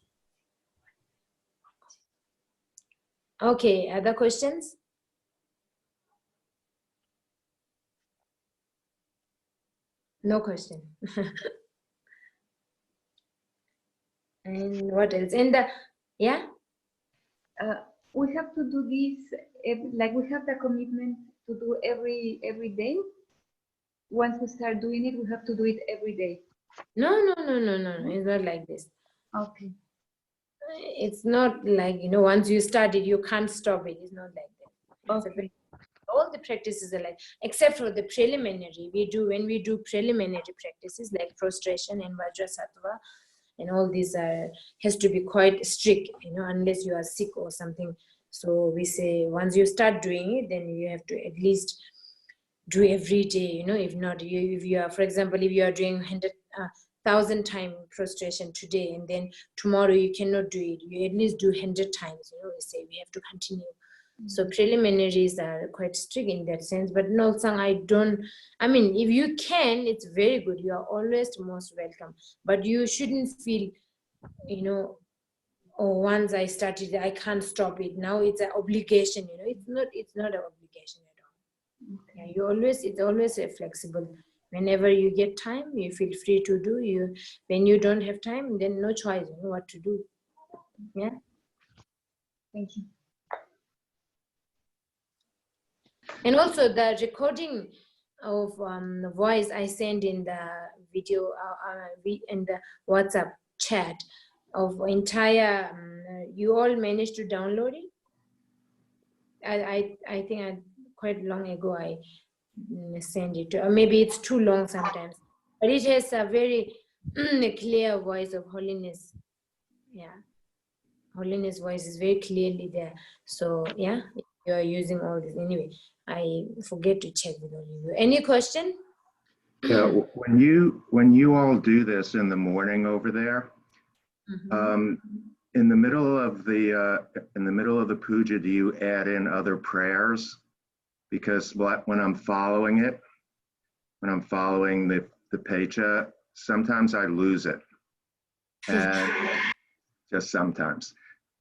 Okay. Other questions? No question. And what else? And yeah. We have to do this, like we have the commitment to do every day. Once we start doing it, we have to do it every day. No. It's not like this. Okay. It's not like, once you start it, you can't stop it. It's not like that. Okay. All the practices are like, except for the preliminary. When we do preliminary practices like prostration and Vajrasattva, and all these has to be quite strict, unless you are sick or something. So we say once you start doing it, then you have to at least do every day. If not, if you are, for example, if you are doing 1,000 times prostration today, and then tomorrow you cannot do it, you at least do 100 times. We say we have to continue. So preliminaries are quite strict in that sense, but Nolsang, if you can, it's very good. You are always most welcome, but you shouldn't feel, once I started, I can't stop it. Now it's an obligation, it's not an obligation at all. Okay. Yeah, it's always flexible. Whenever you get time, you feel free to do. When you don't have time, then no choice, what to do. Yeah. Thank you. And also the recording of the voice I send in the video, in the WhatsApp chat of entire, you all managed to download it? I think quite long ago I sent it to, or maybe it's too long sometimes, but it has a very clear voice of holiness. Yeah. Holiness voice is very clearly there. So yeah, you are using all this anyway. I forget to check with all of you. Any question? Yeah, when you all do this in the morning over there, in the middle of the puja, do you add in other prayers? Because when I'm following the pecha, sometimes I lose it, and just sometimes,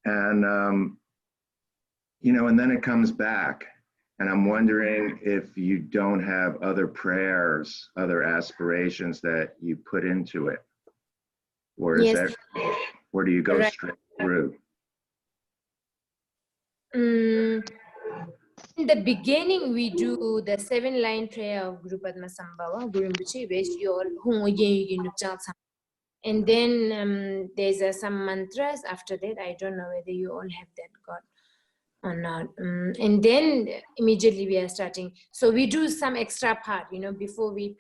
and and then it comes back. And I'm wondering if you don't have other prayers, other aspirations that you put into it, or is Yes. or do you go straight through? In the beginning, we do the 7-line prayer of Guru Padma Sambhava, Guru Rinpoche, which you all, and then there's some mantras after that. I don't know whether you all have that got or not. And then immediately we are starting. So we do some extra part, before we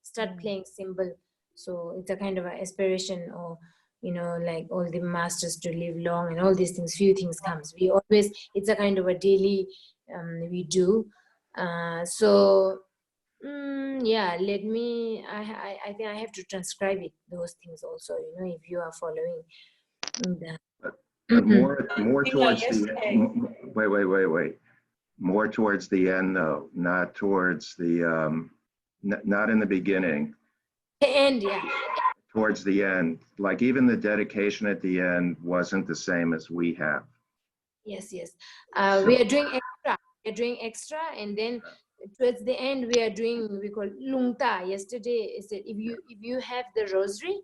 start playing cymbal. So it's a kind of an aspiration, or like all the masters to live long and all these things, few things comes. We always, it's a kind of a daily we do. So yeah, let me, I think I have to transcribe it, those things also, if you are following that. But more towards the wait. More towards the end though, not towards the not in the beginning. The end, yeah. Towards the end, like even the dedication at the end wasn't the same as we have. Yes. We are doing extra. We are doing extra, and then towards the end we are doing, we call lungta. Yesterday is that if you have the rosary,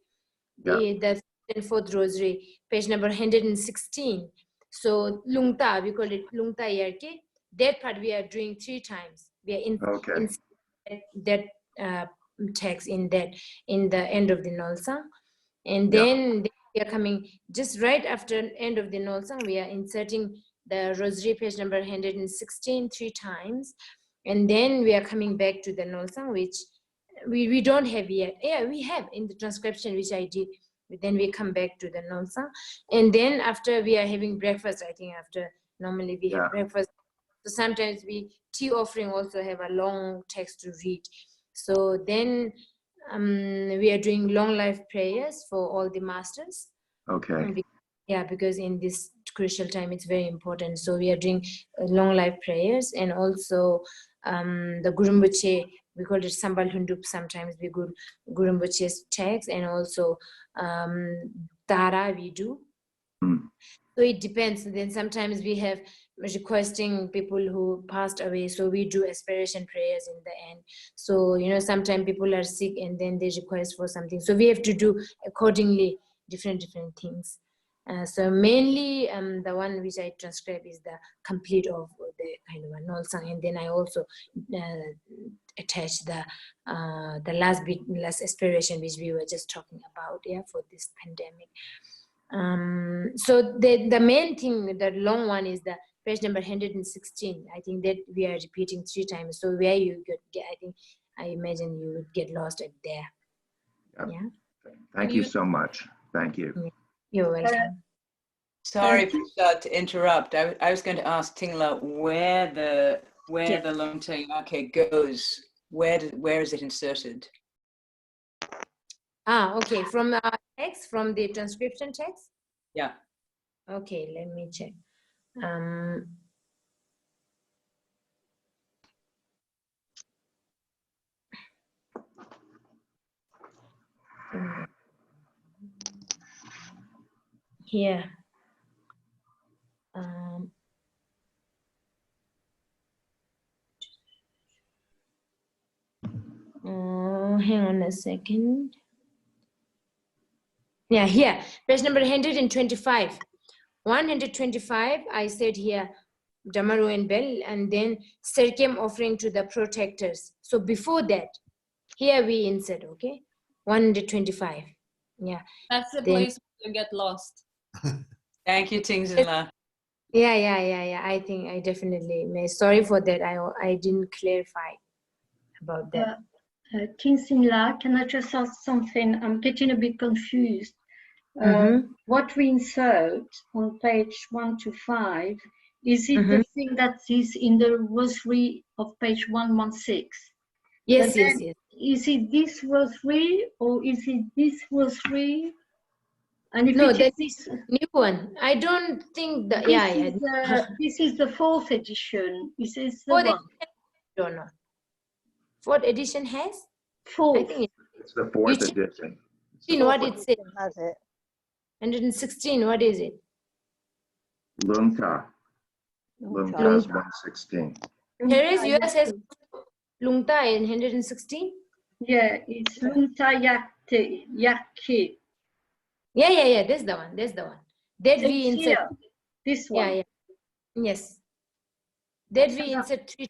the fourth rosary, page number 116. So lungta, we call it lungta yarke. That part we are doing 3 times. We are in that text in the end of the Nolsang, and then we are coming just right after end of the Nolsang. We are inserting the rosary, page number 116, 3 times, and then we are coming back to the Nolsang, which we don't have yet. Yeah, we have in the transcription which I did. Then we come back to the Nolsang, and then after we are having breakfast. I think after normally we have breakfast. So sometimes tea offering also have a long text to read. So then we are doing long life prayers for all the masters. Okay. Yeah, because in this crucial time it's very important. So we are doing long life prayers, and also the Gurumbuche, we call it Sambal Hundup, sometimes we do Gurumbuche's text, and also Tara we do. So it depends. Then sometimes we have requesting people who passed away, so we do aspiration prayers in the end. So sometimes people are sick and then they request for something, so we have to do accordingly different things. So mainly the one which I transcribe is the complete of the kind of a Nolsang, and then I also attach the last aspiration which we were just talking about, for this pandemic. So the main thing, the long one, is the page number 116. I think that we are repeating 3 times. So where you get, I imagine you would get lost at there. Yep. Thank you so much. Thank you. You're welcome. Sorry to interrupt. I was going to ask Tingla where the Longtang Yake goes. Where is it inserted? Okay. From the text, from the transcription text? Yeah. Okay, let me check. Here. Hang on a second. Yeah, here, page number 125. 125, I said here, Damaru and Bell, and then Serkem offering to the protectors. So before that, here we insert, okay? 125. Yeah. That's the place where you get lost. Thank you, Tingla. Yeah. I think I definitely may. Sorry for that. I didn't clarify about that. King Simla, can I just ask something? I'm getting a bit confused. What we insert on page 1 to 5, is it the thing that is in the rosary of page 116? Yes. Is it this rosary or is it this rosary? And if no, that's this new one. I don't think that. This is the 4th edition. Is this the 4th one? edition? I don't know. 4th edition has? 4th. I think it's the 4th edition. What it says? 116. What is it? Lungta. Lungta is 116. Therese, yours says Lungta in 116? Yeah, it's Lungta Yake. Yeah. That's the one. That we insert. This one. Yeah. Yes. That we insert 3.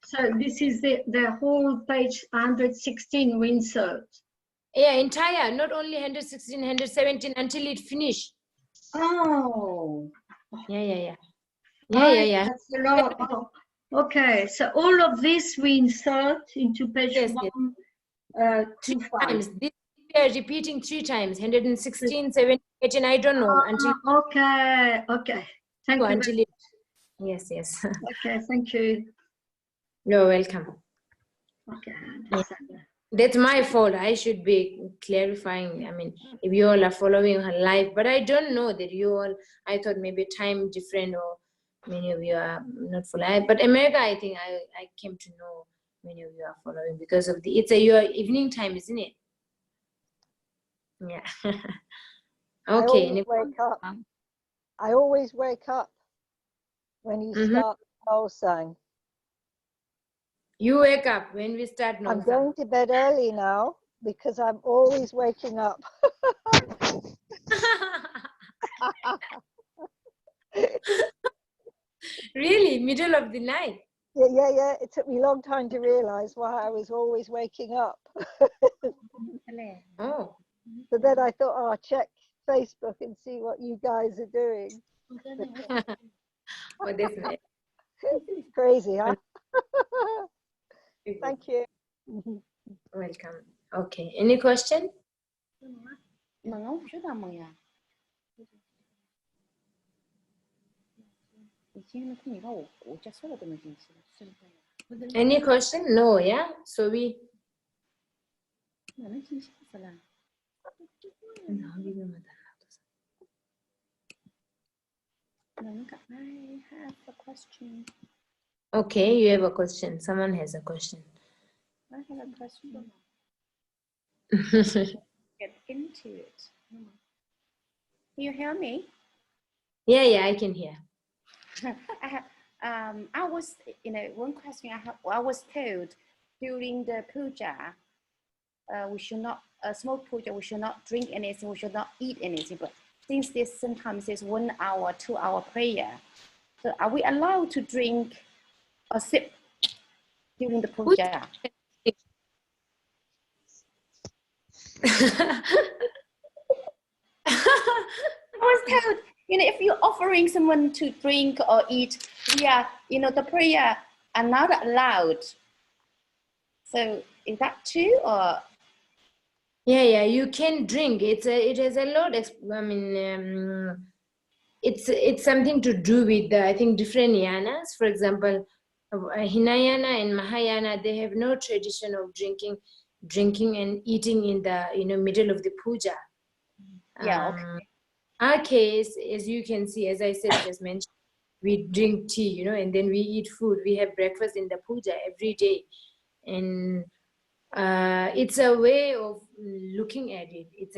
So this is the whole page 116 we insert. Yeah, entire, not only 116, 117 until it finish. Oh. Yeah. That's a lot. Oh. Okay, so all of this we insert into page 1 to 5. Times. This we are repeating 3 times, 116, 17, 18, I don't know. Until Okay. Thank you. until it, yes. Okay, thank you. You're welcome. Okay. That's my fault. I should be clarifying. I mean, if you all are following her live, but I don't know that you all, I thought maybe time different or many of you are not following. But America, I think I came to know many of you are following because of the, it's your evening time, isn't it? Yeah. Okay. I always wake up when you start Nolsang. You wake up when we start Nolsang. I'm going to bed early now because I'm always waking up. Really? Middle of the night? Yeah. It took me a long time to realize why I was always waking up. Oh. But then I thought, oh, I'll check Facebook and see what you guys are doing. Oh, that's nice. Crazy, huh? Thank you. Welcome. Okay. Any question? Any question? No, yeah? So we... I have a question. Okay, you have a question. Someone has a question. I have a question. Get into it. Can you hear me? Yeah, I can hear. I have. I was, one question I was told during the puja, we should not smoke puja. We should not drink anything. We should not eat anything. But since this sometimes is 1 hour, 2 hour prayer, so are we allowed to drink or sip during the puja? I was told, if you're offering someone to drink or eat, the prayer are not allowed. So is that true or? Yeah, you can drink. It has a lot. I mean, it's something to do with I think different yanas. For example, Hinayana and Mahayana, they have no tradition of drinking and eating in the middle of the puja. Yeah. Okay. Our case, as you can see, as I said, just mentioned, we drink tea, and then we eat food. We have breakfast in the puja every day, and it's a way of looking at it. It's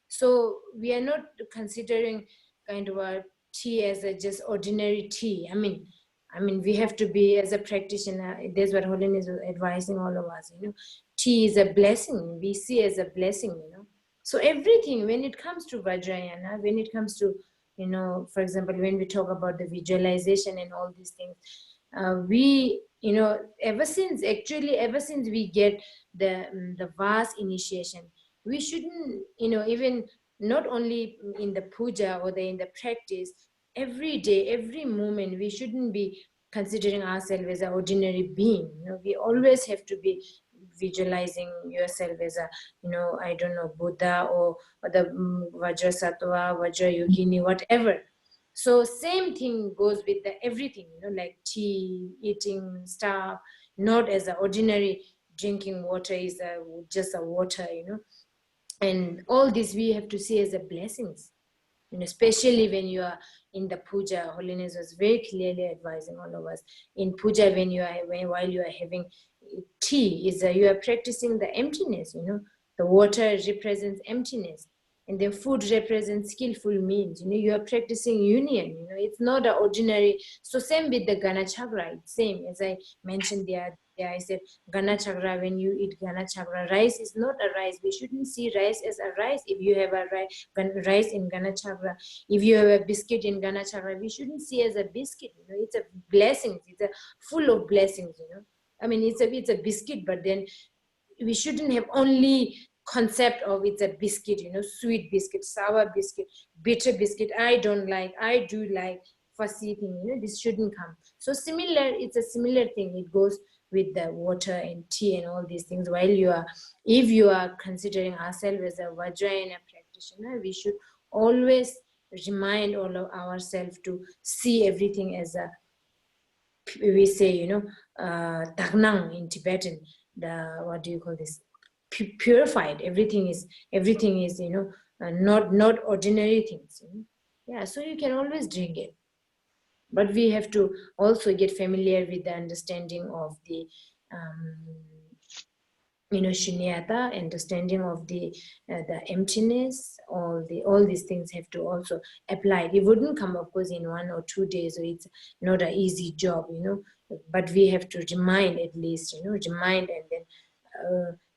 so we are not considering kind of a tea as a just ordinary tea. I mean, we have to be, as a practitioner, that's what Holiness is advising all of us. Tea is a blessing. We see as a blessing. So everything, when it comes to Vajrayana, when it comes to, for example, when we talk about the visualization and all these things, we, ever since we get the vast initiation, we shouldn't, even not only in the puja or in the practice, every day, every moment, we shouldn't be considering ourselves as an ordinary being. We always have to be visualizing yourself as a, I don't know, Buddha or the Vajrasattva, Vajrayogini, whatever. So same thing goes with everything, like tea, eating stuff, not as an ordinary drinking water is just a water, and all this we have to see as a blessings, especially when you are in the puja. Holiness was very clearly advising all of us in puja, while you are having tea, you are practicing the emptiness. The water represents emptiness, and the food represents skillful means. You are practicing union. It's not an ordinary. So same with the Gana Chakra. It's same as I mentioned there. I said Gana Chakra. When you eat Gana Chakra, rice is not a rice. We shouldn't see rice as a rice. If you have a rice in Gana Chakra, if you have a biscuit in Gana Chakra, we shouldn't see as a biscuit. It's a blessing. It's a full of blessings. I mean, it's a biscuit, but then we shouldn't have only concept of it's a biscuit, sweet biscuit, sour biscuit, bitter biscuit. I don't like, I do like, fussy thing, this shouldn't come. So it's a similar thing. It goes with the water and tea and all these things. While you are, if you are considering ourselves as a Vajrayana practitioner, we should always remind all of ourselves to see everything as a, we say, Tagnang in Tibetan, the, what do you call this? Purified. Everything is, not ordinary things. Yeah, so you can always drink it. But we have to also get familiar with the understanding of the, shunyata, understanding of the emptiness. All these things have to also apply. It wouldn't come, of course, in 1 or 2 days, so it's not an easy job, But we have to remind, at least, remind, and then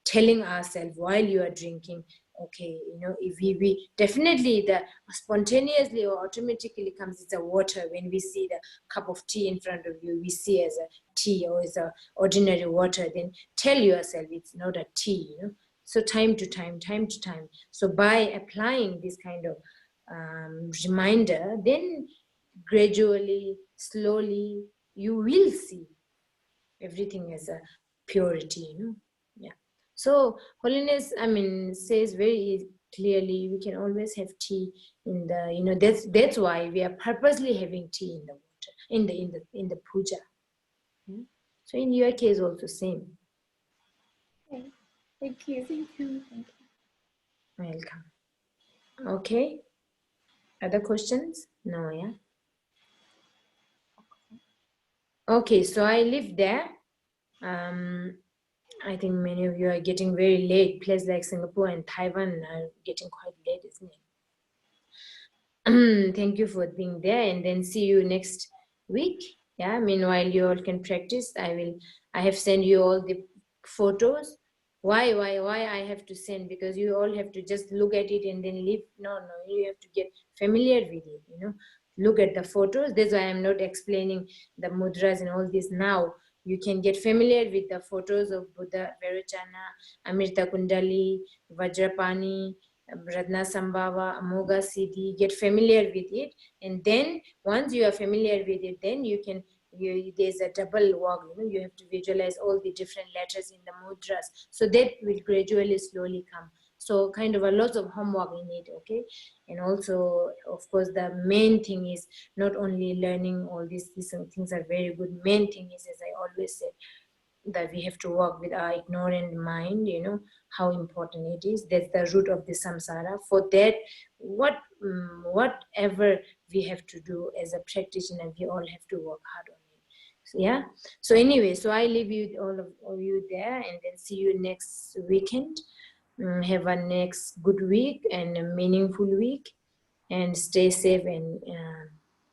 telling ourselves while you are drinking, okay, if we definitely, the spontaneously or automatically comes, it's a water. When we see the cup of tea in front of you, we see as a tea or as a ordinary water, then tell yourself it's not a tea, So time to time. So by applying this kind of reminder, then gradually, slowly, you will see everything as a purity, Yeah. So Holiness, says very clearly, we can always have tea in the, that's why we are purposely having tea in the water, in the puja. Yeah? So in your case also same. Okay. Thank you. Welcome. Okay. Other questions? No, yeah. Okay, so I live there. I think many of you are getting very late. Places like Singapore and Taiwan are getting quite late, isn't it? Thank you for being there, and then see you next week. Yeah, meanwhile you all can practice. I have sent you all the photos. Why I have to send? Because you all have to just look at it and then leave. No, you have to get familiar with it, Look at the photos. That's why I'm not explaining the mudras and all this now. You can get familiar with the photos of Buddha, Vairocana, Amrita Kundali, Vajrapani, Radna Sambhava, Amoga Siddhi. Get familiar with it, and then once you are familiar with it, then you can, there's a double walk, you have to visualize all the different letters in the mudras. So that will gradually, slowly come. So kind of a lot of homework in it, okay? And also, of course, the main thing is not only learning all these things are very good. Main thing is, as I always said, that we have to work with our ignorant mind, how important it is. That's the root of the samsara. For that, whatever we have to do as a practitioner, we all have to work hard on it. So, yeah. So anyway, so I leave you all of you there, and then see you next weekend. Have a next good week and a meaningful week, and stay safe and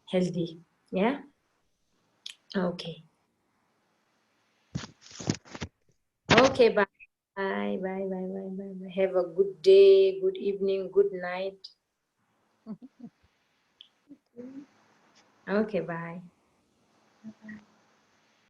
healthy. Yeah. Okay. Okay. Bye. Bye. Have a good day, good evening, good night. Okay. Bye.